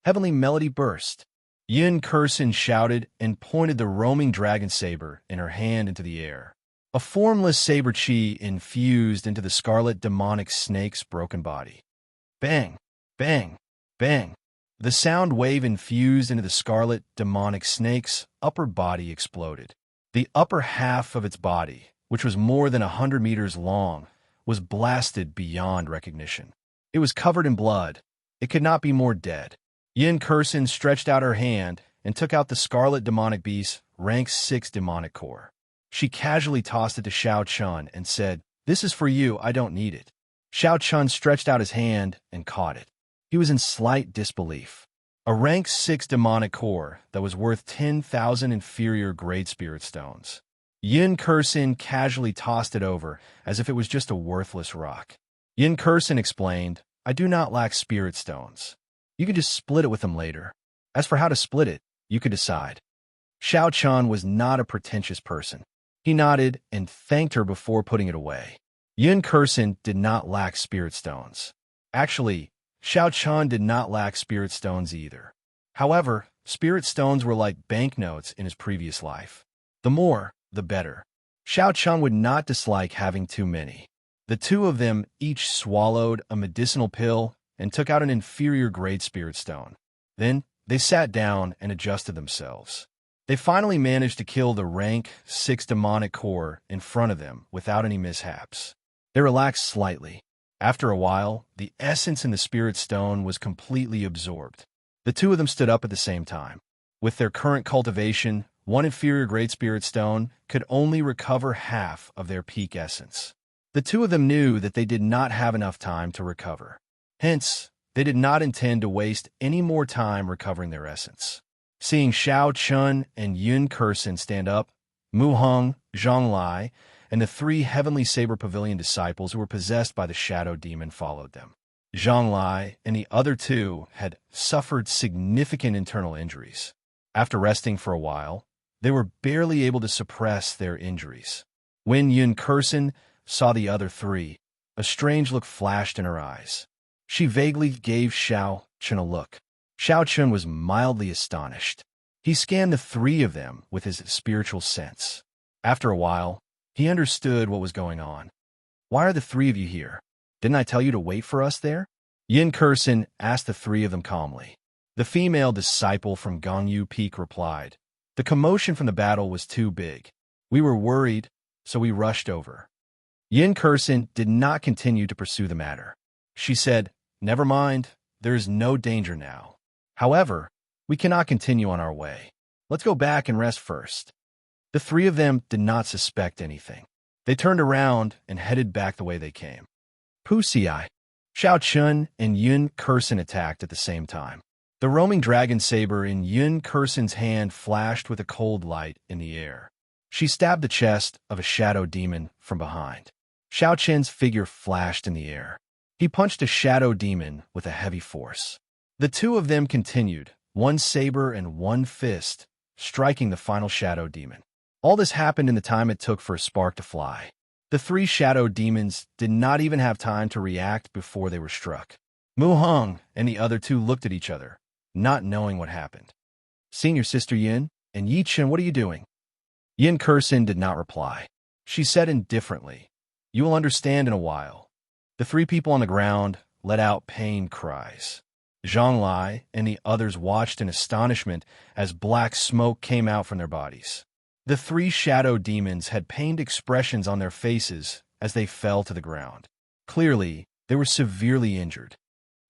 Heavenly Melody burst. Yun Kursin shouted and pointed the roaming dragon saber in her hand into the air. A formless saber chi infused into the Scarlet Demonic Snake's broken body. Bang! Bang! Bang! The sound wave infused into the Scarlet Demonic Snake's upper body exploded. The upper half of its body, which was more than 100 meters long, was blasted beyond recognition. It was covered in blood. It could not be more dead. Yin Kursin stretched out her hand and took out the Scarlet Demonic Beast's rank 6 demonic core. She casually tossed it to Xiao Chun and said, "This is for you, I don't need it." Xiao Chun stretched out his hand and caught it. He was in slight disbelief. A rank 6 demonic core that was worth 10,000 inferior grade spirit stones. Yin Kursin casually tossed it over as if it was just a worthless rock. Yin Kursin explained, "I do not lack spirit stones. You can just split it with them later. As for how to split it, you could decide." Xiao Chun was not a pretentious person. He nodded and thanked her before putting it away. Yin Kursin did not lack spirit stones. Actually, Xiao Chun did not lack spirit stones either. However, spirit stones were like banknotes in his previous life. The more, the better. Xiao Chun would not dislike having too many. The two of them each swallowed a medicinal pill and took out an inferior grade spirit stone. Then, they sat down and adjusted themselves. They finally managed to kill the rank 6 demonic core in front of them without any mishaps. They relaxed slightly. After a while, the essence in the spirit stone was completely absorbed. The two of them stood up at the same time. With their current cultivation, one inferior grade spirit stone could only recover half of their peak essence. The two of them knew that they did not have enough time to recover. Hence, they did not intend to waste any more time recovering their essence. Seeing Xiao Chun and Yun Kursin stand up, Mu Heng, Zhang Lai, and the three Heavenly Saber Pavilion disciples who were possessed by the shadow demon followed them. Zhang Lai and the other two had suffered significant internal injuries. After resting for a while, they were barely able to suppress their injuries. When Yun Kursin saw the other three, a strange look flashed in her eyes. She vaguely gave Xiao Chun a look. Xiao Chun was mildly astonished. He scanned the three of them with his spiritual sense. After a while, he understood what was going on. "Why are the three of you here? Didn't I tell you to wait for us there?" Yin Kursin asked the three of them calmly. The female disciple from Gongyu Peak replied, "The commotion from the battle was too big. We were worried, so we rushed over." Yin Kursin did not continue to pursue the matter. She said, "Never mind, there is no danger now. However, we cannot continue on our way. Let's go back and rest first." The three of them did not suspect anything. They turned around and headed back the way they came. Pusiai, Xiao Chun, and Yun Kursin attacked at the same time. The roaming dragon saber in Yun Kursin's hand flashed with a cold light in the air. She stabbed the chest of a shadow demon from behind. Xiao Chen's figure flashed in the air. He punched a shadow demon with a heavy force. The two of them continued, one saber and one fist, striking the final shadow demon. All this happened in the time it took for a spark to fly. The three shadow demons did not even have time to react before they were struck. Mu Hong and the other two looked at each other, not knowing what happened. "Senior Sister Yin and Yi Chen, what are you doing?" Yin Kursin did not reply. She said indifferently, "You will understand in a while." The three people on the ground let out pained cries. Zhang Lai and the others watched in astonishment as black smoke came out from their bodies. The three shadow demons had pained expressions on their faces as they fell to the ground. Clearly, they were severely injured.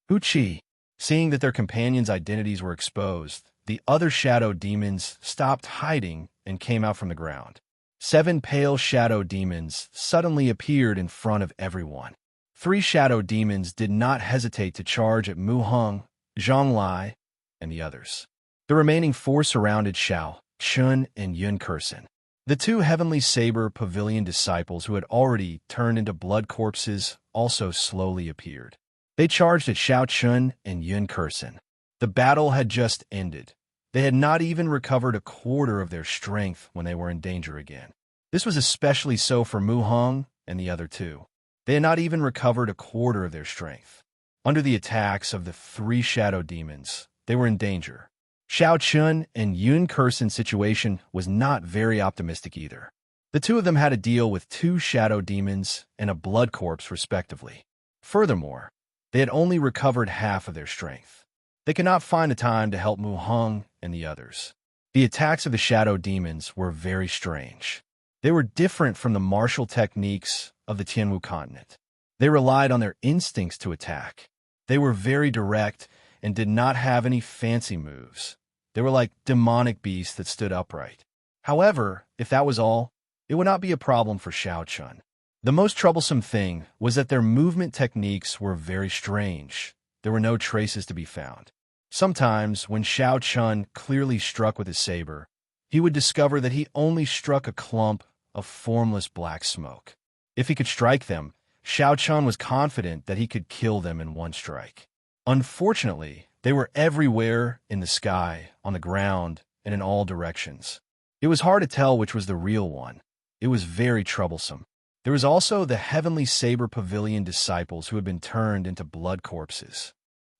Hu Qi, seeing that their companions' identities were exposed, the other shadow demons stopped hiding and came out from the ground. 7 pale shadow demons suddenly appeared in front of everyone. 3 shadow demons did not hesitate to charge at Mu Hong, Zhang Lai, and the others. The remaining 4 surrounded Xiao Chun and Yun Kursin. The 2 Heavenly Saber Pavilion disciples who had already turned into blood corpses also slowly appeared. They charged at Xiao Chun and Yun Kursin. The battle had just ended. They had not even recovered a quarter of their strength when they were in danger again. This was especially so for Mu Hong and the other 2. They had not even recovered a quarter of their strength. Under the attacks of the 3 shadow demons, they were in danger. Xiao Chun and Yun Kursin's situation was not very optimistic either. The 2 of them had to deal with 2 shadow demons and a blood corpse respectively. Furthermore, they had only recovered half of their strength. They could not find the time to help Mu Hong and the others. The attacks of the shadow demons were very strange. They were different from the martial techniques of the Tianwu continent. They relied on their instincts to attack. They were very direct and did not have any fancy moves. They were like demonic beasts that stood upright. However, if that was all, it would not be a problem for Xiao Chun. The most troublesome thing was that their movement techniques were very strange. There were no traces to be found. Sometimes, when Xiao Chun clearly struck with his saber, he would discover that he only struck a clump of formless black smoke. If he could strike them, Xiao Chun was confident that he could kill them in one strike. Unfortunately, they were everywhere in the sky, on the ground, and in all directions. It was hard to tell which was the real one. It was very troublesome. There was also the Heavenly Saber Pavilion disciples who had been turned into blood corpses.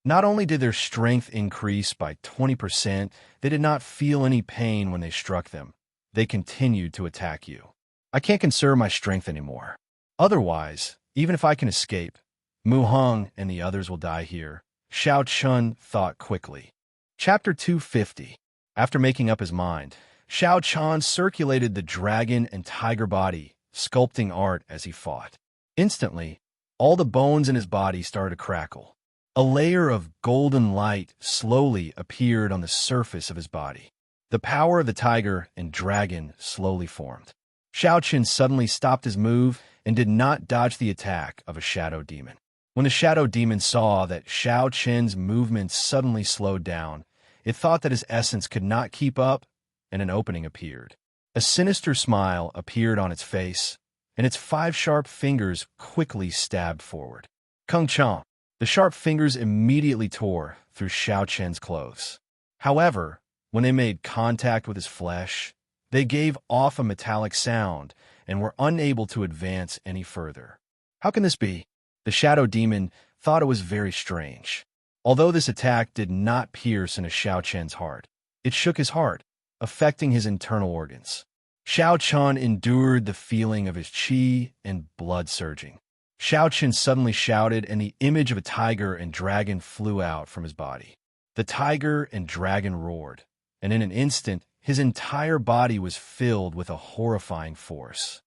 Not only did their strength increase by 20%, they did not feel any pain when they struck them. They continued to attack you. "I can't conserve my strength anymore. Otherwise, even if I can escape, Mu Hong and the others will die here," Xiao Chun thought quickly. Chapter 250. After making up his mind, Xiao Chun circulated the dragon and tiger body, sculpting art as he fought. Instantly, all the bones in his body started to crackle. A layer of golden light slowly appeared on the surface of his body. The power of the tiger and dragon slowly formed. Xiao Chun suddenly stopped his move and did not dodge the attack of a shadow demon. When the shadow demon saw that Xiao Chun's movements suddenly slowed down, it thought that his essence could not keep up, and an opening appeared. A sinister smile appeared on its face, and its 5 sharp fingers quickly stabbed forward. Kung Chong. The sharp fingers immediately tore through Xiao Chun's clothes. However, when they made contact with his flesh, they gave off a metallic sound and were unable to advance any further. How can this be? The shadow demon thought it was very strange. Although this attack did not pierce into Xiao Chun's heart, it shook his heart, affecting his internal organs. Xiao Chun endured the feeling of his qi and blood surging. Xiao Chun suddenly shouted, and the image of a tiger and dragon flew out from his body. The tiger and dragon roared, and in an instant, his entire body was filled with a horrifying force.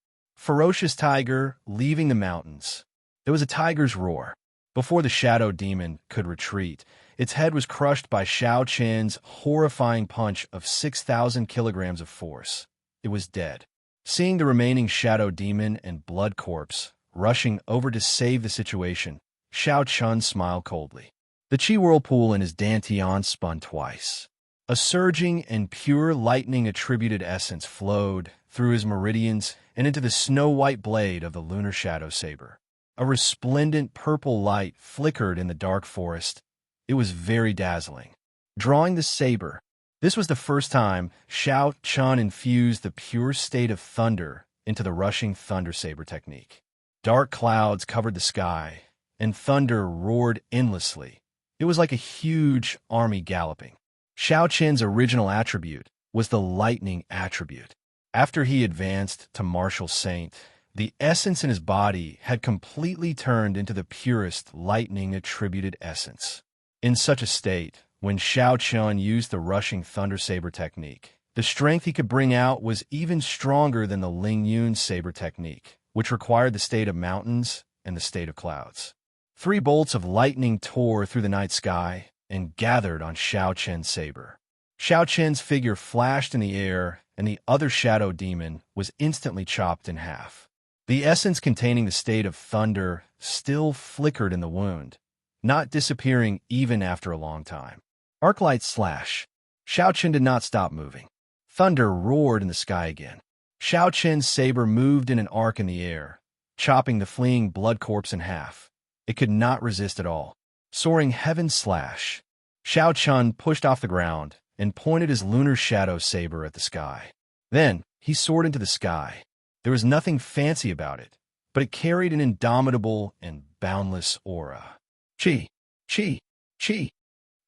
Ferocious tiger leaving the mountains. There was a tiger's roar. Before the shadow demon could retreat, its head was crushed by Xiao Qian's horrifying punch of 6,000 kilograms of force. It was dead. Seeing the remaining shadow demon and blood corpse rushing over to save the situation, Xiao Chun smiled coldly. The Qi whirlpool in his dantian spun twice. A surging and pure lightning-attributed essence flowed through his meridians and into the snow-white blade of the lunar shadow saber. A resplendent purple light flickered in the dark forest. It was very dazzling. Drawing the saber, this was the first time Xiao Chun infused the pure state of thunder into the rushing thunder saber technique. Dark clouds covered the sky, and thunder roared endlessly. It was like a huge army galloping. Xiao Qian's original attribute was the lightning attribute. After he advanced to martial saint, the essence in his body had completely turned into the purest lightning-attributed essence. In such a state, when Xiao Chun used the rushing thunder saber technique, the strength he could bring out was even stronger than the Ling Yun saber technique, which required the state of mountains and the state of clouds. 3 bolts of lightning tore through the night sky and gathered on Xiao Qian's saber. Xiao Qian's figure flashed in the air, and the other shadow demon was instantly chopped in half. The essence containing the state of thunder still flickered in the wound, not disappearing even after a long time. Arclight slash. Xiao Qian did not stop moving. Thunder roared in the sky again. Xiao Qian's saber moved in an arc in the air, chopping the fleeing blood corpse in half. It could not resist at all. Soaring heaven slash. Xiao Chun pushed off the ground and pointed his lunar shadow saber at the sky. Then he soared into the sky. There was nothing fancy about it, but it carried an indomitable and boundless aura. Qi, qi, qi.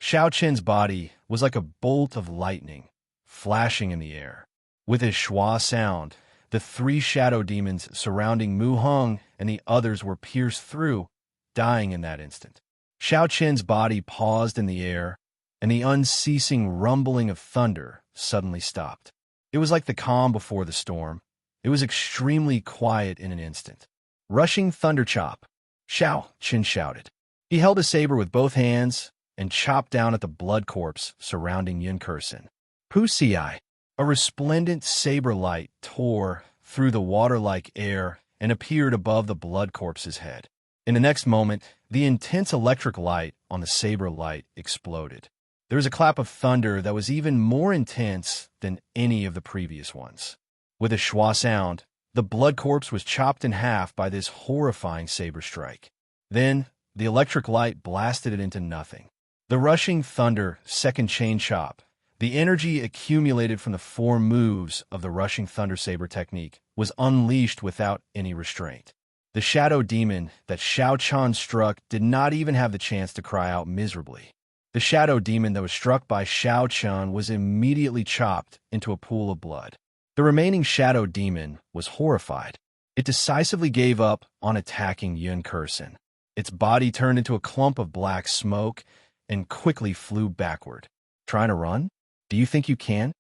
Xiao Qian's body was like a bolt of lightning, flashing in the air. With his schwa sound, the 3 shadow demons surrounding Mu Heng and the others were pierced through, dying in that instant. Xiao Qian's body paused in the air, and the unceasing rumbling of thunder suddenly stopped. It was like the calm before the storm. It was extremely quiet in an instant. Rushing thunder chop, Xiao Qian shouted. He held his saber with both hands and chopped down at the blood corpse surrounding Yun Kursin. Pu Si. A resplendent saber light tore through the water-like air and appeared above the blood corpse's head. In the next moment, the intense electric light on the saber light exploded. There was a clap of thunder that was even more intense than any of the previous ones. With a schwa sound, the blood corpse was chopped in half by this horrifying saber strike. Then, the electric light blasted it into nothing. The rushing thunder second chain chop, the energy accumulated from the 4 moves of the rushing thunder saber technique, was unleashed without any restraint. The shadow demon that Xiao Chun struck did not even have the chance to cry out miserably. The shadow demon that was struck by Xiao Chun was immediately chopped into a pool of blood. The remaining shadow demon was horrified. It decisively gave up on attacking Yun Kursin. Its body turned into a clump of black smoke and quickly flew backward. Trying to run? Do you think you can?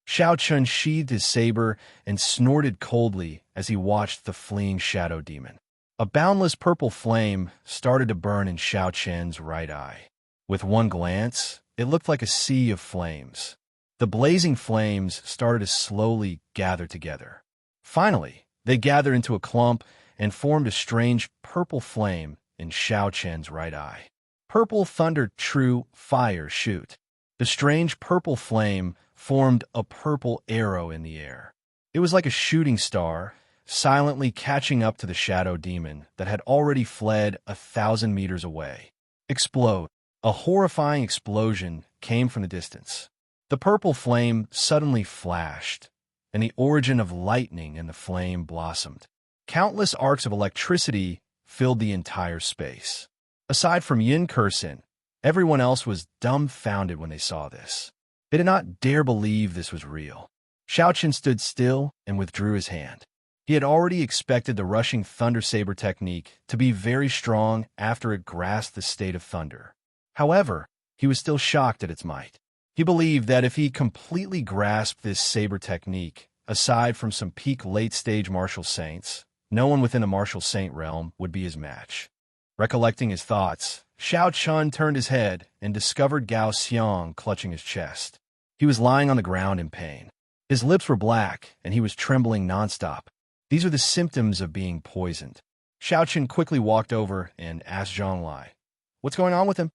Xiao Chun sheathed his saber and snorted coldly as he watched the fleeing shadow demon. A boundless purple flame started to burn in Xiao Qian's right eye. With one glance, it looked like a sea of flames. The blazing flames started to slowly gather together. Finally, they gathered into a clump and formed a strange purple flame in Xiao Qian's right eye. Purple thunder true fire shoot. The strange purple flame formed a purple arrow in the air. It was like a shooting star, silently catching up to the shadow demon that had already fled 1,000 meters away. Explode. A horrifying explosion came from the distance. The purple flame suddenly flashed, and the origin of lightning in the flame blossomed. Countless arcs of electricity filled the entire space. Aside from Yun Kursin, everyone else was dumbfounded when they saw this. They did not dare believe this was real. Xiao Qian stood still and withdrew his hand. He had already expected the rushing thunder saber technique to be very strong after it grasped the state of thunder. However, he was still shocked at its might. He believed that if he completely grasped this saber technique, aside from some peak late-stage martial saints, no one within the martial saint realm would be his match. Recollecting his thoughts, Xiao Chun turned his head and discovered Gao Xiang clutching his chest. He was lying on the ground in pain. His lips were black, and he was trembling nonstop. These are the symptoms of being poisoned. Xiao Chun quickly walked over and asked Zhang Lai, "What's going on with him?"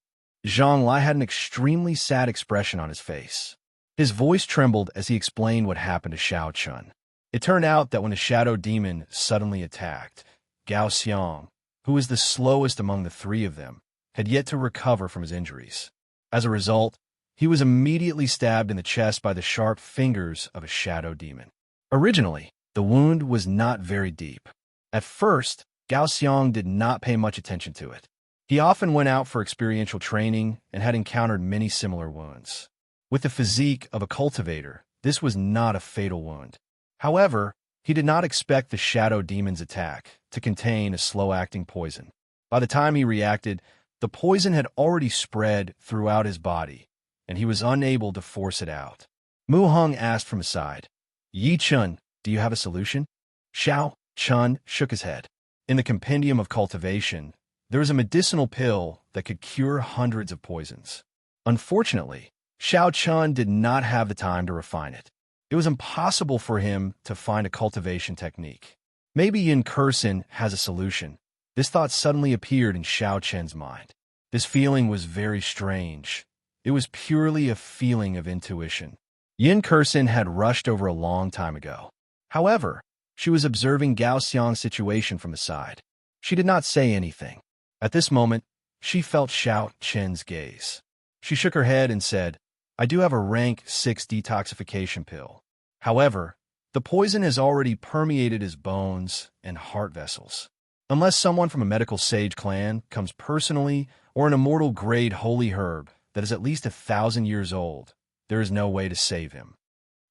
Zhang Lai had an extremely sad expression on his face. His voice trembled as he explained what happened to Xiao Chun. It turned out that when the shadow demon suddenly attacked, Gao Xiang, who was the slowest among the three of them, had yet to recover from his injuries. As a result, he was immediately stabbed in the chest by the sharp fingers of a shadow demon. Originally, the wound was not very deep. At first, Gao Xiang did not pay much attention to it. He often went out for experiential training and had encountered many similar wounds. With the physique of a cultivator, this was not a fatal wound. However, he did not expect the shadow demon's attack to contain a slow-acting poison. By the time he reacted, the poison had already spread throughout his body, and he was unable to force it out. Mu Heng asked from his side, "Yi Chun, do you have a solution?" Xiao Chun shook his head. In the Compendium of Cultivation, there is a medicinal pill that could cure hundreds of poisons. Unfortunately, Xiao Chun did not have the time to refine it. It was impossible for him to find a cultivation technique. Maybe Yin Kursin has a solution. This thought suddenly appeared in Xiao Chen's mind. This feeling was very strange. It was purely a feeling of intuition. Yin Kursin had rushed over a long time ago. However, she was observing Gao Xiang's situation from the side. She did not say anything. At this moment, she felt Xiao Chen's gaze. She shook her head and said, "I do have a rank 6 detoxification pill. However, the poison has already permeated his bones and heart vessels. Unless someone from a medical sage clan comes personally or an immortal grade holy herb that is at least 1,000 years old, there is no way to save him."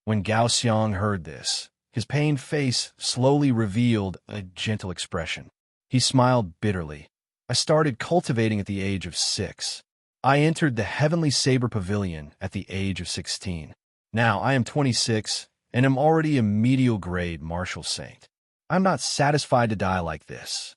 When Gao Xiang heard this, his pained face slowly revealed a gentle expression. He smiled bitterly. "I started cultivating at the age of 6. I entered the Heavenly Saber Pavilion at the age of 16. Now I am 26 and am already a medial grade martial saint. I'm not satisfied to die like this."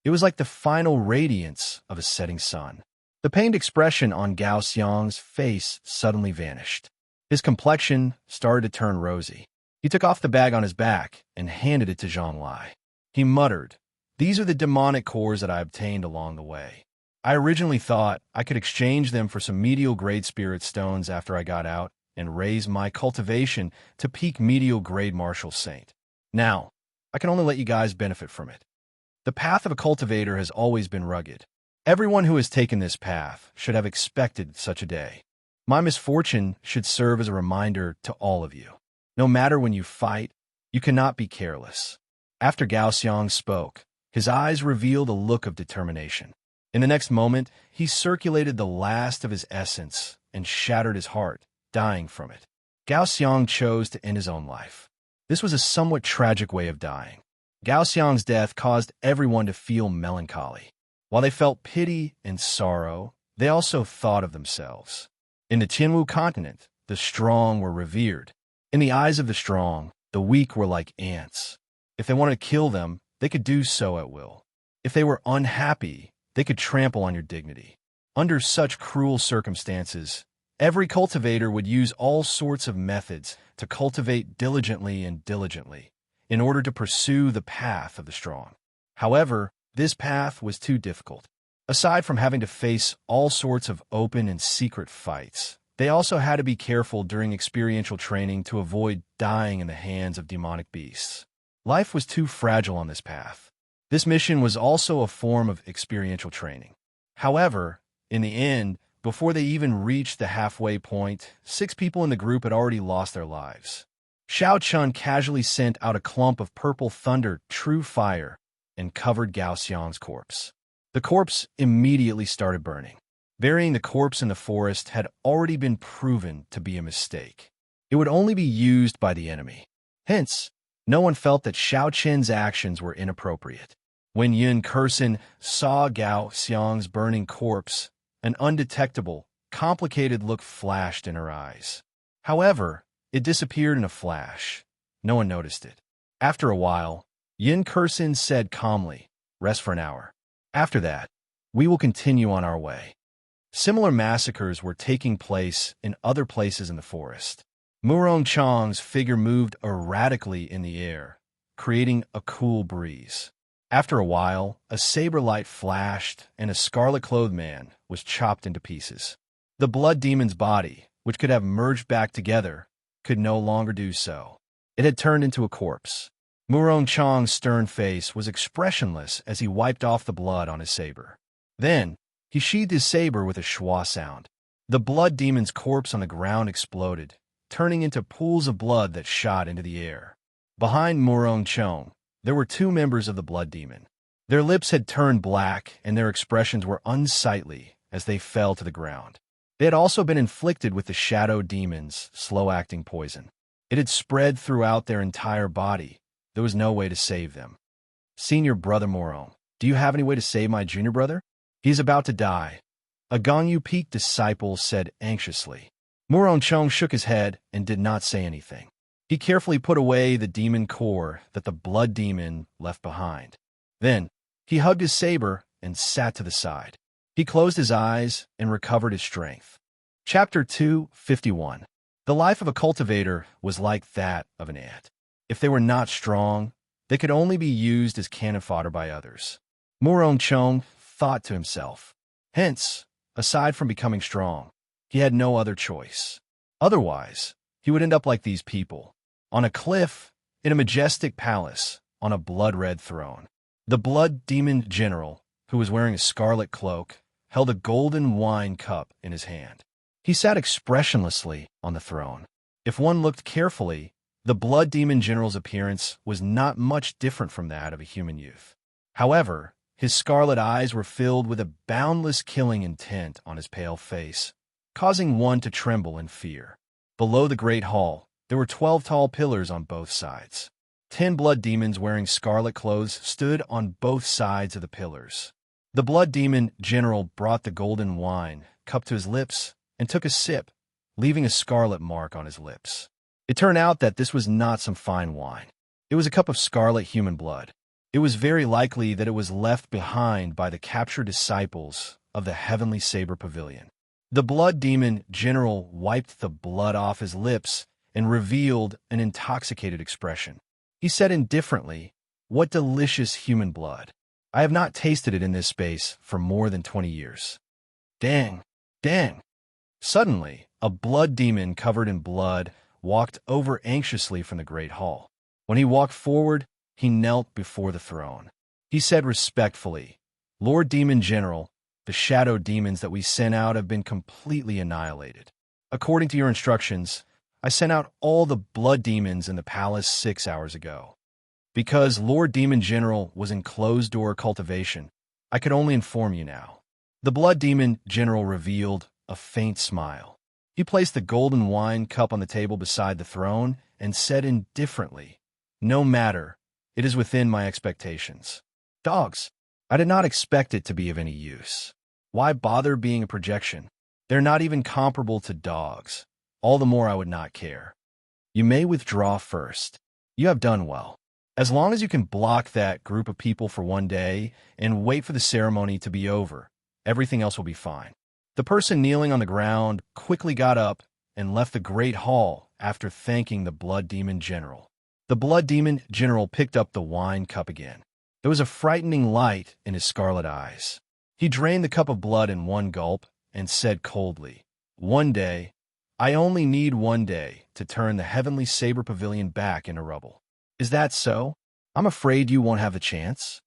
It was like the final radiance of a setting sun. The pained expression on Gao Xiang's face suddenly vanished. His complexion started to turn rosy. He took off the bag on his back and handed it to Zhang Lai. He muttered, "These are the demonic cores that I obtained along the way. I originally thought I could exchange them for some medial grade spirit stones after I got out and raise my cultivation to peak medial grade martial saint. Now, I can only let you guys benefit from it. The path of a cultivator has always been rugged. Everyone who has taken this path should have expected such a day. My misfortune should serve as a reminder to all of you. No matter when you fight, you cannot be careless." After Gao Xiang spoke, his eyes revealed a look of determination. In the next moment, he circulated the last of his essence and shattered his heart, dying from it. Gao Xiang chose to end his own life. This was a somewhat tragic way of dying. Gao Xiang's death caused everyone to feel melancholy. While they felt pity and sorrow, they also thought of themselves. In the Tianwu continent, the strong were revered. In the eyes of the strong, the weak were like ants. If they wanted to kill them, they could do so at will. If they were unhappy, they could trample on your dignity. Under such cruel circumstances, every cultivator would use all sorts of methods to cultivate diligently in order to pursue the path of the strong. However, this path was too difficult. Aside from having to face all sorts of open and secret fights, they also had to be careful during experiential training to avoid dying in the hands of demonic beasts. Life was too fragile on this path. This mission was also a form of experiential training. However, in the end, before they even reached the halfway point, 6 people in the group had already lost their lives. Xiao Chun casually sent out a clump of purple thunder, true fire, and covered Gao Xiang's corpse. The corpse immediately started burning. Burying the corpse in the forest had already been proven to be a mistake. It would only be used by the enemy. Hence, no one felt that Xiao Chen's actions were inappropriate. When Yin Kursin saw Gao Xiang's burning corpse, an undetectable, complicated look flashed in her eyes. However, it disappeared in a flash. No one noticed it. After a while, Yin Kursin said calmly, "Rest for an hour. After that, we will continue on our way." Similar massacres were taking place in other places in the forest. Murong Chang's figure moved erratically in the air, creating a cool breeze. After a while, a saber light flashed, and a scarlet-clothed man was chopped into pieces. The blood demon's body, which could have merged back together, could no longer do so. It had turned into a corpse. Murong Chang's stern face was expressionless as he wiped off the blood on his saber. Then, he sheathed his saber with a schwa sound. The blood demon's corpse on the ground exploded, turning into pools of blood that shot into the air. Behind Murong Chang, there were two members of the blood demon. Their lips had turned black, and their expressions were unsightly as they fell to the ground. They had also been inflicted with the shadow demon's slow-acting poison. It had spread throughout their entire body. There was no way to save them. "Senior brother Murong, do you have any way to save my junior brother? He is about to die," a Gongyu Peak disciple said anxiously. Murong Chang shook his head and did not say anything. He carefully put away the demon core that the blood demon left behind. Then, he hugged his saber and sat to the side. He closed his eyes and recovered his strength. Chapter 251. The life of a cultivator was like that of an ant. If they were not strong, they could only be used as cannon fodder by others. Murong Chang thought to himself. Hence, aside from becoming strong, he had no other choice. Otherwise, he would end up like these people, on a cliff, in a majestic palace, on a blood-red throne. The blood demon general, who was wearing a scarlet cloak, held a golden wine cup in his hand. He sat expressionlessly on the throne. If one looked carefully, the blood demon general's appearance was not much different from that of a human youth. However, his scarlet eyes were filled with a boundless killing intent on his pale face, causing one to tremble in fear. Below the great hall, there were 12 tall pillars on both sides. 10 blood demons wearing scarlet clothes stood on both sides of the pillars. The blood demon general brought the golden wine cup to his lips and took a sip, leaving a scarlet mark on his lips. It turned out that this was not some fine wine. It was a cup of scarlet human blood. It was very likely that it was left behind by the captured disciples of the Heavenly Saber Pavilion. The blood demon general wiped the blood off his lips and revealed an intoxicated expression. He said indifferently, "What delicious human blood. I have not tasted it in this space for more than 20 years. Dang, dang." Suddenly, a blood demon covered in blood walked over anxiously from the great hall. When he walked forward, he knelt before the throne. He said respectfully, "Lord Demon General, the shadow demons that we sent out have been completely annihilated. According to your instructions, I sent out all the blood demons in the palace 6 hours ago. Because Lord Demon General was in closed-door cultivation, I could only inform you now." The blood demon general revealed a faint smile. He placed the golden wine cup on the table beside the throne and said indifferently, "No matter, it is within my expectations. Dogs, I did not expect it to be of any use. Why bother being a projection? They're not even comparable to dogs. All the more I would not care. You may withdraw first. You have done well. As long as you can block that group of people for one day and wait for the ceremony to be over, everything else will be fine." The person kneeling on the ground quickly got up and left the great hall after thanking the blood demon general. The blood demon general picked up the wine cup again. There was a frightening light in his scarlet eyes. He drained the cup of blood in one gulp and said coldly, "One day, I only need one day to turn the Heavenly Saber Pavilion back into rubble. Is that so? I'm afraid you won't have a chance."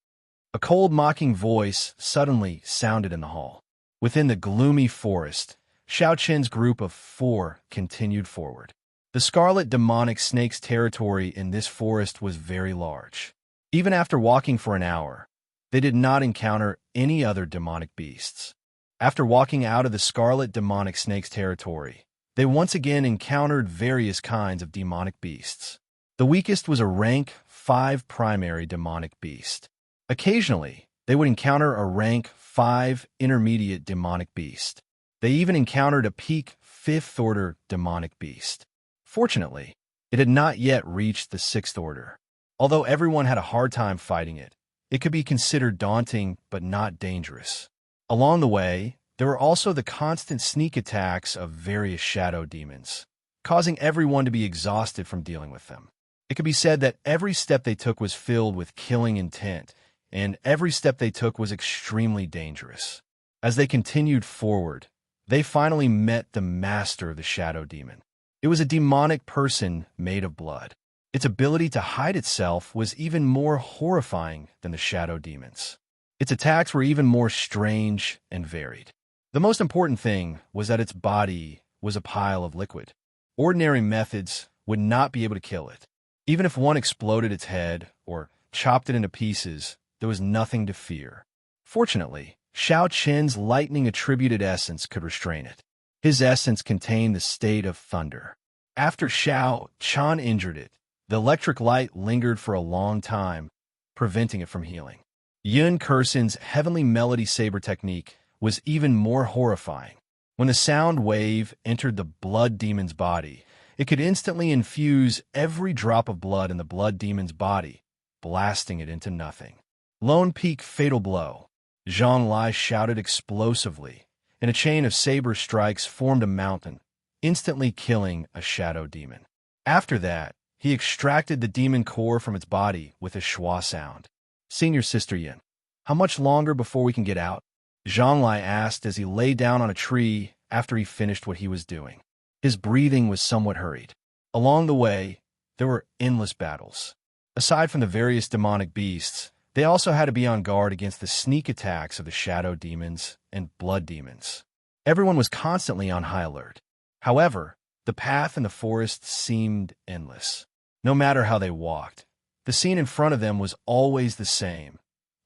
A cold, mocking voice suddenly sounded in the hall. Within the gloomy forest, Xiao Qin's group of 4 continued forward. The scarlet demonic snake's territory in this forest was very large. Even after walking for an hour, they did not encounter any other demonic beasts. After walking out of the scarlet demonic snake's territory, they once again encountered various kinds of demonic beasts. The weakest was a rank 5 primary demonic beast. Occasionally, they would encounter a rank 5 intermediate demonic beast. They even encountered a peak 5th order demonic beast. Fortunately, It had not yet reached the sixth order. Although everyone had a hard time fighting it, it could be considered daunting but not dangerous. Along the way, there were also the constant sneak attacks of various shadow demons, causing everyone to be exhausted from dealing with them. It could be said that every step they took was filled with killing intent, and every step they took was extremely dangerous. As they continued forward, they finally met the master of the shadow demon. It was a demonic person made of blood. Its ability to hide itself was even more horrifying than the shadow demons. Its attacks were even more strange and varied. The most important thing was that its body was a pile of liquid. Ordinary methods would not be able to kill it. Even if one exploded its head or chopped it into pieces, there was nothing to fear. Fortunately, Xiao Qin's lightning-attributed essence could restrain it. His essence contained the state of thunder. After Xiao Qin injured it, the electric light lingered for a long time, preventing it from healing. Yun Kursen's heavenly melody saber technique was even more horrifying. When the sound wave entered the blood demon's body, it could instantly infuse every drop of blood in the blood demon's body, blasting it into nothing. Lone Peak Fatal Blow. Zhang Lai shouted explosively, and a chain of saber strikes formed a mountain, instantly killing a shadow demon. After that, he extracted the demon core from its body with a schwa sound. Senior Sister Yin, how much longer before we can get out? Zhang Lai asked as he lay down on a tree after he finished what he was doing. His breathing was somewhat hurried. Along the way, there were endless battles. Aside from the various demonic beasts, they also had to be on guard against the sneak attacks of the shadow demons and blood demons. Everyone was constantly on high alert. However, the path in the forest seemed endless. No matter how they walked, the scene in front of them was always the same: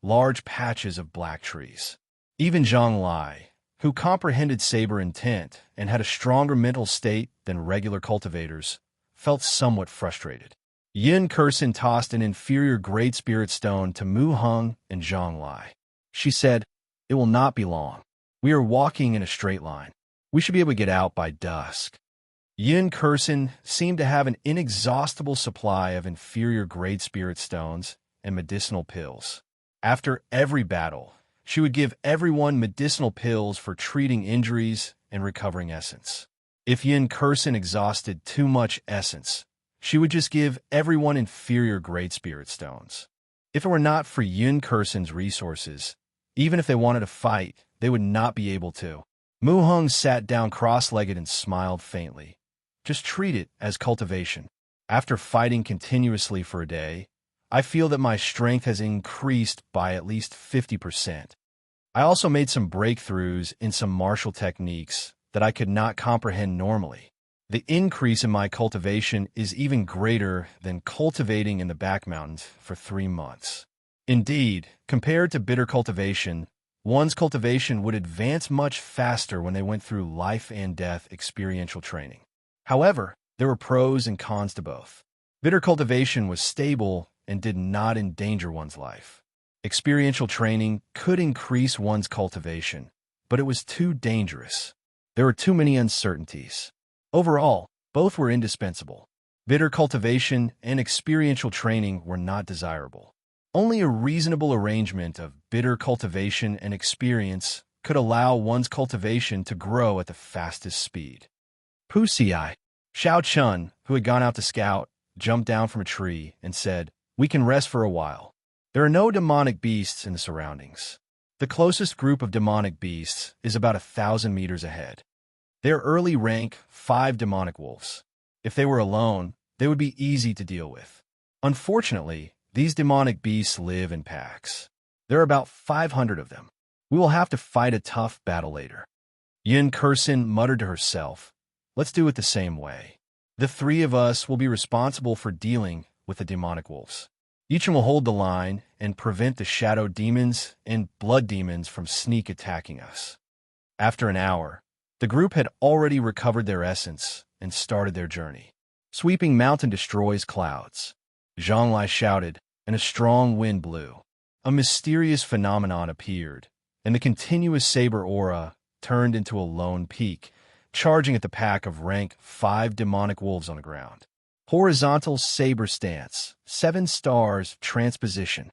large patches of black trees. Even Zhang Lai, who comprehended saber intent and had a stronger mental state than regular cultivators, felt somewhat frustrated. Yin Kursen tossed an inferior Great Spirit stone to Mu Heng and Zhang Lai. She said, "It will not be long. We are walking in a straight line. We should be able to get out by dusk." Yin Kursen seemed to have an inexhaustible supply of inferior Great Spirit stones and medicinal pills. After every battle, she would give everyone medicinal pills for treating injuries and recovering essence. If Yin Kursen exhausted too much essence, she would just give everyone inferior Great Spirit stones. If it were not for Yin Kursen's resources, even if they wanted to fight, they would not be able to. Mu Heng sat down cross-legged and smiled faintly. Just treat it as cultivation. After fighting continuously for a day, I feel that my strength has increased by at least 50%. I also made some breakthroughs in some martial techniques that I could not comprehend normally. The increase in my cultivation is even greater than cultivating in the back mountains for 3 months. Indeed, compared to bitter cultivation, one's cultivation would advance much faster when they went through life and death experiential training. However, there were pros and cons to both. Bitter cultivation was stable and did not endanger one's life. Experiential training could increase one's cultivation, but it was too dangerous. There were too many uncertainties. Overall, both were indispensable. Bitter cultivation and experiential training were not desirable. Only a reasonable arrangement of bitter cultivation and experience could allow one's cultivation to grow at the fastest speed. Pusi, Xiao Qin, who had gone out to scout, jumped down from a tree and said, "We can rest for a while. There are no demonic beasts in the surroundings. The closest group of demonic beasts is about 1,000 meters ahead. They are early rank 5 demonic wolves. If they were alone, they would be easy to deal with. Unfortunately, these demonic beasts live in packs. There are about 500 of them. We will have to fight a tough battle later." Yin Kursen muttered to herself, "Let's do it the same way. The 3 of us will be responsible for dealing with the demonic wolves. Each will hold the line and prevent the shadow demons and blood demons from sneak attacking us." After an hour, the group had already recovered their essence and started their journey. Sweeping mountain destroys clouds. Zhang Lai shouted, and a strong wind blew. A mysterious phenomenon appeared, and the continuous saber aura turned into a lone peak, charging at the pack of rank 5 demonic wolves on the ground. Horizontal saber stance, 7 stars, transposition.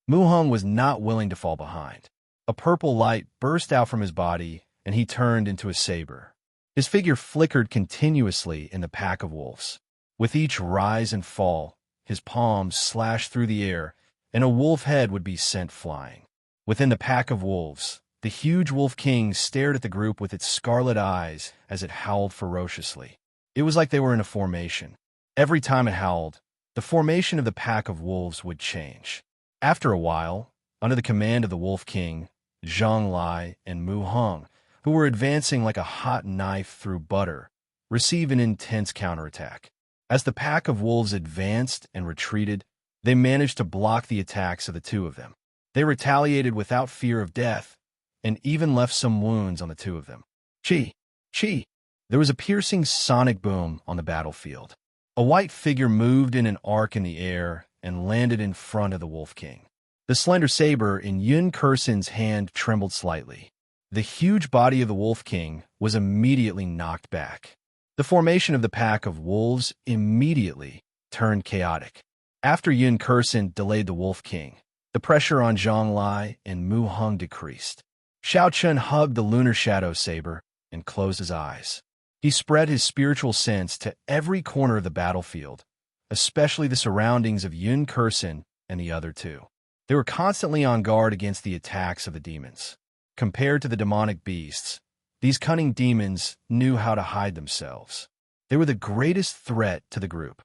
Mu Hong was not willing to fall behind. A purple light burst out from his body, and he turned into a saber. His figure flickered continuously in the pack of wolves. With each rise and fall, his palms slashed through the air, and a wolf head would be sent flying. Within the pack of wolves, the huge wolf king stared at the group with its scarlet eyes as it howled ferociously. It was like they were in a formation. Every time it howled, the formation of the pack of wolves would change. After a while, under the command of the wolf king, Zhang Lai and Mu Hong, who were advancing like a hot knife through butter, received an intense counterattack. As the pack of wolves advanced and retreated, they managed to block the attacks of the two of them. They retaliated without fear of death, and even left some wounds on the two of them. Chi! Chi! There was a piercing sonic boom on the battlefield. A white figure moved in an arc in the air and landed in front of the Wolf King. The slender saber in Yun Kursen's hand trembled slightly. The huge body of the Wolf King was immediately knocked back. The formation of the pack of wolves immediately turned chaotic. After Yun Kursen delayed the Wolf King, the pressure on Zhang Lai and Mu Hong decreased. Xiao Chun hugged the lunar shadow saber and closed his eyes. He spread his spiritual sense to every corner of the battlefield, especially the surroundings of Yun Kursen and the other two. They were constantly on guard against the attacks of the demons. Compared to the demonic beasts, these cunning demons knew how to hide themselves. They were the greatest threat to the group.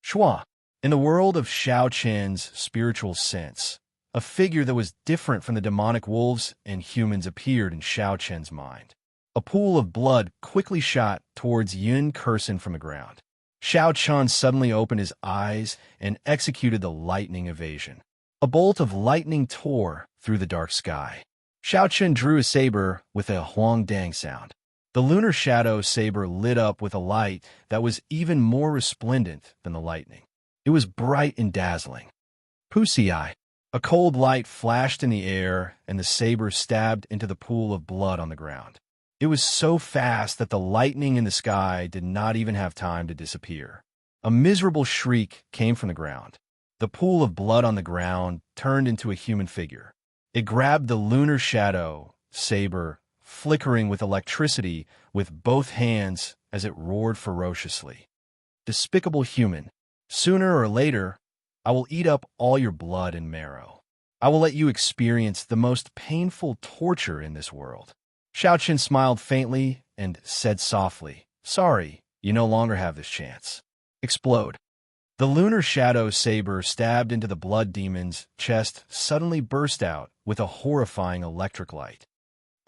Shua, in the world of Xiao Chen's spiritual sense, a figure that was different from the demonic wolves and humans appeared in Xiao Chen's mind. A pool of blood quickly shot towards Yun Kursen from the ground. Xiao Chen suddenly opened his eyes and executed the lightning evasion. A bolt of lightning tore through the dark sky. Xiao Chen drew his saber with a huang-dang sound. The lunar shadow saber lit up with a light that was even more resplendent than the lightning. It was bright and dazzling. Pusi-eye. A cold light flashed in the air, and the saber stabbed into the pool of blood on the ground. It was so fast that the lightning in the sky did not even have time to disappear. A miserable shriek came from the ground. The pool of blood on the ground turned into a human figure. It grabbed the lunar shadow saber, flickering with electricity with both hands as it roared ferociously. Despicable human, sooner or later, I will eat up all your blood and marrow. I will let you experience the most painful torture in this world. Xiao Chen smiled faintly and said softly, "Sorry, you no longer have this chance." Explode. The lunar shadow saber stabbed into the blood demon's chest suddenly burst out with a horrifying electric light.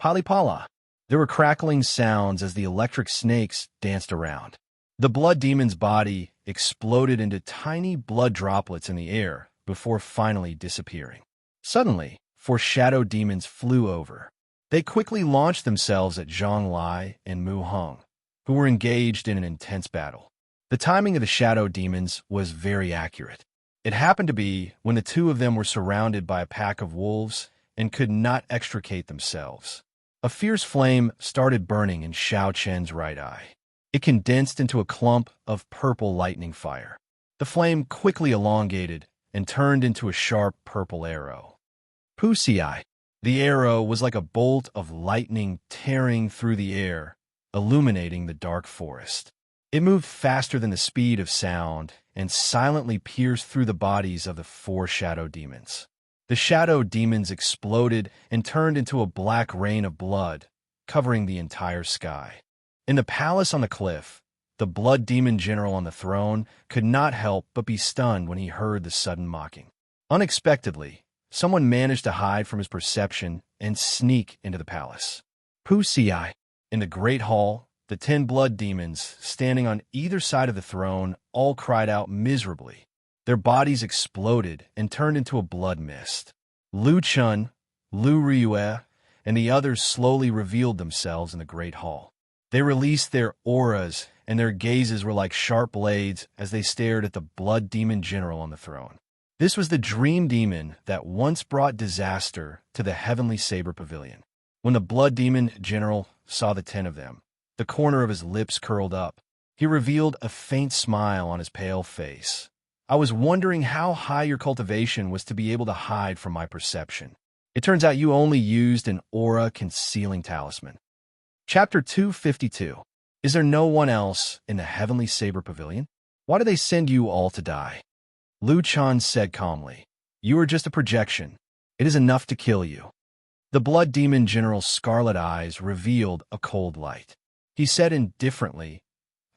Palipala. There were crackling sounds as the electric snakes danced around. The blood demon's body exploded into tiny blood droplets in the air before finally disappearing. Suddenly, 4 shadow demons flew over. They quickly launched themselves at Zhang Lai and Mu Hong, who were engaged in an intense battle. The timing of the shadow demons was very accurate. It happened to be when the two of them were surrounded by a pack of wolves and could not extricate themselves. A fierce flame started burning in Xiao Chen's right eye. It condensed into a clump of purple lightning fire. The flame quickly elongated and turned into a sharp purple arrow. Pusi-eye. The arrow was like a bolt of lightning tearing through the air, illuminating the dark forest. It moved faster than the speed of sound and silently pierced through the bodies of the 4 shadow demons. The shadow demons exploded and turned into a black rain of blood, covering the entire sky. In the palace on the cliff, the blood demon general on the throne could not help but be stunned when he heard the sudden mocking. Unexpectedly, someone managed to hide from his perception and sneak into the palace. Pusi-eye. In the great hall, the 10 blood demons, standing on either side of the throne, all cried out miserably. Their bodies exploded and turned into a blood mist. Lu Chun, Lu Ryue, and the others slowly revealed themselves in the great hall. They released their auras, and their gazes were like sharp blades as they stared at the blood demon general on the throne. This was the dream demon that once brought disaster to the Heavenly Saber Pavilion. When the blood demon general saw the 10 of them, the corner of his lips curled up. He revealed a faint smile on his pale face. I was wondering how high your cultivation was to be able to hide from my perception. It turns out you only used an aura-concealing talisman. Chapter 252. Is there no one else in the Heavenly Saber Pavilion? Why do they send you all to die? Lu Chan said calmly. You are just a projection. It is enough to kill you. The Blood Demon General's scarlet eyes revealed a cold light. He said indifferently,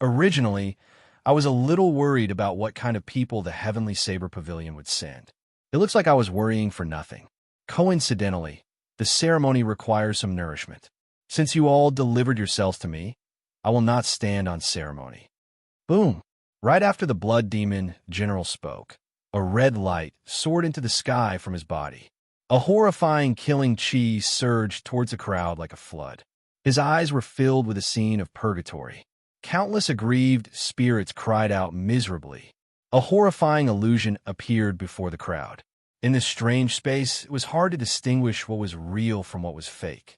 originally, I was a little worried about what kind of people the Heavenly Saber Pavilion would send. It looks like I was worrying for nothing. Coincidentally, the ceremony requires some nourishment. Since you all delivered yourselves to me, I will not stand on ceremony. Boom! Right after the Blood Demon General spoke, a red light soared into the sky from his body. A horrifying killing chi surged towards the crowd like a flood. His eyes were filled with a scene of purgatory. Countless aggrieved spirits cried out miserably. A horrifying illusion appeared before the crowd. In this strange space, it was hard to distinguish what was real from what was fake.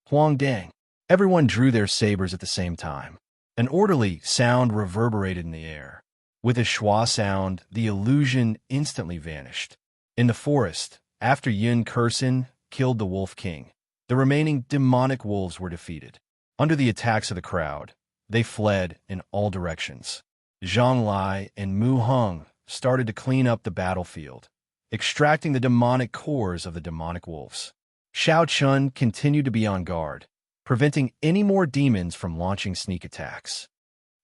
Huang Dang. Everyone drew their sabers at the same time. An orderly sound reverberated in the air. With a schwa sound, the illusion instantly vanished. In the forest, after Yun Kursin killed the Wolf King, the remaining demonic wolves were defeated. Under the attacks of the crowd, they fled in all directions. Zhang Lai and Mu Heng started to clean up the battlefield, extracting the demonic cores of the demonic wolves. Xiao Chun continued to be on guard, preventing any more demons from launching sneak attacks.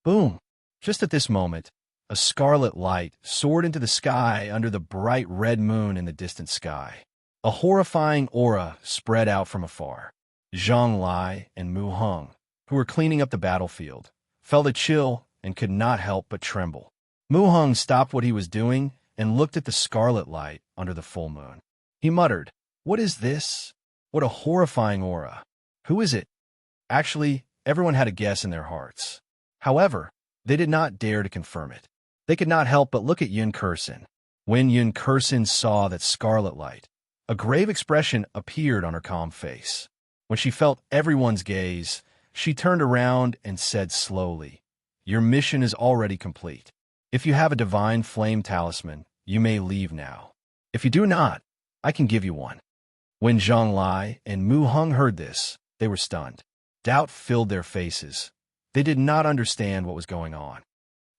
Boom! Just at this moment, a scarlet light soared into the sky under the bright red moon in the distant sky. A horrifying aura spread out from afar. Zhang Lai and Mu Heng, who were cleaning up the battlefield, felt a chill and could not help but tremble. Mu Heng stopped what he was doing and looked at the scarlet light under the full moon. He muttered, "What is this? What a horrifying aura. Who is it?" Actually, everyone had a guess in their hearts. However, they did not dare to confirm it. They could not help but look at Yun Kursin. When Yun Kursin saw that scarlet light, a grave expression appeared on her calm face. When she felt everyone's gaze, she turned around and said slowly, "Your mission is already complete. If you have a divine flame talisman, you may leave now. If you do not, I can give you one." When Zhang Lai and Mu Heng heard this, they were stunned. Doubt filled their faces. They did not understand what was going on.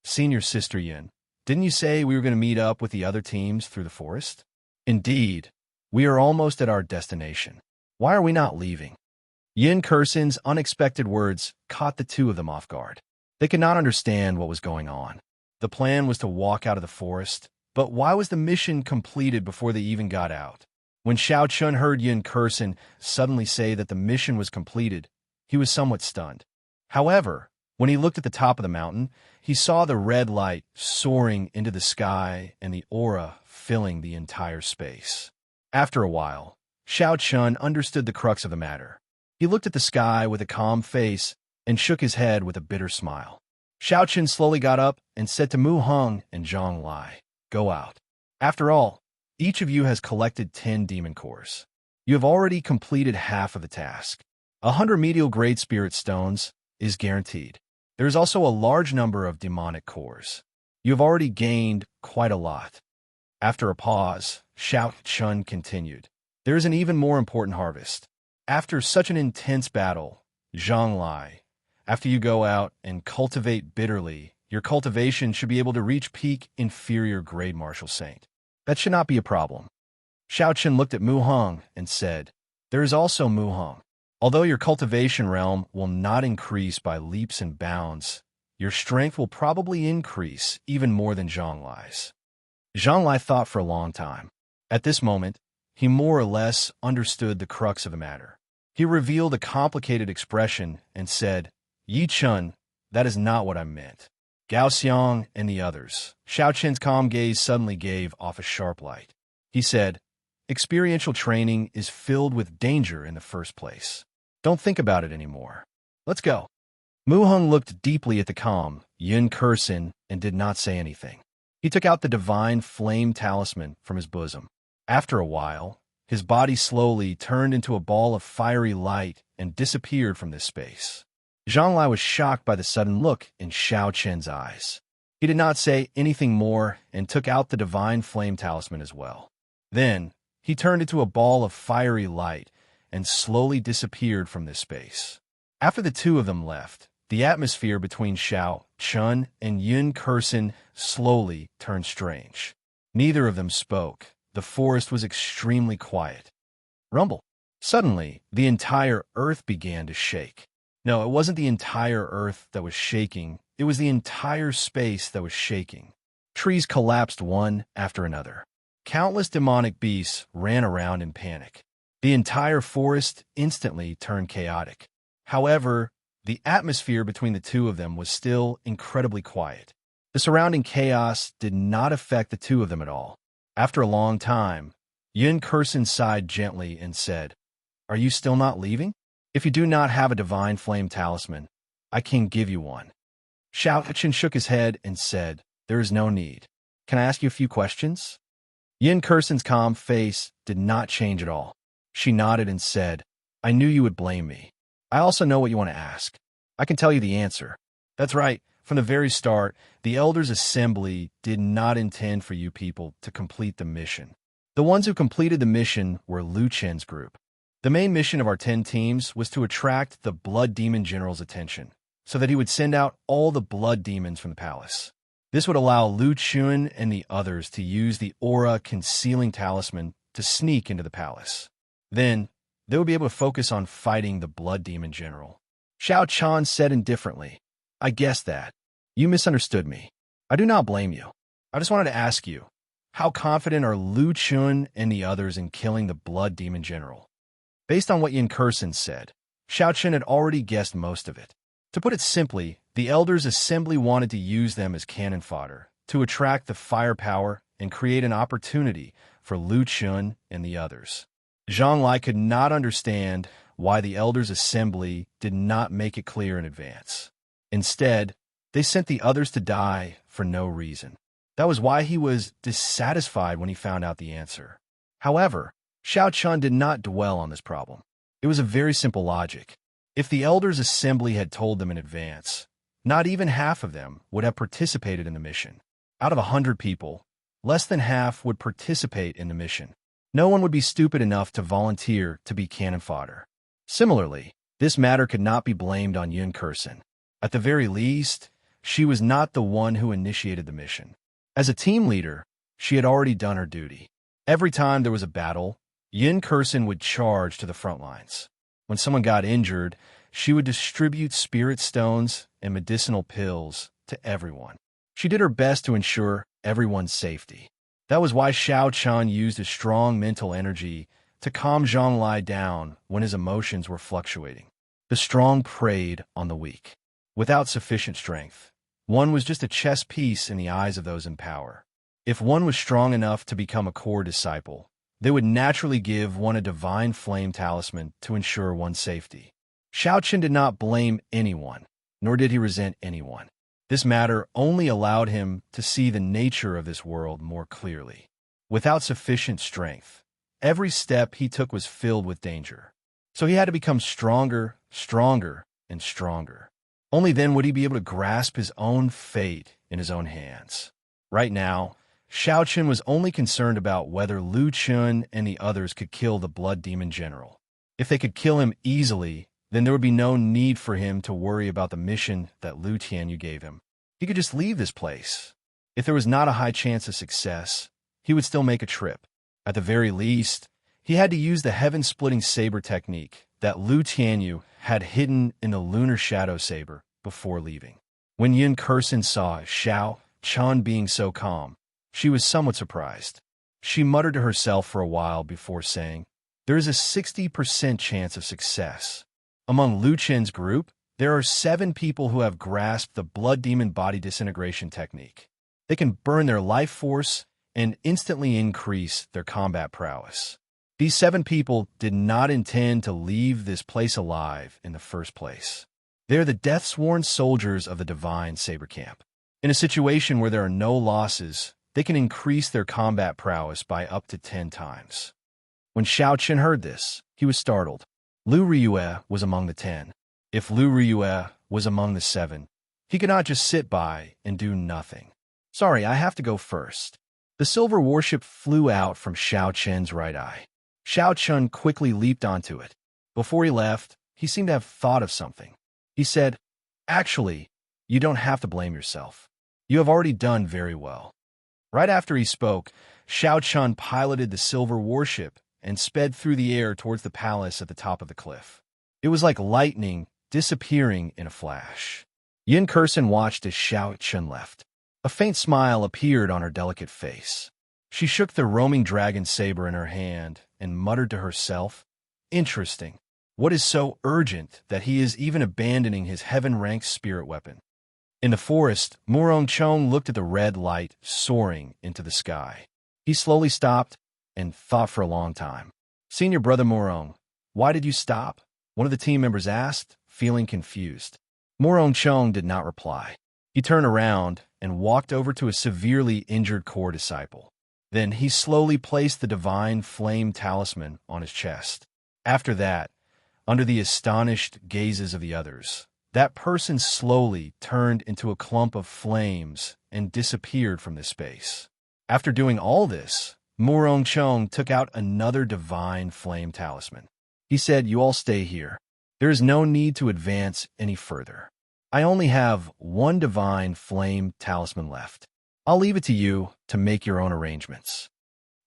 Senior Sister Yin, didn't you say we were going to meet up with the other teams through the forest? Indeed, we are almost at our destination. Why are we not leaving? Yin Kursin's unexpected words caught the two of them off guard. They could not understand what was going on. The plan was to walk out of the forest, but why was the mission completed before they even got out? When Xiao Chun heard Yin Kursin suddenly say that the mission was completed, he was somewhat stunned. However, when he looked at the top of the mountain, he saw the red light soaring into the sky and the aura filling the entire space. After a while, Xiao Chun understood the crux of the matter. He looked at the sky with a calm face and shook his head with a bitter smile. Xiao Chun slowly got up and said to Mu Heng and Zhang Lai, "Go out. After all, each of you has collected 10 demon cores. You have already completed half of the task. 100 medial grade spirit stones is guaranteed. There is also a large number of demonic cores. You have already gained quite a lot." After a pause, Xiao Chun continued, "There is an even more important harvest. After such an intense battle, Zhang Lai, after you go out and cultivate bitterly, your cultivation should be able to reach peak inferior grade martial saint. That should not be a problem." Xiao Chun looked at Mu Heng and said, "There is also Mu Heng. Although your cultivation realm will not increase by leaps and bounds, your strength will probably increase even more than Zhang Lai's." Zhang Lai thought for a long time. At this moment, he more or less understood the crux of the matter. He revealed a complicated expression and said, "Yi Chun, that is not what I meant." Gao Xiang and the others. Xiao Chen's calm gaze suddenly gave off a sharp light. He said, "Experiential training is filled with danger in the first place. Don't think about it anymore. Let's go." Mu Heng looked deeply at the calm Yun Kursin and did not say anything. He took out the divine flame talisman from his bosom. After a while, his body slowly turned into a ball of fiery light and disappeared from this space. Zhang was shocked by the sudden look in Xiao Chen's eyes. He did not say anything more and took out the divine flame talisman as well. Then, he turned into a ball of fiery light and slowly disappeared from this space. After the two of them left, the atmosphere between Xiao Chun and Yun Kursin slowly turned strange. Neither of them spoke. The forest was extremely quiet. Rumble. Suddenly, the entire earth began to shake. No, it wasn't the entire earth that was shaking. It was the entire space that was shaking. Trees collapsed one after another. Countless demonic beasts ran around in panic. The entire forest instantly turned chaotic. However, the atmosphere between the two of them was still incredibly quiet. The surrounding chaos did not affect the two of them at all. After a long time, Yun Kursin sighed gently and said, "Are you still not leaving? If you do not have a divine flame talisman, I can give you one." Xiao Chen shook his head and said, "There is no need. Can I ask you a few questions?" Yun Kursin's calm face did not change at all. She nodded and said, "I knew you would blame me. I also know what you want to ask. I can tell you the answer." That's right. From the very start, the Elders' Assembly did not intend for you people to complete the mission. The ones who completed the mission were Lu Chen's group. The main mission of our 10 teams was to attract the Blood Demon General's attention, so that he would send out all the blood demons from the palace. This would allow Lu Chun and the others to use the aura concealing talisman to sneak into the palace. Then, they would be able to focus on fighting the Blood Demon General. Xiao Chan said indifferently, "I guessed that. You misunderstood me. I do not blame you. I just wanted to ask you, how confident are Lu Chun and the others in killing the Blood Demon General?" Based on what Yin Kursin said, Xiao Chen had already guessed most of it. To put it simply, the Elders' Assembly wanted to use them as cannon fodder to attract the firepower and create an opportunity for Lu Chun and the others. Zhang Lai could not understand why the Elders' Assembly did not make it clear in advance. Instead, they sent the others to die for no reason. That was why he was dissatisfied when he found out the answer. However, Xiao Chun did not dwell on this problem. It was a very simple logic. If the Elders' Assembly had told them in advance, not even half of them would have participated in the mission. Out of 100 people, less than half would participate in the mission. No one would be stupid enough to volunteer to be cannon fodder. Similarly, this matter could not be blamed on Yun Kursin. At the very least, she was not the one who initiated the mission. As a team leader, she had already done her duty. Every time there was a battle, Yun Kursin would charge to the front lines. When someone got injured, she would distribute spirit stones and medicinal pills to everyone. She did her best to ensure everyone's safety. That was why Xiao Chan used his strong mental energy to calm Zhang Lai down when his emotions were fluctuating. The strong preyed on the weak. Without sufficient strength, one was just a chess piece in the eyes of those in power. If one was strong enough to become a core disciple, they would naturally give one a divine flame talisman to ensure one's safety. Xiao Chen did not blame anyone, nor did he resent anyone. This matter only allowed him to see the nature of this world more clearly. Without sufficient strength, every step he took was filled with danger. So he had to become stronger, and stronger. Only then would he be able to grasp his own fate in his own hands. Right now, Xiao Chen was only concerned about whether Lu Chun and the others could kill the Blood Demon General. If they could kill him easily, then there would be no need for him to worry about the mission that Lu Tianyu gave him. He could just leave this place. If there was not a high chance of success, he would still make a trip. At the very least, he had to use the heaven-splitting saber technique that Lu Tianyu had hidden in the lunar shadow saber before leaving. When Yun Kursin saw Xiao Chan being so calm, she was somewhat surprised. She muttered to herself for a while before saying, "There is a 60% chance of success. Among Lu Chen's group, there are 7 people who have grasped the Blood Demon Body Disintegration technique. They can burn their life force and instantly increase their combat prowess. These 7 people did not intend to leave this place alive in the first place. They are the death-sworn soldiers of the Divine Saber Camp. In a situation where there are no losses, they can increase their combat prowess by up to 10 times. When Xiao Chen heard this, he was startled. Lu Riyue was among the 10. If Lu Ryue was among the seven, he could not just sit by and do nothing. Sorry, I have to go first. The silver warship flew out from Xiao Chen's right eye. Xiao Chen quickly leaped onto it. Before he left, he seemed to have thought of something. He said, "Actually, you don't have to blame yourself. You have already done very well." Right after he spoke, Xiao Chen piloted the silver warship and sped through the air towards the palace at the top of the cliff. It was like lightning disappearing in a flash. Yin Kursen watched as Xiao Chen left. A faint smile appeared on her delicate face. She shook the roaming dragon saber in her hand and muttered to herself, "Interesting. What is so urgent that he is even abandoning his heaven-ranked spirit weapon?" In the forest, Murong Chong looked at the red light soaring into the sky. He slowly stopped and thought for a long time. "Senior brother Murong, why did you stop?" one of the team members asked, feeling confused. Murong Chong did not reply. He turned around and walked over to a severely injured core disciple. Then he slowly placed the divine flame talisman on his chest. After that, under the astonished gazes of the others, that person slowly turned into a clump of flames and disappeared from this space. After doing all this, Murong Chong took out another divine flame talisman. He said, "You all stay here. There is no need to advance any further. I only have one divine flame talisman left. I'll leave it to you to make your own arrangements."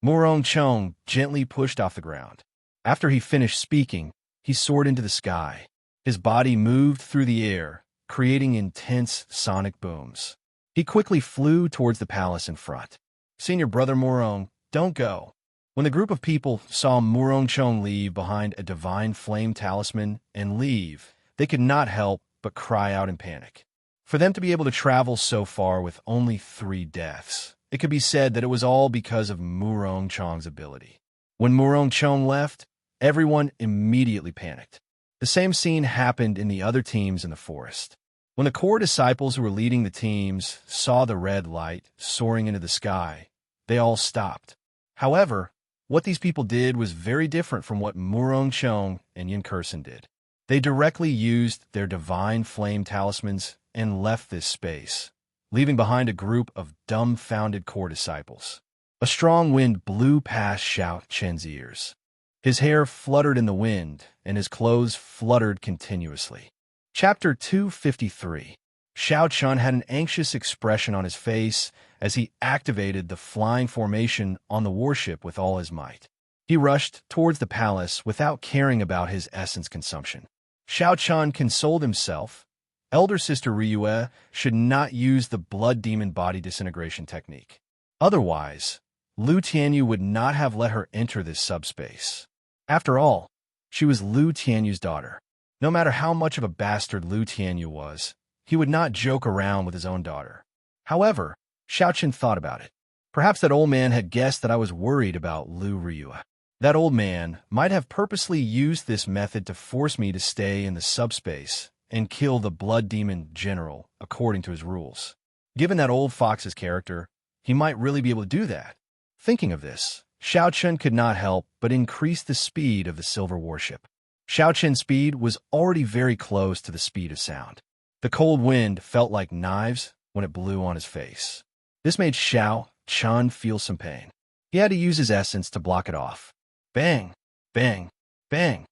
Murong Chong gently pushed off the ground. After he finished speaking, he soared into the sky. His body moved through the air, creating intense sonic booms. He quickly flew towards the palace in front. "Senior brother Murong, don't go." When the group of people saw Murong Chong leave behind a divine flame talisman and leave, they could not help but cry out in panic. For them to be able to travel so far with only 3 deaths, it could be said that it was all because of Murong Chong's ability. When Murong Chong left, everyone immediately panicked. The same scene happened in the other teams in the forest. When the core disciples who were leading the teams saw the red light soaring into the sky, they all stopped. However, what these people did was very different from what Murong Chong and Yin Kursen did. They directly used their divine flame talismans and left this space, leaving behind a group of dumbfounded core disciples. A strong wind blew past Xiao Chen's ears. His hair fluttered in the wind, and his clothes fluttered continuously. Chapter 253. Xiao Chen had an anxious expression on his face as he activated the flying formation on the warship with all his might. He rushed towards the palace without caring about his essence consumption. Xiao Chen consoled himself. Elder Sister Ryue should not use the blood demon body disintegration technique. Otherwise, Lu Tianyu would not have let her enter this subspace. After all, she was Lu Tianyu's daughter. No matter how much of a bastard Lu Tianyu was, he would not joke around with his own daughter. However, Xiao Chen thought about it. Perhaps that old man had guessed that I was worried about Lu Ryue. That old man might have purposely used this method to force me to stay in the subspace and kill the blood demon general according to his rules. Given that old fox's character, he might really be able to do that. Thinking of this, Xiao Chen could not help but increase the speed of the silver warship. Xiao Chen's speed was already very close to the speed of sound. The cold wind felt like knives when it blew on his face. This made Xiao Chen feel some pain. He had to use his essence to block it off. Bang! Bang! Bang!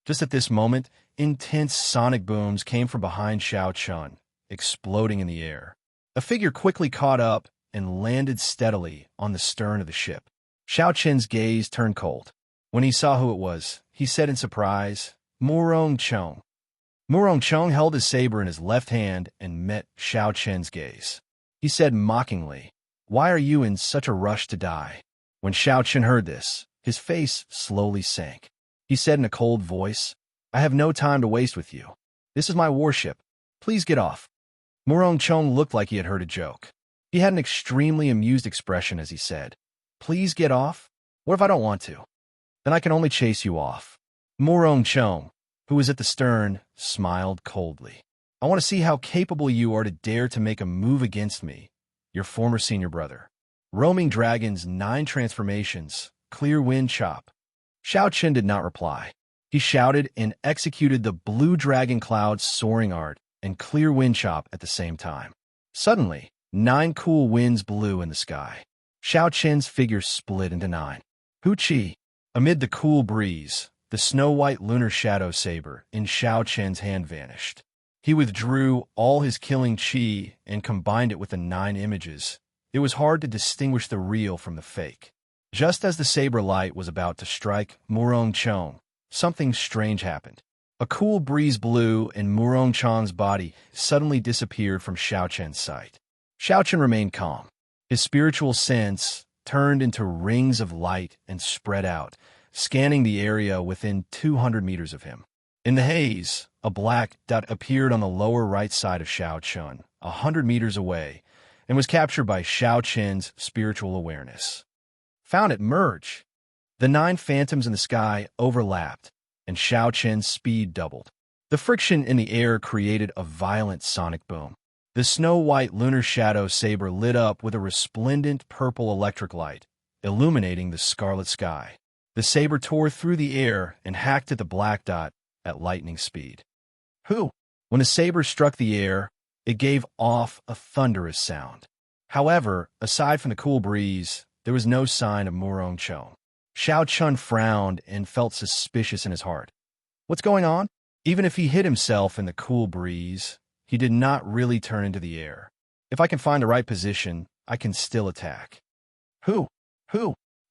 Just at this moment, intense sonic booms came from behind Xiao Chen, exploding in the air. A figure quickly caught up and landed steadily on the stern of the ship. Xiao Chen's gaze turned cold. When he saw who it was, he said in surprise, "Murong Chong." Murong Chong held his saber in his left hand and met Xiao Chen's gaze. He said mockingly, "Why are you in such a rush to die?" When Xiao Chen heard this, his face slowly sank. He said in a cold voice, "I have no time to waste with you. This is my warship. Please get off." Murong Chong looked like he had heard a joke. He had an extremely amused expression as he said, "Please get off? What if I don't want to? Then I can only chase you off." Murong Chong, who was at the stern, smiled coldly. "I want to see how capable you are to dare to make a move against me, your former senior brother." Roaming Dragon's 9 transformations, clear wind chop. Xiao Chen did not reply. He shouted and executed the blue dragon cloud's soaring art and clear wind chop at the same time. Suddenly, 9 cool winds blew in the sky. Xiao Qin's figure split into 9. Hu Qi. Amid the cool breeze, the snow-white lunar shadow saber in Xiao Qin's hand vanished. He withdrew all his killing qi and combined it with the 9 images. It was hard to distinguish the real from the fake. Just as the saber light was about to strike Murong Chong, something strange happened. A cool breeze blew and Murong Chong's body suddenly disappeared from Xiao Qin's sight. Xiao Qin remained calm. His spiritual sense turned into rings of light and spread out, scanning the area within 200 meters of him. In the haze, a black dot appeared on the lower right side of Xiao Qin, 100 meters away, and was captured by Xiao Qin's spiritual awareness. Found it merge. The 9 phantoms in the sky overlapped, and Xiao Qin's speed doubled. The friction in the air created a violent sonic boom. The snow-white lunar shadow saber lit up with a resplendent purple electric light, illuminating the scarlet sky. The saber tore through the air and hacked at the black dot at lightning speed. Who? When the saber struck the air, it gave off a thunderous sound. However, aside from the cool breeze, there was no sign of Murong Chong. Xiao Qin frowned and felt suspicious in his heart. What's going on? Even if he hid himself in the cool breeze, he did not really turn into the air. If I can find the right position, I can still attack. Who?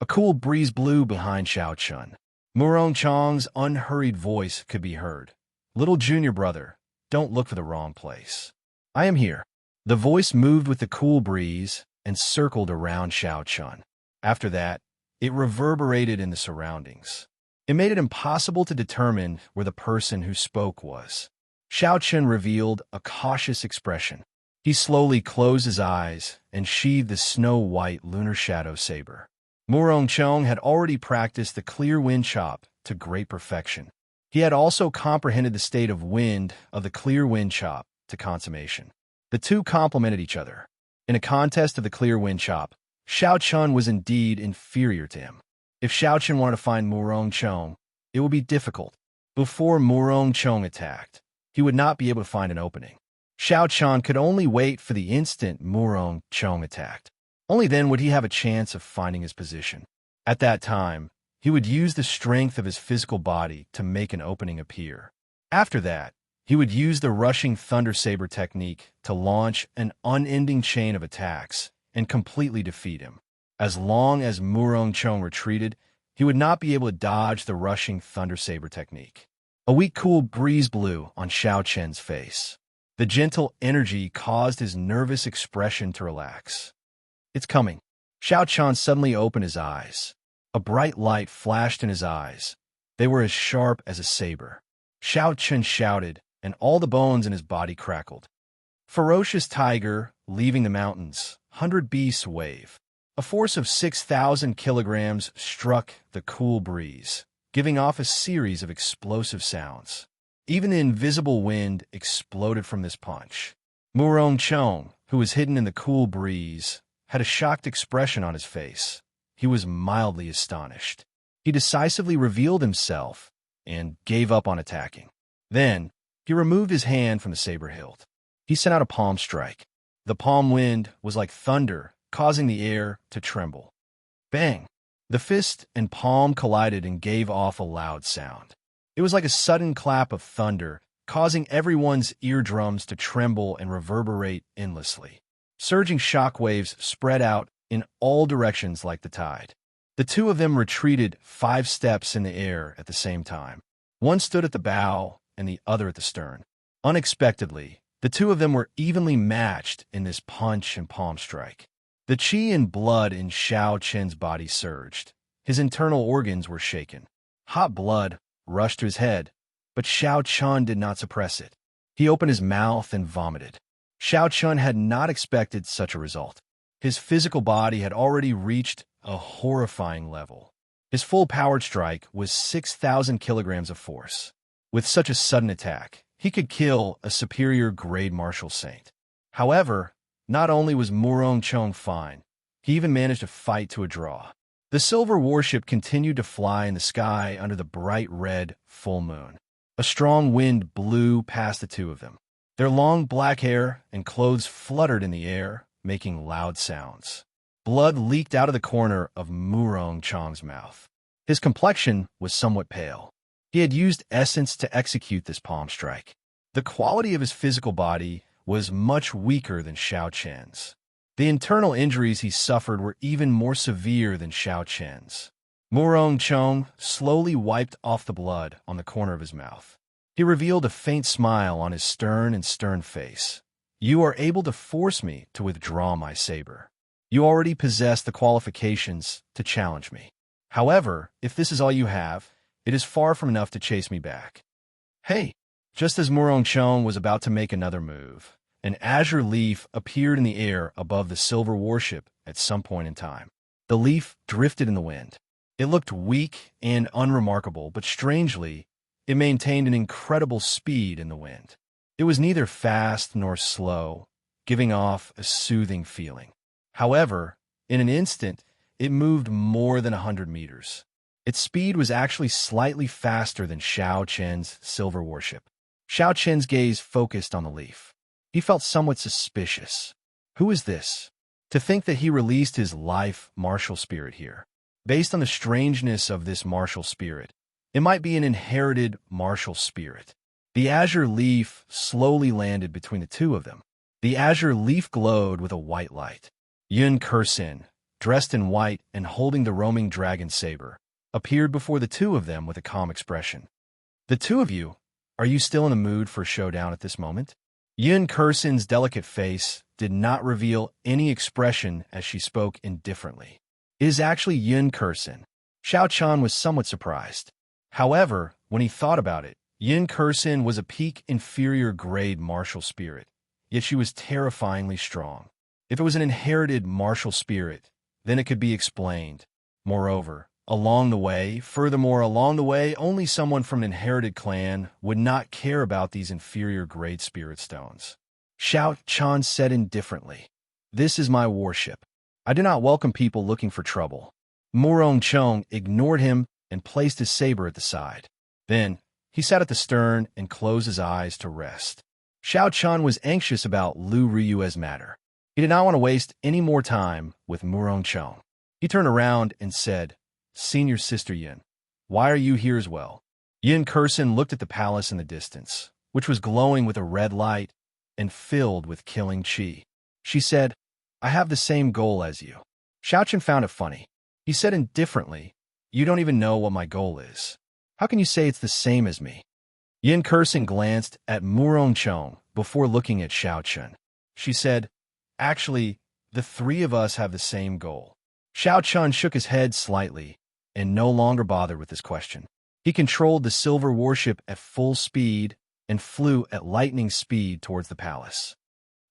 A cool breeze blew behind Xiao Qin. Murong Chong's unhurried voice could be heard. Little junior brother, don't look for the wrong place. I am here. The voice moved with the cool breeze and circled around Xiao Qin. After that, it reverberated in the surroundings. It made it impossible to determine where the person who spoke was. Xiao Qin revealed a cautious expression. He slowly closed his eyes and sheathed the snow-white lunar shadow saber. Murong Chong had already practiced the clear wind chop to great perfection. He had also comprehended the state of wind of the clear wind chop to consummation. The two complemented each other. In a contest of the clear wind chop, Xiao Qin was indeed inferior to him. If Xiao Qin wanted to find Murong Chong, it would be difficult. Before Murong Chong attacked, he would not be able to find an opening. Xiao Qin could only wait for the instant Murong Chong attacked. Only then would he have a chance of finding his position. At that time, he would use the strength of his physical body to make an opening appear. After that, he would use the rushing thunder saber technique to launch an unending chain of attacks and completely defeat him. As long as Murong Chong retreated, he would not be able to dodge the rushing thunder saber technique. A weak cool breeze blew on Xiao Qin's face. The gentle energy caused his nervous expression to relax. It's coming. Xiao Qin suddenly opened his eyes. A bright light flashed in his eyes. They were as sharp as a saber. Xiao Qin shouted, and all the bones in his body crackled. Ferocious tiger, leaving the mountains, 100 beasts wave. A force of 6,000 kilograms struck the cool breeze, giving off a series of explosive sounds. Even the invisible wind exploded from this punch. Murong Chong, who was hidden in the cool breeze, had a shocked expression on his face. He was mildly astonished. He decisively revealed himself and gave up on attacking. Then, he removed his hand from the saber hilt. He sent out a palm strike. The palm wind was like thunder, causing the air to tremble. Bang! The fist and palm collided and gave off a loud sound. It was like a sudden clap of thunder, causing everyone's eardrums to tremble and reverberate endlessly. Surging shock waves spread out in all directions like the tide. The two of them retreated 5 steps in the air at the same time. One stood at the bow and the other at the stern. Unexpectedly, the two of them were evenly matched in this punch and palm strike. The qi and blood in Xiao Qin's body surged. His internal organs were shaken. Hot blood rushed to his head, but Xiao Qin did not suppress it. He opened his mouth and vomited. Xiao Qin had not expected such a result. His physical body had already reached a horrifying level. His full-powered strike was 6,000 kilograms of force. With such a sudden attack, he could kill a superior grade martial saint. However, not only was Murong Chong fine, he even managed to fight to a draw. The silver warship continued to fly in the sky under the bright red full moon. A strong wind blew past the two of them. Their long black hair and clothes fluttered in the air, making loud sounds. Blood leaked out of the corner of Murong Chong's mouth. His complexion was somewhat pale. He had used essence to execute this palm strike. The quality of his physical body was much weaker than Xiao Chen's. The internal injuries he suffered were even more severe than Xiao Chen's. Murong Chong slowly wiped off the blood on the corner of his mouth. He revealed a faint smile on his stern face. "You are able to force me to withdraw my saber. You already possess the qualifications to challenge me. However, if this is all you have, it is far from enough to chase me back." "Hey!" Just as Murong Chong was about to make another move, an azure leaf appeared in the air above the silver warship at some point in time. The leaf drifted in the wind. It looked weak and unremarkable, but strangely, it maintained an incredible speed in the wind. It was neither fast nor slow, giving off a soothing feeling. However, in an instant, it moved more than 100 meters. Its speed was actually slightly faster than Xiao Chen's silver warship. Xiao Chen's gaze focused on the leaf. He felt somewhat suspicious. Who is this? To think that he released his life martial spirit here. Based on the strangeness of this martial spirit, it might be an inherited martial spirit. The azure leaf slowly landed between the two of them. The azure leaf glowed with a white light. Yun Kursin, dressed in white and holding the roaming dragon saber, appeared before the two of them with a calm expression. "The two of you, are you still in the mood for a showdown at this moment?" Yun Kursin's delicate face did not reveal any expression as she spoke indifferently. "It is actually Yun Kursin." Xiao Chan was somewhat surprised. However, when he thought about it, Yun Kursin was a peak inferior grade martial spirit, yet she was terrifyingly strong. If it was an inherited martial spirit, then it could be explained. Moreover, along the way, only someone from an inherited clan would not care about these inferior grade spirit stones. Xiao Chan said indifferently, "This is my warship. I do not welcome people looking for trouble." Murong Chong ignored him and placed his saber at the side. Then, he sat at the stern and closed his eyes to rest. Xiao Chan was anxious about Lu Riyue's matter. He did not want to waste any more time with Murong Chong. He turned around and said, "Senior Sister Yin, why are you here as well?" Yin Kursin looked at the palace in the distance, which was glowing with a red light and filled with killing qi. She said, "I have the same goal as you." Xiao Chen found it funny. He said indifferently, "You don't even know what my goal is. How can you say it's the same as me?" Yin Kursin glanced at Murong Chong before looking at Xiao Chen. She said, "Actually, the three of us have the same goal." Xiao Chen shook his head slightly and no longer bothered with this question. He controlled the silver warship at full speed and flew at lightning speed towards the palace.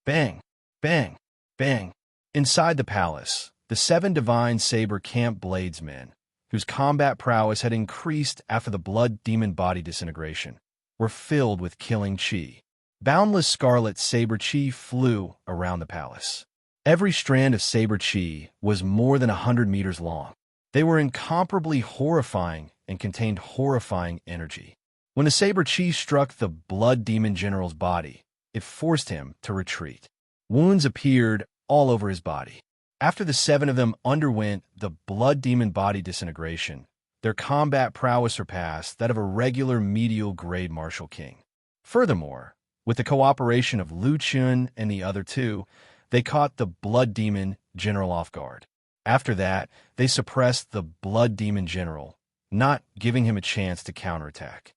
Bang! Bang! Bang! Inside the palace, the 7 divine saber camp bladesmen, whose combat prowess had increased after the blood demon body disintegration, were filled with killing qi. Boundless scarlet saber qi flew around the palace. Every strand of saber qi was more than 100 meters long. They were incomparably horrifying and contained horrifying energy. When the saber qi struck the blood demon general's body, it forced him to retreat. Wounds appeared all over his body. After the 7 of them underwent the blood demon body disintegration, their combat prowess surpassed that of a regular medial grade martial king. Furthermore, with the cooperation of Lu Chun and the other 2, they caught the blood demon general off guard. After that, they suppressed the blood demon general, not giving him a chance to counterattack.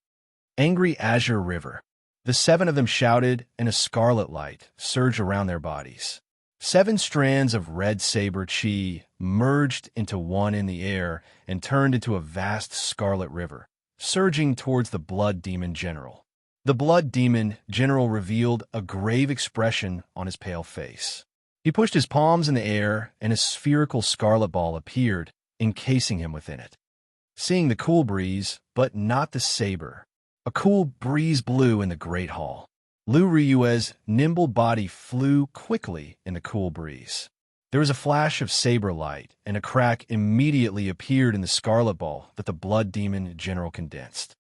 Angry Azure River. The 7 of them shouted, and a scarlet light surged around their bodies. 7 strands of red saber qi merged into one in the air and turned into a vast scarlet river, surging towards the blood demon general. The blood demon general revealed a grave expression on his pale face. He pushed his palms in the air, and a spherical scarlet ball appeared, encasing him within it. Seeing the cool breeze, but not the saber, a cool breeze blew in the great hall. Lu Riyue's nimble body flew quickly in the cool breeze. There was a flash of saber light, and a crack immediately appeared in the scarlet ball that the blood demon general condensed.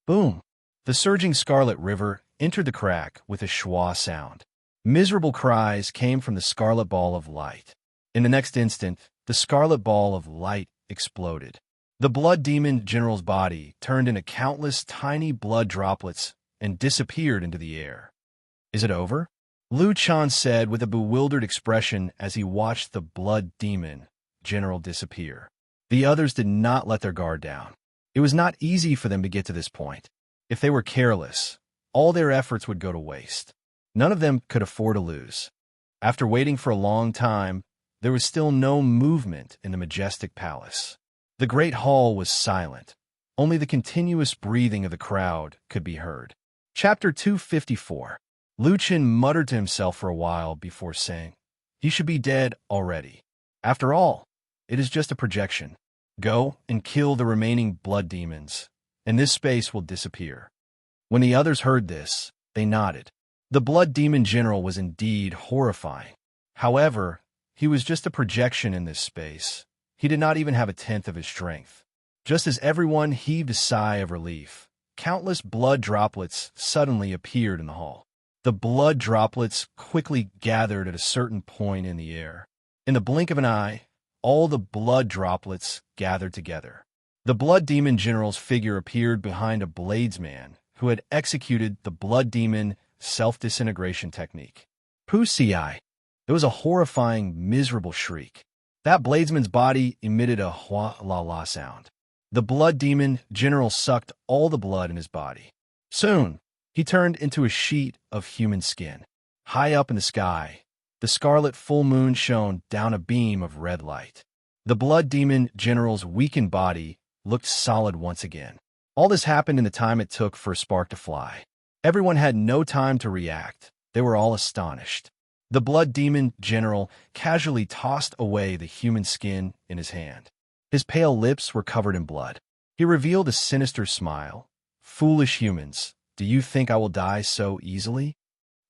Boom! The surging scarlet river entered the crack with a schwa sound. Miserable cries came from the scarlet ball of light. In the next instant, the scarlet ball of light exploded. The blood demon general's body turned into countless tiny blood droplets and disappeared into the air. Is it over? Liu Chan said with a bewildered expression as he watched the blood demon general disappear. The others did not let their guard down. It was not easy for them to get to this point. If they were careless, all their efforts would go to waste. None of them could afford to lose. After waiting for a long time, there was still no movement in the majestic palace. The great hall was silent. Only the continuous breathing of the crowd could be heard. Chapter 254. Liu Chen muttered to himself for a while before saying, "He should be dead already. After all, it is just a projection. Go and kill the remaining blood demons, and this space will disappear." When the others heard this, they nodded. The blood demon general was indeed horrifying. However, he was just a projection in this space. He did not even have a tenth of his strength. Just as everyone heaved a sigh of relief, countless blood droplets suddenly appeared in the hall. The blood droplets quickly gathered at a certain point in the air. In the blink of an eye, all the blood droplets gathered together. The blood demon general's figure appeared behind a bladesman who had executed the blood demon self-disintegration technique. Pussy-eye. It was a horrifying, miserable shriek. That bladesman's body emitted a hua-la-la sound. The blood demon general sucked all the blood in his body. Soon, he turned into a sheet of human skin. High up in the sky, the scarlet full moon shone down a beam of red light. The blood demon general's weakened body looked solid once again. All this happened in the time it took for a spark to fly. Everyone had no time to react. They were all astonished. The blood demon general casually tossed away the human skin in his hand. His pale lips were covered in blood. He revealed a sinister smile. "Foolish humans, do you think I will die so easily?"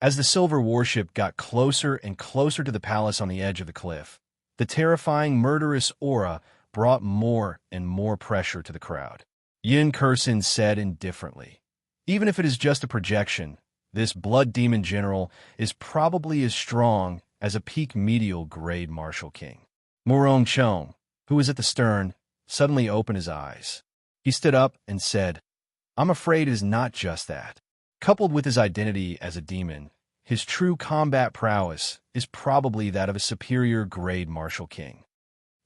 As the silver warship got closer and closer to the palace on the edge of the cliff, the terrifying murderous aura brought more and more pressure to the crowd. Yin Kursin said indifferently, "Even if it is just a projection, this blood demon general is probably as strong as a peak medial grade martial king." Murong Chong, who was at the stern, suddenly opened his eyes. He stood up and said, "I'm afraid it is not just that. Coupled with his identity as a demon, his true combat prowess is probably that of a superior grade martial king.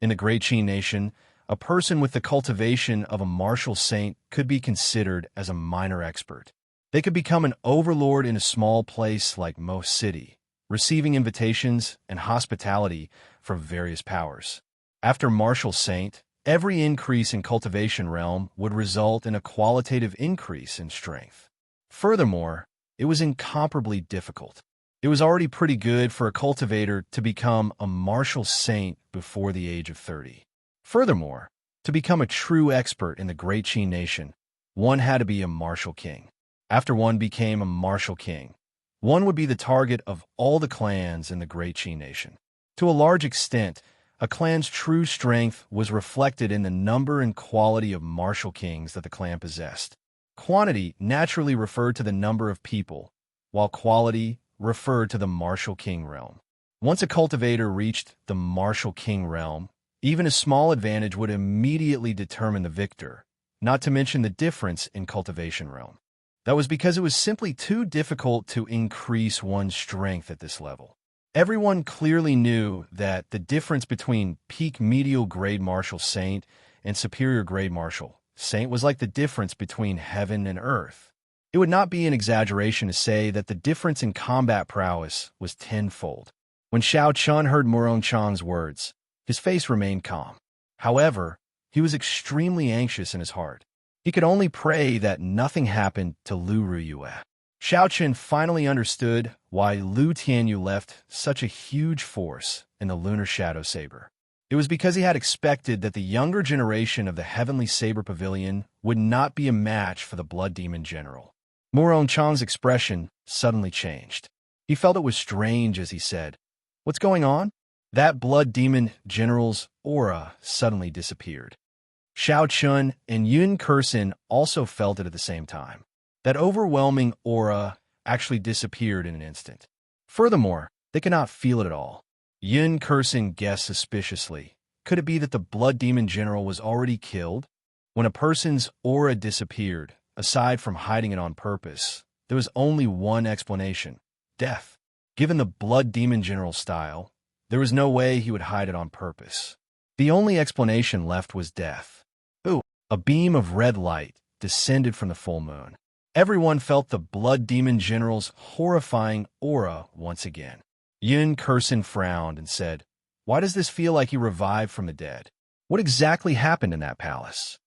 In the Great Qi Nation, a person with the cultivation of a martial saint could be considered as a minor expert. They could become an overlord in a small place like Mo City, receiving invitations and hospitality from various powers. After martial saint, every increase in cultivation realm would result in a qualitative increase in strength. Furthermore, it was incomparably difficult. It was already pretty good for a cultivator to become a martial saint before the age of 30. Furthermore, to become a true expert in the Great Qi Nation, one had to be a martial king. After one became a martial king, one would be the target of all the clans in the Great Qi Nation. To a large extent, a clan's true strength was reflected in the number and quality of martial kings that the clan possessed. Quantity naturally referred to the number of people, while quality referred to the martial king realm. Once a cultivator reached the martial king realm, even a small advantage would immediately determine the victor, not to mention the difference in cultivation realm. That was because it was simply too difficult to increase one's strength at this level. Everyone clearly knew that the difference between peak medial grade martial saint and superior grade martial saint was like the difference between heaven and earth. It would not be an exaggeration to say that the difference in combat prowess was tenfold. When Xiao Chun heard Murong Chang's words, his face remained calm. However, he was extremely anxious in his heart. He could only pray that nothing happened to Lu Ruyue. Xiao Chen finally understood why Lu Tianyu left such a huge force in the Lunar Shadow Saber. It was because he had expected that the younger generation of the Heavenly Saber Pavilion would not be a match for the Blood Demon General. Murong Chang's expression suddenly changed. He felt it was strange as he said, "What's going on?" That blood demon general's aura suddenly disappeared. Xiao Chun and Yun Kursin also felt it at the same time. That overwhelming aura actually disappeared in an instant. Furthermore, they could not feel it at all. Yun Kursin guessed suspiciously. Could it be that the blood demon general was already killed? When a person's aura disappeared, aside from hiding it on purpose, there was only one explanation: death. Given the blood demon general's style, there was no way he would hide it on purpose. The only explanation left was death. Ooh! A beam of red light descended from the full moon. Everyone felt the blood demon general's horrifying aura once again. Yun Kursin frowned and said, "Why does this feel like he revived from the dead? What exactly happened in that palace?"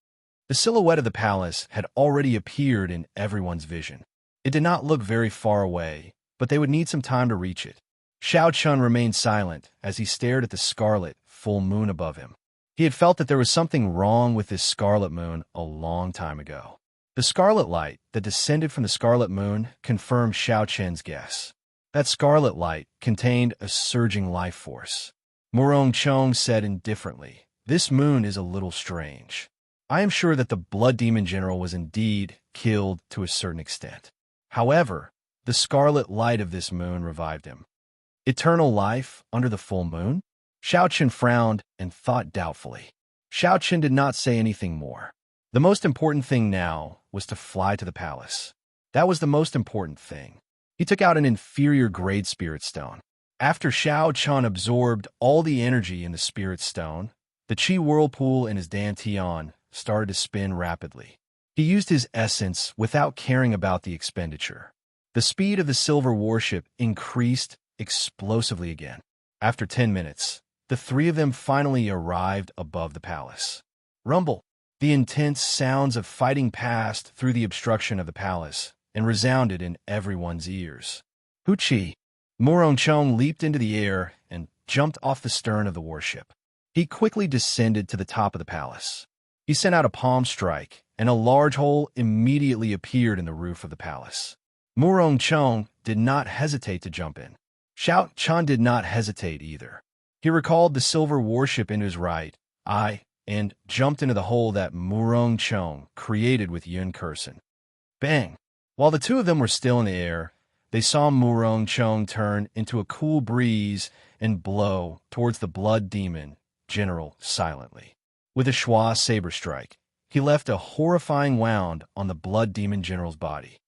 The silhouette of the palace had already appeared in everyone's vision. It did not look very far away, but they would need some time to reach it. Xiao Chun remained silent as he stared at the scarlet, full moon above him. He had felt that there was something wrong with this scarlet moon a long time ago. The scarlet light that descended from the scarlet moon confirmed Xiao Chen's guess. That scarlet light contained a surging life force. Murong Chong said indifferently, "This moon is a little strange. I am sure that the blood demon general was indeed killed to a certain extent. However, the scarlet light of this moon revived him. Eternal life under the full moon?" Xiao Chen frowned and thought doubtfully. Xiao Chen did not say anything more. The most important thing now was to fly to the palace. That was the most important thing. He took out an inferior grade spirit stone. After Xiao Chen absorbed all the energy in the spirit stone, the chi whirlpool in his dantian started to spin rapidly. He used his essence without caring about the expenditure. The speed of the silver warship increased explosively again. After 10 minutes, the three of them finally arrived above the palace. Rumble! The intense sounds of fighting passed through the obstruction of the palace and resounded in everyone's ears. Huchi! Murong Chong leaped into the air and jumped off the stern of the warship. He quickly descended to the top of the palace. He sent out a palm strike, and a large hole immediately appeared in the roof of the palace. Murong Chong did not hesitate to jump in. Xiao Chan did not hesitate either. He recalled the silver warship into his right eye and jumped into the hole that Murong Chong created with Yun Kursin. Bang! While the two of them were still in the air, they saw Murong Chong turn into a cool breeze and blow towards the blood demon general silently. With a schwa saber strike, he left a horrifying wound on the blood demon general's body.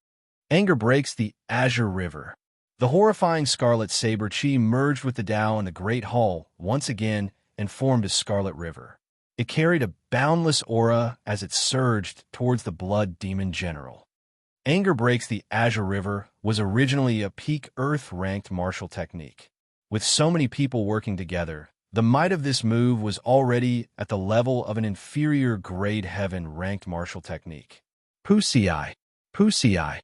Anger breaks the azure river. The horrifying scarlet saber chi merged with the Tao in the Great Hall once again and formed a scarlet river. It carried a boundless aura as it surged towards the blood demon general. Anger breaks the azure river was originally a peak earth-ranked martial technique. With so many people working together, the might of this move was already at the level of an inferior grade heaven-ranked martial technique. Pusi-ai! Pusi-ai!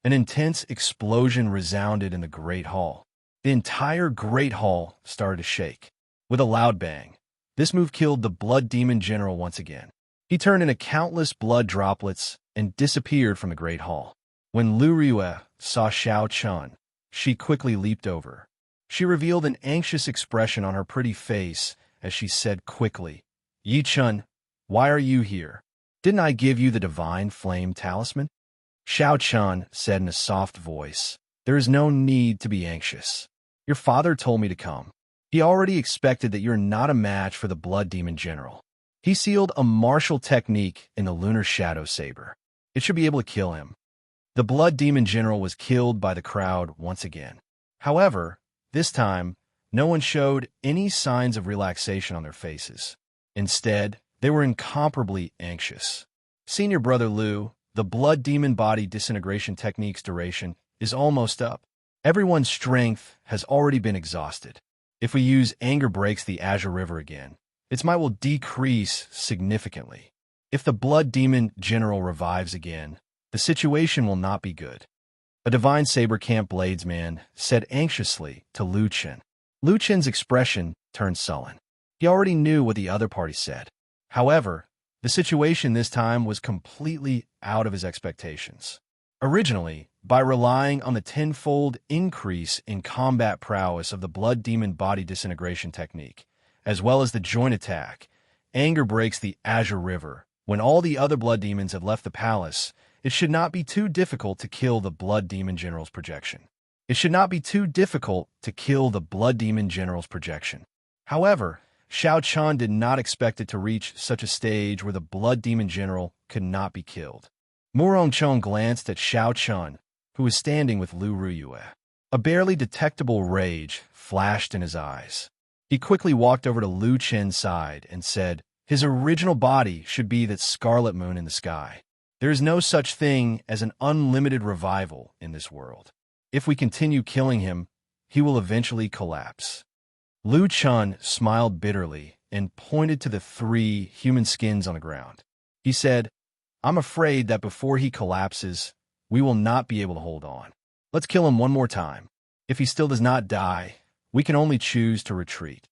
An intense explosion resounded in the Great Hall. The entire Great Hall started to shake. With a loud bang, this move killed the blood demon general once again. He turned into countless blood droplets and disappeared from the Great Hall. When Lu Rue saw Xiao Chun, she quickly leaped over. She revealed an anxious expression on her pretty face as she said quickly, "Yi Chun, why are you here? Didn't I give you the divine flame talisman?" Xiao Chun said in a soft voice, "There is no need to be anxious. Your father told me to come. He already expected that you're not a match for the blood demon general. He sealed a martial technique in the lunar shadow saber. It should be able to kill him." The blood demon general was killed by the crowd once again. However, this time, no one showed any signs of relaxation on their faces. Instead, they were incomparably anxious. Senior Brother Lu, the blood demon body disintegration technique's duration is almost up. Everyone's strength has already been exhausted. If we use Anger Breaks the Azure River again, its might will decrease significantly. If the blood demon general revives again, the situation will not be good. A divine saber camp bladesman said anxiously to Lu Chen. Lu Chen's expression turned sullen. He already knew what the other party said. However, the situation this time was completely out of his expectations. Originally, by relying on the tenfold increase in combat prowess of the Blood Demon body disintegration technique, as well as the joint attack, anger breaks the Azure River. When all the other Blood Demons have left the palace, it should not be too difficult to kill the Blood Demon General's projection. It should not be too difficult to kill the Blood Demon General's projection. However, Shao Chun did not expect it to reach such a stage where the Blood Demon General could not be killed. Murong Chong glanced at Shao Chun, who was standing with Lu Ruyue. A barely detectable rage flashed in his eyes. He quickly walked over to Lu Chen's side and said, "His original body should be that scarlet moon in the sky. There is no such thing as an unlimited revival in this world. If we continue killing him, he will eventually collapse." Lu Chun smiled bitterly and pointed to the 3 human skins on the ground. He said, "I'm afraid that before he collapses, we will not be able to hold on. Let's kill him one more time. If he still does not die, we can only choose to retreat."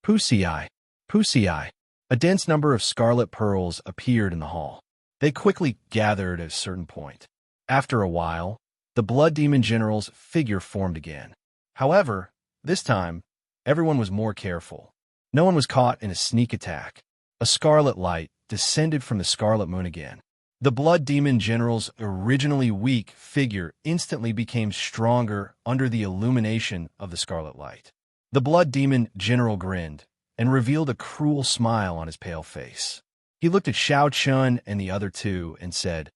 Pusii, Pusii. A dense number of scarlet pearls appeared in the hall. They quickly gathered at a certain point. After a while, the Blood Demon General's figure formed again. However, this time, everyone was more careful. No one was caught in a sneak attack. A scarlet light descended from the scarlet moon again. The Blood Demon General's originally weak figure instantly became stronger under the illumination of the scarlet light. The Blood Demon General grinned and revealed a cruel smile on his pale face. He looked at Shao Chun and the other 2 and said,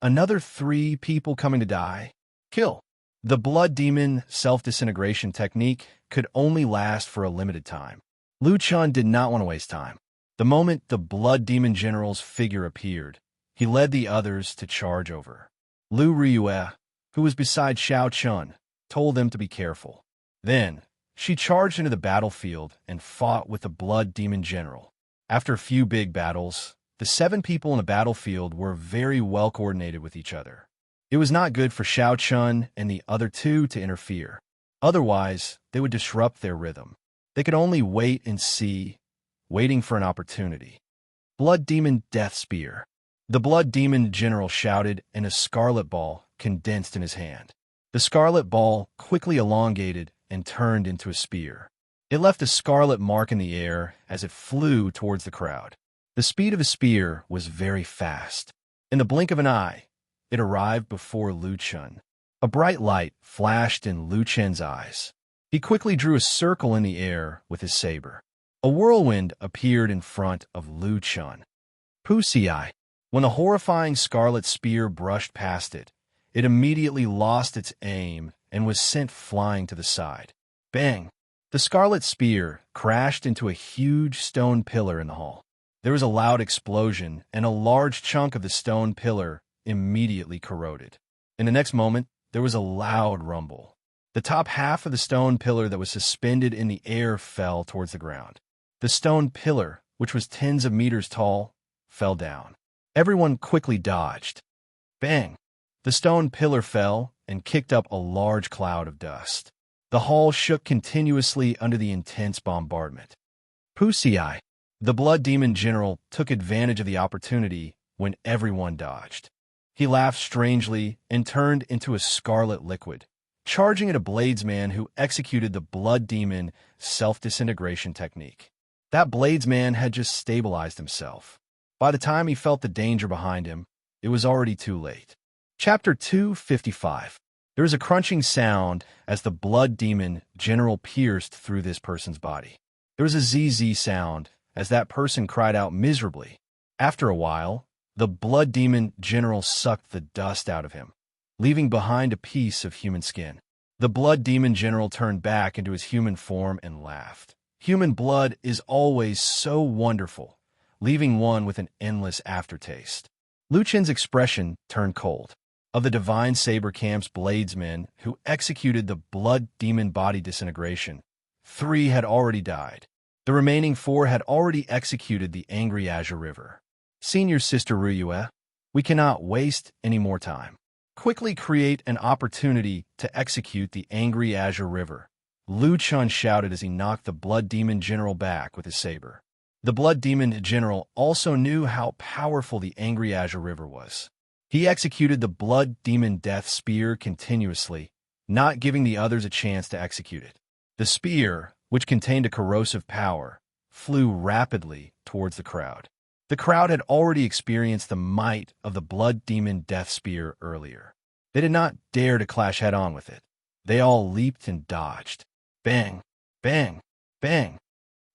"Another 3 people coming to die? Kill." The Blood Demon self-disintegration technique could only last for a limited time. Lu Chun did not want to waste time. The moment the Blood Demon General's figure appeared, he led the others to charge over. Lu Ruyue, who was beside Shao Chun, told them to be careful. Then, she charged into the battlefield and fought with the Blood Demon General. After a few big battles, the 7 people in the battlefield were very well coordinated with each other. It was not good for Shao Chun and the other 2 to interfere. Otherwise, they would disrupt their rhythm. They could only wait and see, waiting for an opportunity. Blood Demon Death Spear. The Blood Demon General shouted, and a scarlet ball condensed in his hand. The scarlet ball quickly elongated and turned into a spear. It left a scarlet mark in the air as it flew towards the crowd. The speed of a spear was very fast. In the blink of an eye, it arrived before Lu Chun. A bright light flashed in Lu Chen's eyes. He quickly drew a circle in the air with his saber. A whirlwind appeared in front of Lu Chun. Pusii. When the horrifying scarlet spear brushed past it, it immediately lost its aim and was sent flying to the side. Bang! The scarlet spear crashed into a huge stone pillar in the hall. There was a loud explosion, and a large chunk of the stone pillar immediately corroded. In the next moment, there was a loud rumble. The top half of the stone pillar that was suspended in the air fell towards the ground. The stone pillar, which was tens of meters tall, fell down. Everyone quickly dodged. Bang! The stone pillar fell and kicked up a large cloud of dust. The hall shook continuously under the intense bombardment. Pusii. The Blood Demon General took advantage of the opportunity when everyone dodged. He laughed strangely and turned into a scarlet liquid, charging at a bladesman who executed the Blood Demon self-disintegration technique. That bladesman had just stabilized himself. By the time he felt the danger behind him, it was already too late. Chapter 255. There was a crunching sound as the Blood Demon General pierced through this person's body. There was a ZZ sound as that person cried out miserably. After a while, the Blood Demon General sucked the dust out of him, leaving behind a piece of human skin. The Blood Demon General turned back into his human form and laughed. Human blood is always so wonderful, leaving one with an endless aftertaste. Lu Chen's expression turned cold. Of the Divine Saber Camp's bladesmen who executed the Blood Demon body disintegration, 3 had already died. The remaining 4 had already executed the Angry Azure River. Senior Sister Ruyue, we cannot waste any more time. Quickly create an opportunity to execute the Angry Azure River, Lu Chun shouted as he knocked the Blood Demon General back with his saber. The Blood Demon General also knew how powerful the Angry Azure River was. He executed the Blood Demon Death Spear continuously, not giving the others a chance to execute it. The spear, which contained a corrosive power, flew rapidly towards the crowd. The crowd had already experienced the might of the Blood Demon Death Spear earlier. They did not dare to clash head-on with it. They all leaped and dodged. Bang, bang, bang.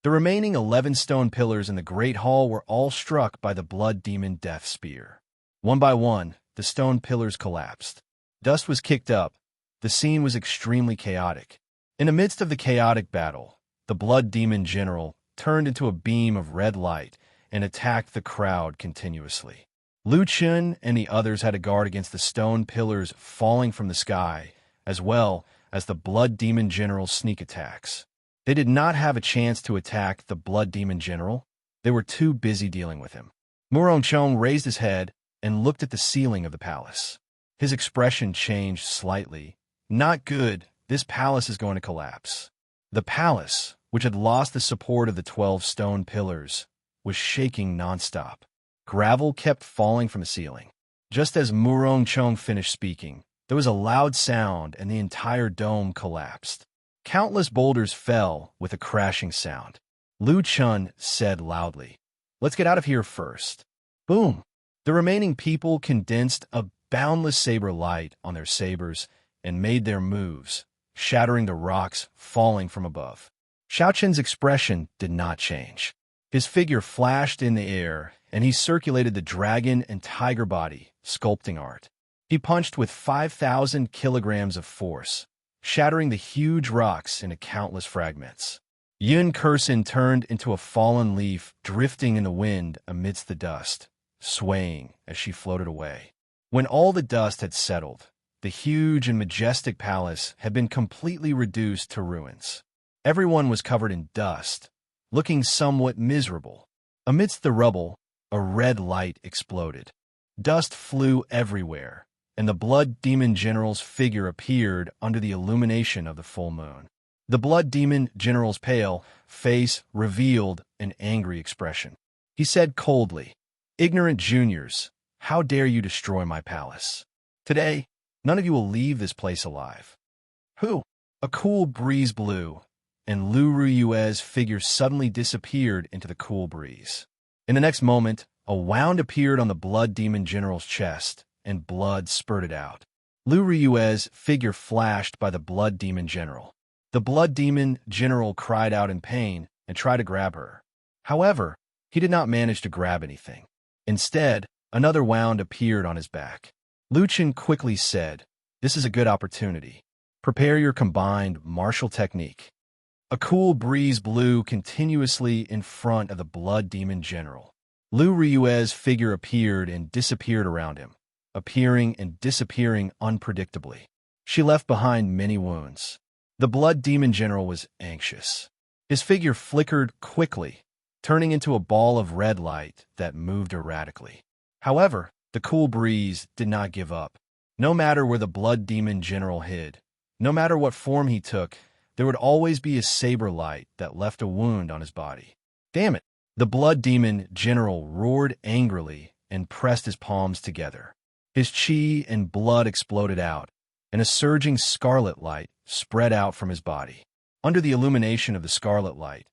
The remaining 11 stone pillars in the Great Hall were all struck by the Blood Demon Death Spear. One by one, the stone pillars collapsed. Dust was kicked up. The scene was extremely chaotic. In the midst of the chaotic battle, the Blood Demon General turned into a beam of red light and attacked the crowd continuously. Lu Chun and the others had to guard against the stone pillars falling from the sky, as well as the Blood Demon General's sneak attacks. They did not have a chance to attack the Blood Demon General. They were too busy dealing with him. Murong Chong raised his head and looked at the ceiling of the palace. His expression changed slightly. Not good. This palace is going to collapse. The palace, which had lost the support of the 12 stone pillars, was shaking nonstop. Gravel kept falling from the ceiling. Just as Murong Chong finished speaking, there was a loud sound and the entire dome collapsed. Countless boulders fell with a crashing sound. Lu Chun said loudly, "Let's get out of here first." Boom! The remaining people condensed a boundless saber light on their sabers and made their moves, shattering the rocks falling from above. Xiao Chen's expression did not change. His figure flashed in the air, and he circulated the dragon and tiger body, sculpting art. He punched with 5,000 kilograms of force, shattering the huge rocks into countless fragments. Yun Kursin turned into a fallen leaf drifting in the wind amidst the dust, swaying as she floated away. When all the dust had settled, the huge and majestic palace had been completely reduced to ruins. Everyone was covered in dust, looking somewhat miserable. Amidst the rubble, a red light exploded. Dust flew everywhere, and the Blood Demon General's figure appeared under the illumination of the full moon. The Blood Demon General's pale face revealed an angry expression. He said coldly, "Ignorant juniors, how dare you destroy my palace? Today, none of you will leave this place alive." Who? A cool breeze blew, and Lu Ruyue's figure suddenly disappeared into the cool breeze. In the next moment, a wound appeared on the Blood Demon General's chest, and blood spurted out. Lu Ruyue's figure flashed by the Blood Demon General. The Blood Demon General cried out in pain and tried to grab her. However, he did not manage to grab anything. Instead, another wound appeared on his back. Lu Chen quickly said, "This is a good opportunity. Prepare your combined martial technique." A cool breeze blew continuously in front of the Blood Demon General. Lu Ruyue's figure appeared and disappeared around him, appearing and disappearing unpredictably. She left behind many wounds. The Blood Demon General was anxious. His figure flickered quickly, turning into a ball of red light that moved erratically. However, the cool breeze did not give up. No matter where the Blood Demon General hid, no matter what form he took, there would always be a saber light that left a wound on his body. Damn it! The Blood Demon General roared angrily and pressed his palms together. His chi and blood exploded out, and a surging scarlet light spread out from his body. Under the illumination of the scarlet light,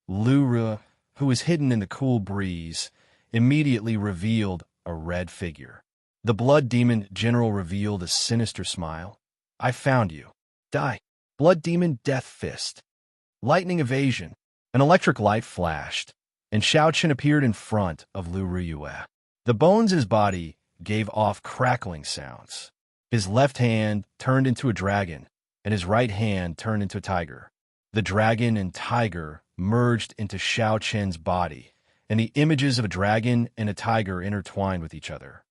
Lu Ru, who was hidden in the cool breeze, immediately revealed a red figure. The Blood Demon General revealed a sinister smile. "I found you. Die." Blood Demon Death Fist. Lightning evasion. An electric light flashed, and Xiao Chen appeared in front of Lu Ruyue. The bones in his body gave off crackling sounds. His left hand turned into a dragon, and his right hand turned into a tiger. The dragon and tiger merged into Xiao Chen's body, and the images of a dragon and a tiger intertwined with each other.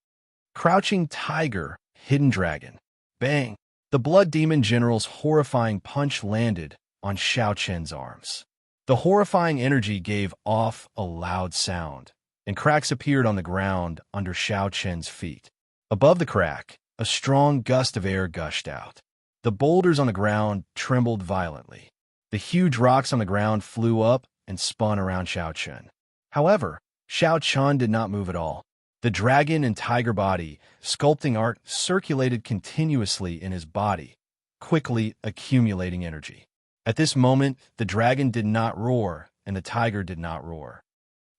Crouching tiger, hidden dragon. Bang! The Blood Demon General's horrifying punch landed on Xiao Chen's arms. The horrifying energy gave off a loud sound, and cracks appeared on the ground under Xiao Chen's feet. Above the crack, a strong gust of air gushed out. The boulders on the ground trembled violently. The huge rocks on the ground flew up and spun around Xiao Chen. However, Xiao Chen did not move at all. The dragon and tiger body sculpting art circulated continuously in his body, quickly accumulating energy. At this moment, the dragon did not roar, and the tiger did not roar.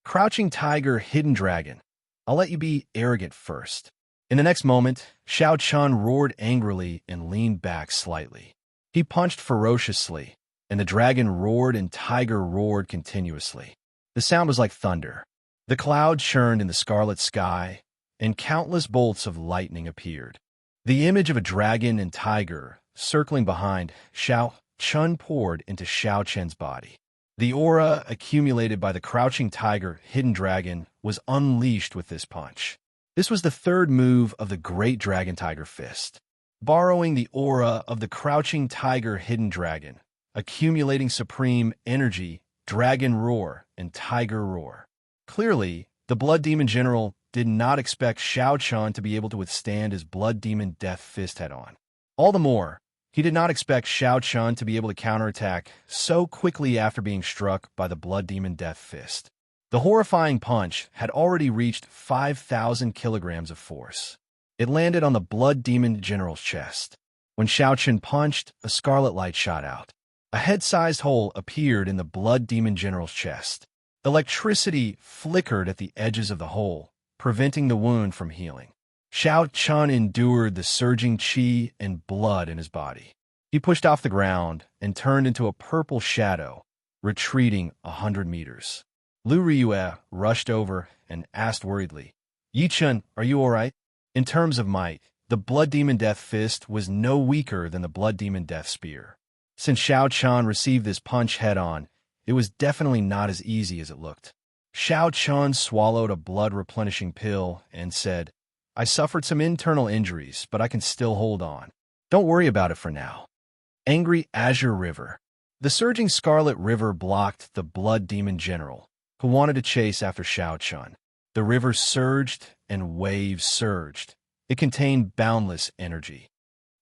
Crouching tiger, hidden dragon. I'll let you be arrogant first. In the next moment, Xiao Chun roared angrily and leaned back slightly. He punched ferociously, and the dragon roared and tiger roared continuously. The sound was like thunder. The cloud churned in the scarlet sky, and countless bolts of lightning appeared. The image of a dragon and tiger circling behind Xiao Chun poured into Xiao Chen's body. The aura accumulated by the crouching tiger, hidden dragon, was unleashed with this punch. This was the third move of the Great Dragon Tiger Fist. Borrowing the aura of the crouching tiger, hidden dragon, accumulating supreme energy, dragon roar, and tiger roar. Clearly, the Blood Demon General did not expect Xiao Chun to be able to withstand his Blood Demon Death Fist head-on. All the more, he did not expect Xiao Chun to be able to counterattack so quickly after being struck by the Blood Demon Death Fist. The horrifying punch had already reached 5,000 kilograms of force. It landed on the Blood Demon General's chest. When Xiao Chun punched, a scarlet light shot out. A head-sized hole appeared in the Blood Demon General's chest. Electricity flickered at the edges of the hole, preventing the wound from healing. Xiao Chun endured the surging qi and blood in his body. He pushed off the ground and turned into a purple shadow, retreating 100 meters. Lu Ryue rushed over and asked worriedly, "Yi Chun, are you all right?" In terms of might, the Blood Demon Death Fist was no weaker than the Blood Demon Death Spear. Since Xiao Chun received this punch head-on, it was definitely not as easy as it looked. Xiao Chun swallowed a blood-replenishing pill and said, "I suffered some internal injuries, but I can still hold on. Don't worry about it for now." Angry Azure River. The surging Scarlet River blocked the Blood Demon General, who wanted to chase after Xiao Chun. The river surged and waves surged. It contained boundless energy.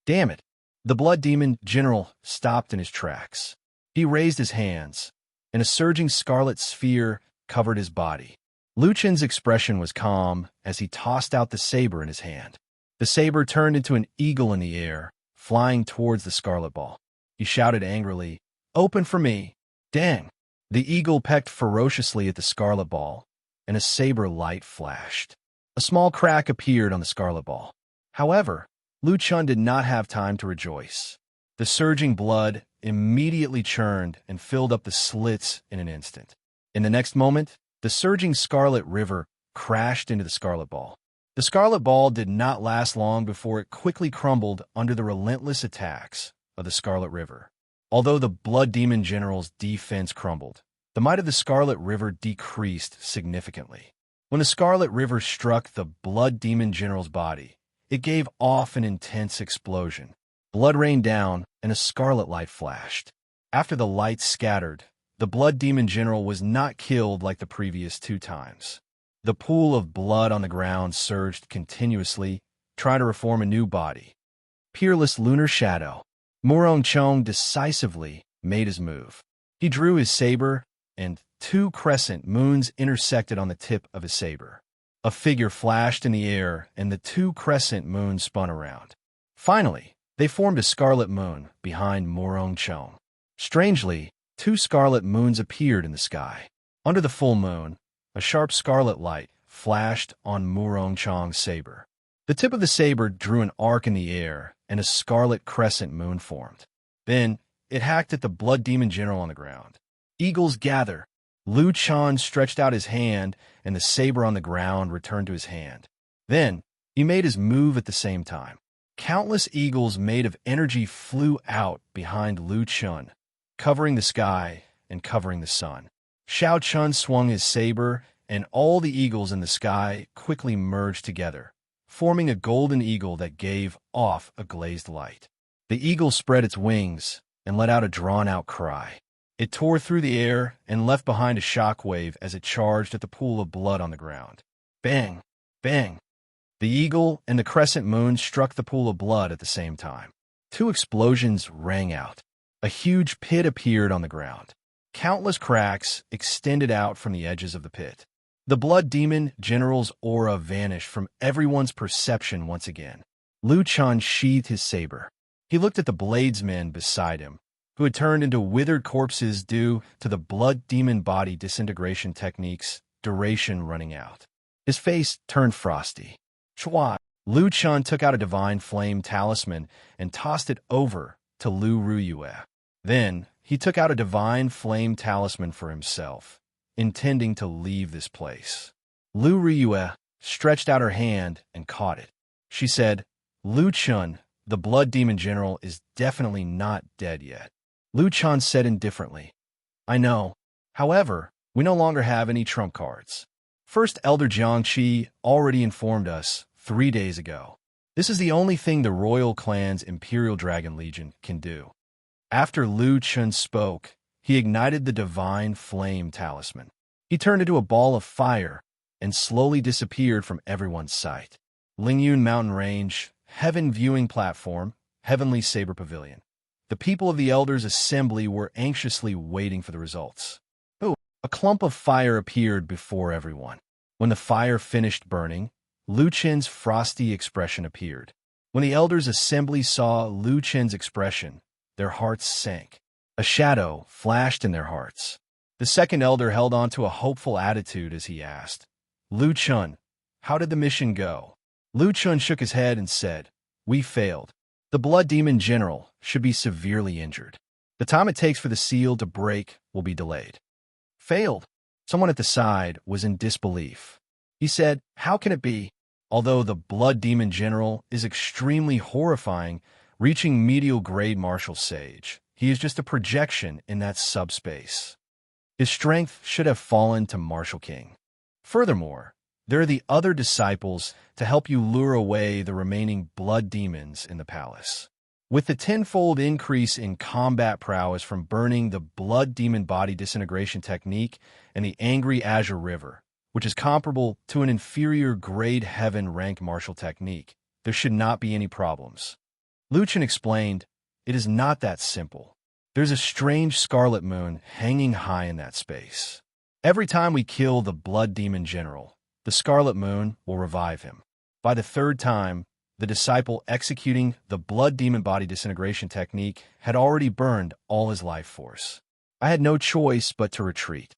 Damn it! The Blood Demon General stopped in his tracks. He raised his hands, and a surging scarlet sphere covered his body. Lu Chen's expression was calm as he tossed out the saber in his hand. The saber turned into an eagle in the air, flying towards the scarlet ball. He shouted angrily, "Open for me!" Dang! The eagle pecked ferociously at the scarlet ball, and a saber light flashed. A small crack appeared on the scarlet ball. However, Lu Chun did not have time to rejoice. The surging blood immediately churned and filled up the slits in an instant. In the next moment, the surging scarlet river crashed into the scarlet ball. The scarlet ball did not last long before it quickly crumbled under the relentless attacks of the scarlet river. Although the Blood Demon General's defense crumbled, the might of the scarlet river decreased significantly. When the scarlet river struck the Blood Demon General's body, it gave off an intense explosion. Blood rained down, and a scarlet light flashed. After the light scattered, the Blood Demon General was not killed like the previous 2 times. The pool of blood on the ground surged continuously, trying to reform a new body. Peerless Lunar Shadow. Murong Chong decisively made his move. He drew his saber, and 2 crescent moons intersected on the tip of his saber. A figure flashed in the air, and the 2 crescent moons spun around. Finally, they formed a scarlet moon behind Murong Chong. Strangely, 2 scarlet moons appeared in the sky. Under the full moon, a sharp scarlet light flashed on Murong Chong's saber. The tip of the saber drew an arc in the air, and a scarlet crescent moon formed. Then, it hacked at the Blood Demon General on the ground. Eagles gather. Lu Chun stretched out his hand, and the saber on the ground returned to his hand. Then, he made his move at the same time. Countless eagles made of energy flew out behind Lu Chun, covering the sky and covering the sun. Xiao Chun swung his saber, and all the eagles in the sky quickly merged together, forming a golden eagle that gave off a glazed light. The eagle spread its wings and let out a drawn-out cry. It tore through the air and left behind a shockwave as it charged at the pool of blood on the ground. Bang! Bang! The eagle and the crescent moon struck the pool of blood at the same time. 2 explosions rang out. A huge pit appeared on the ground. Countless cracks extended out from the edges of the pit. The Blood Demon General's aura vanished from everyone's perception once again. Liu Chan sheathed his saber. He looked at the bladesmen beside him, who had turned into withered corpses due to the Blood Demon body disintegration technique's duration running out. His face turned frosty. Chua! Liu Chan took out a divine flame talisman and tossed it over to Liu Ruyue. Then, he took out a divine flame talisman for himself, intending to leave this place. Liu Ruyue stretched out her hand and caught it. She said, "Liu Chun, the Blood Demon General, is definitely not dead yet." Liu Chan said indifferently, "I know. However, we no longer have any trump cards. First Elder Jiangqi already informed us 3 days ago. This is the only thing the royal clan's Imperial Dragon Legion can do." After Liu Chun spoke, he ignited the divine flame talisman. He turned into a ball of fire and slowly disappeared from everyone's sight. Lingyun Mountain Range, Heaven Viewing Platform, Heavenly Saber Pavilion. The people of the Elders' Assembly were anxiously waiting for the results. Oh, a clump of fire appeared before everyone. When the fire finished burning, Liu Chen's frosty expression appeared. When the Elders' Assembly saw Liu Chen's expression, their hearts sank. A shadow flashed in their hearts. The second elder held on to a hopeful attitude as he asked, "Liu Chun, how did the mission go?" Liu Chun shook his head and said, "We failed. The Blood Demon General should be severely injured. The time it takes for the seal to break will be delayed." Failed? Someone at the side was in disbelief. He said, "How can it be? Although the Blood Demon General is extremely horrifying, reaching medial grade martial sage, he is just a projection in that subspace. His strength should have fallen to Martial King. Furthermore, there are the other disciples to help you lure away the remaining blood demons in the palace. With the tenfold increase in combat prowess from burning the blood demon body disintegration technique and the angry Azure River, which is comparable to an inferior grade heaven rank martial technique, there should not be any problems." Liu Chen explained, "It is not that simple. There's a strange scarlet moon hanging high in that space. Every time we kill the Blood Demon General, the scarlet moon will revive him. By the third time, the disciple executing the Blood Demon body disintegration technique had already burned all his life force. I had no choice but to retreat.